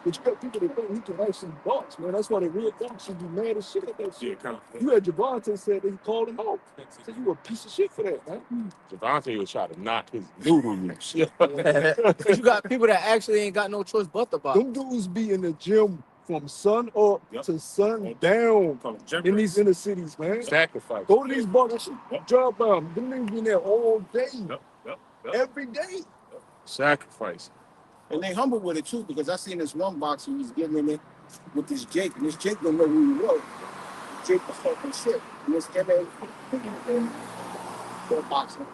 But you got people that think he can actually box, man. That's why the real box should be mad as shit at that shit. Yeah, kind of. You had Javante said that he called him out. Said you a piece of shit for that, man. Devontae was trying to knock his noodle loose. Because you got people that actually ain't got no choice but to box. Them dudes be in the gym from sun up to sun down in these inner cities, man. Sacrifice. Go to these boxes, drive by them. Them niggas be in there all day, every day. Sacrifice. And they humble with it too, because I seen this one boxer who was getting in it with this Jake, and this Jake don't know who he was. Jake was talking shit. And this MMA boxer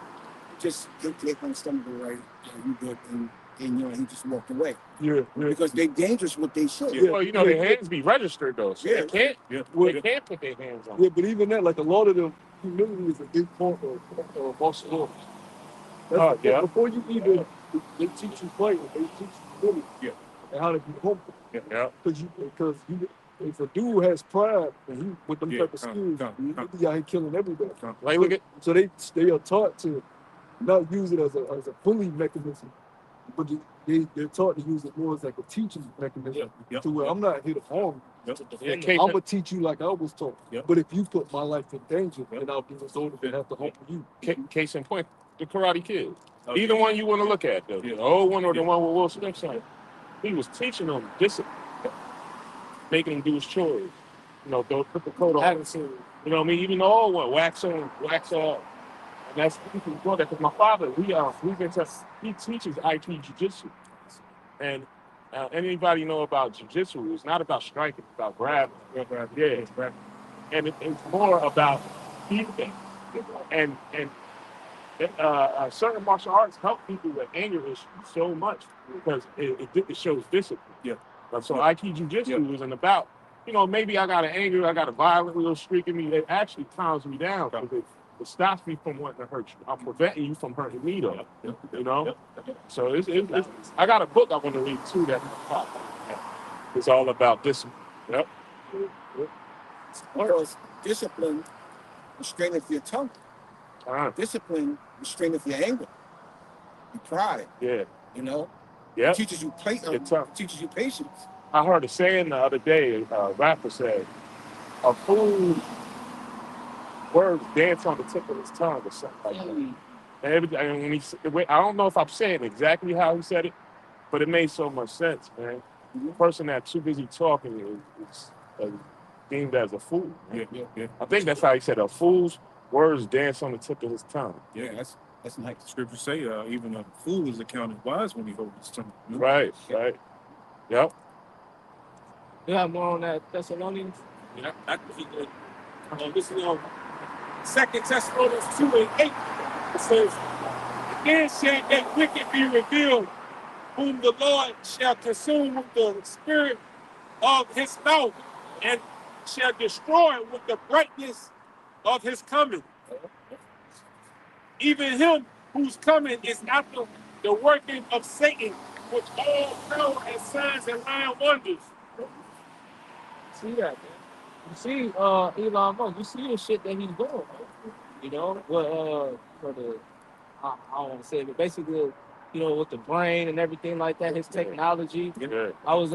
just hit Jake on the stomach right, you good, and you know, he just walked away. Yeah. Because they dangerous with they shit. Yeah. Well, you know, their hands be registered though, so they can't put their hands on. Yeah, but even that, like a lot of them, humility is a big part of martial arts. Before you even, they teach you fighting, they teach you humility. Yeah. And how to be humble. Yeah. Because if a dude has pride and he with them type of skills, he be out here killing everybody. Like, look at, So they are taught to not use it as a bully mechanism, but they're taught to use it more as like a teaching mechanism. To where I'm not here to harm you. I'm gonna teach you like I was taught. But if you put my life in danger, then I'll be resorted to have to humble you. case in point, the Karate Kid. Either one you want to look at, though. The old one or the one with Will Smith son. He was teaching them discipline, making him do his chores. You know, don't put the coat on. I haven't seen it. You know what I mean? Even the old one, wax on, wax off. And that's because my father, he teaches Aikido Jiu-Jitsu. And anybody know about Jiu-Jitsu, it's not about striking, it's about grabbing. Yeah. And it's more about defense. And certain martial arts help people with anger issues so much because it shows discipline. So Aikido Jiu-Jitsu isn't about, you know, maybe I got an anger, I got a violent little streak in me that actually calms me down because it stops me from wanting to hurt you. I'm preventing you from hurting me, though. You know? So it's I got a book I want to read too that it's all about discipline. Because discipline restraineth your tongue. Discipline restraineth your anger, your pride. Yeah. You know? Yeah. Teaches you teaches you patience. I heard a saying the other day, a rapper said, a fool's words dance on the tip of his tongue or something like that. And when I don't know if I'm saying exactly how he said it, but it made so much sense, man. The person that's too busy talking is deemed as a fool. Yeah, yeah, yeah. I think that's how he said a fool's words dance on the tip of his tongue. Yeah, that's nice. Scriptures say even a fool is accounted wise when he holds his tongue. You know? Right, right. Yep. Yeah, more on that Thessalonians. Yeah, I can see that. Listen on 2 Thessalonians 2:8. It says, "Again shall that wicked be revealed, whom the Lord shall consume with the spirit of his mouth, and shall destroy with the brightness of his coming. Even him whose coming is after the working of Satan, with all power and signs and lying wonders." See that, man. You see, Elon Musk. You see the shit that he's doing, man. You know, for the I don't want to say it, but basically, you know, with the brain and everything like that, his technology. Yeah. I was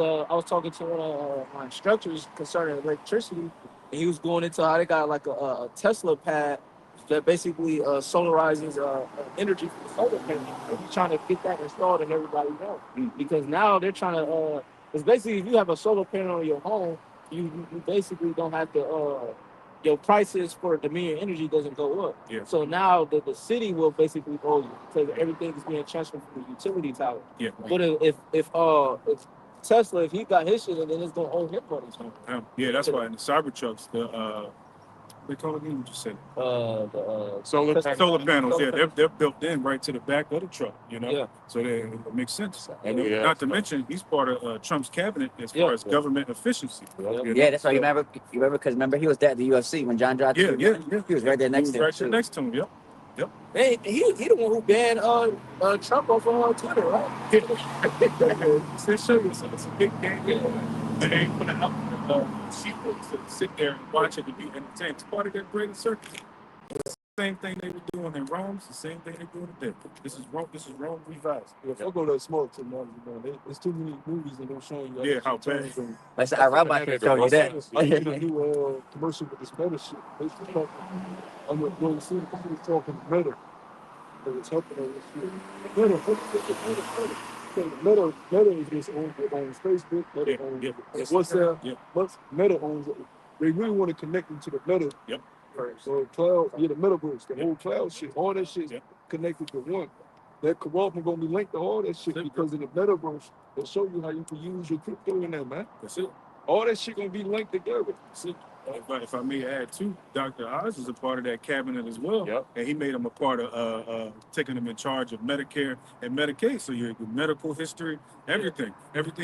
talking to one of my instructors concerning electricity, and he was going into how they got like a Tesla pad that basically solarizes energy from the solar panel. He's trying to get that installed and everybody know, because now they're trying to. It's basically if you have a solar panel on your home, you basically don't have to. Your prices for Dominion Energy doesn't go up. Yeah. So now the city will basically owe you because everything is being transferred from the utility tower. Yeah. But if Tesla, if he got his shit, then it's gonna owe him money. Yeah, that's why in the Cybertrucks, they call it again. You just said Solar panels. Yeah, they're built in right to the back of the truck. You know. Yeah. So it makes sense. Yeah. Not to mention, he's part of Trump's cabinet as far as government efficiency. Yeah, that's why you remember because he was there at the UFC when John dropped. Yeah. He was right there next to him. Right there next to him. Yep. Man, he the one who banned Trump off on Twitter, right? They show you it's a big game. They ain't put out people to sit there and watch it to be entertained. It's part of their greater circus. It's the same thing they were doing in Rome. It's the same thing they're doing today. This is Rome revised. Yeah, fuck all that smart technology, man. There's too many movies that don't show you. Yeah, how bad. Like I robot can show you that. They did a new commercial with this meta shit. They was talking. I'm going to see the company talking meta. It was helping on this shit. Meta is just owns Facebook. Meta owns WhatsApp. Yeah. Meta owns it. They really want to connect them to the meta. Yep. So cloud, the metaverse, the whole cloud shit, all that shit connected to one. That corruption gonna be linked to all that shit because in the metaverse, they'll show you how you can use your crypto in there, man. That's it. All that shit gonna be linked together. That's it. If I may add too, Dr. Oz is a part of that cabinet as well. Yep. And he made him a part of taking him in charge of Medicare and Medicaid. So your medical history, everything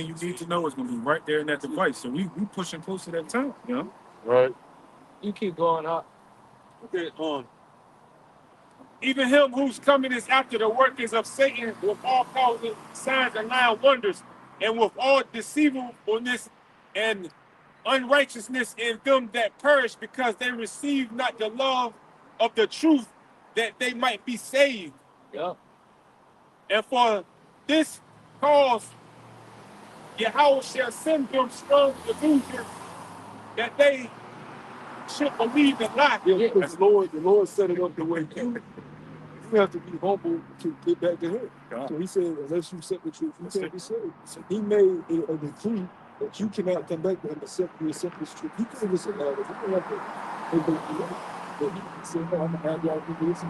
you need to know is going to be right there in that device. So we pushing close to that time, you know? Right. You keep going up. Okay, even him whose coming is after the workings of Satan with all powers, signs and lying wonders, and with all deceivableness and unrighteousness in them that perish, because they receive not the love of the truth, that they might be saved. Yeah. And for this cause, Yahweh shall send them strong delusion that they should believe the lie. Yeah, because the Lord set it up the way you have to be humble to get back to him. God. So he said, unless you accept the truth, you can't be saved. He made a decree that you cannot come back to him except you accept this truth. He could have said that. He could have but he said, no, I'm going to have y'all do this.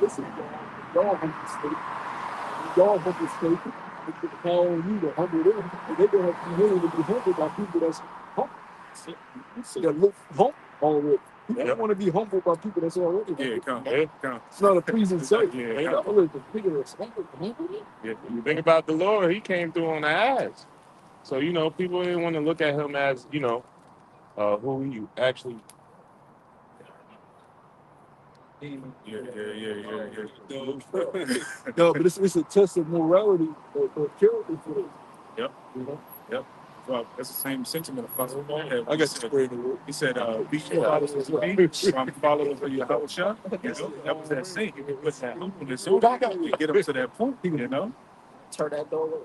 Listen, y'all humble state. They put the power on you to humble them. And they're going to have to be willing to be humbled by people that's humble. That look humble already. You don't want to be humbled by people that's already humble. It's not a pleasing sight. Yeah. You think about the Lord, he came through on the ass. So, you know, people didn't want to look at him as, you know, who he actually. No, but it's a test of morality or character for them. Yep. You know? Yep. Well, that's the same sentiment of Apostle Paul had. I got to spray the word. He said, be followers of me, I'm followers of Yahweh Shah. You know, that was that saying. He would put that humbleness on to get him to that point, you know? Turn that door.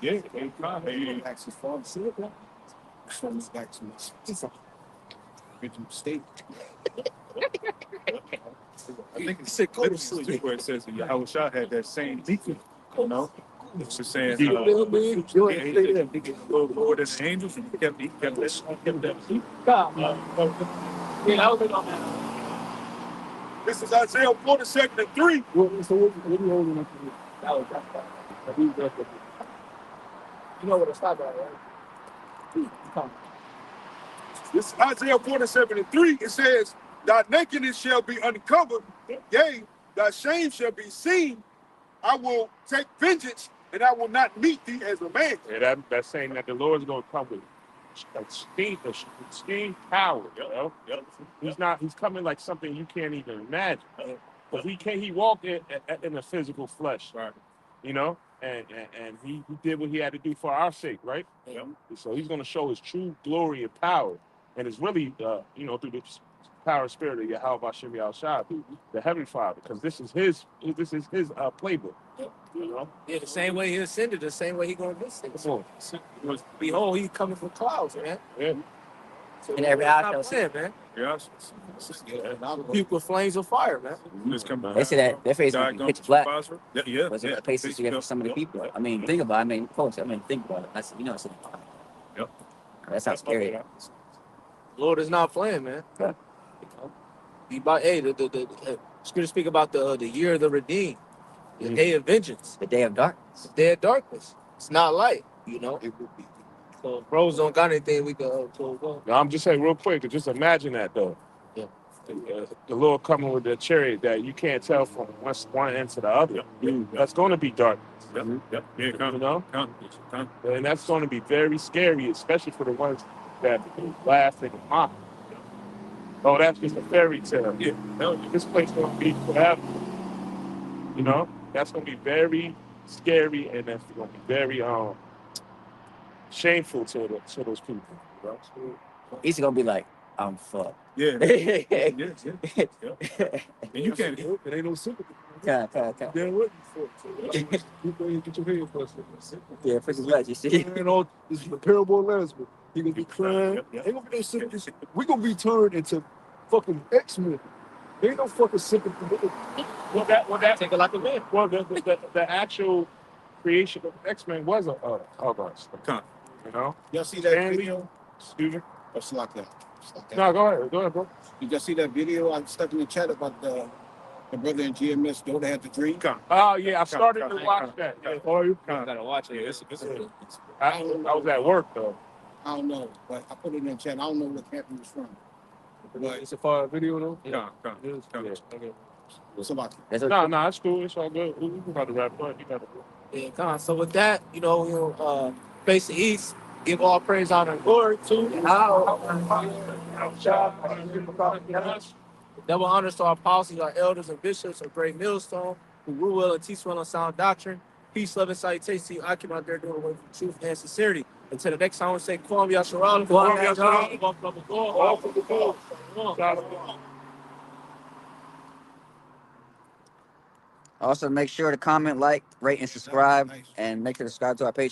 Yeah, Actually, Father said that. From his back to us. Original state. I think it's sick where it says that Yahweh Shah had that same deacon, you know? It's just saying, You know what I mean? You ain't say that. Lord and the angels, he kept this. This is Isaiah 47:3. So what are you holding up to? You know what it's talking about, right? This is Isaiah 47:3. It says, thy nakedness shall be uncovered, yea, thy shame shall be seen. I will take vengeance, and I will not meet thee as a man. Yeah, that's saying that the Lord's going to come with steam power. You know? He's coming like something you can't even imagine. Because he walked in the physical flesh. Right. You know? And he did what he had to do for our sake, right? Yep. So he's going to show his true glory and power. And it's really, through the power and spirit of Yahweh Shem Shah, the Heavenly Father, because this is his playbook. You know? Yeah, the same way he ascended, the same way he gonna descend. Behold, he's coming from clouds, man. Yeah. So And every eye shall see, man. Yes. People with flames of fire, man. They say that their face gonna be pitch black. Yeah. Was it the places you get for some of the people? I mean, think about it. I mean, folks, think about it. That's, it's Yep. That's how scary it is. Lord is not playing, man. Yeah. The scripture speak about the year of the redeemed, the day of vengeance, The day of darkness. the day of darkness. It's not light, So bros don't got anything we can pull up. Now, I'm just saying real quick, just imagine that, though. Yeah. The Lord coming with the chariot that you can't tell from one end to the other. That's going to be dark. Yep. Yeah, You know? come. And that's going to be very scary, especially for the ones that laugh and mock. Oh, that's just a fairy tale. Yeah. This place going to be forever. You know? That's going to be very scary, and that's going to be very shameful to those people. You know? He's gonna be like, I'm fucked. Yeah. And you can't help it. Ain't no sympathy. Yeah. Damn what you for? You go and get your head busted. Yeah, pretty much. You see? And all this is the parable of Lazarus. He gonna be crying. Ain't gonna be no sympathy. We gonna be turned into fucking X-Men. There ain't no fucking sympathy. Well, that Take it like a man. well, the actual creation of X-Men was a us. You know? Y'all see that Stanley, video? excuse me. Or Slack No, go ahead, bro. You just see that video I stuck in the chat about the brother in GMS daughter had the dream? Oh yeah, I started to watch that. Yeah. You Gotta watch it. I was at work though. I don't know, but I put it in the chat. I don't know what camp he was from. But It's a fire video though. Come. Okay. Slack. No, it's cool. It's all good. We about to wrap up. You gotta go. Yeah, come on. So with that, face the east, give all praise, honor, and glory to double honors to our apostles, our elders, and bishops of Great Millstone, who rule well and teach well on sound doctrine. Peace, love, and salutation to you. I came out there doing the work for truth and sincerity. Until the next time, we say, Kwam Yasharal, Kwam Yasharal. All for the Lord. Also, make sure to comment, like, rate, and subscribe, and make sure to subscribe to our Patreon.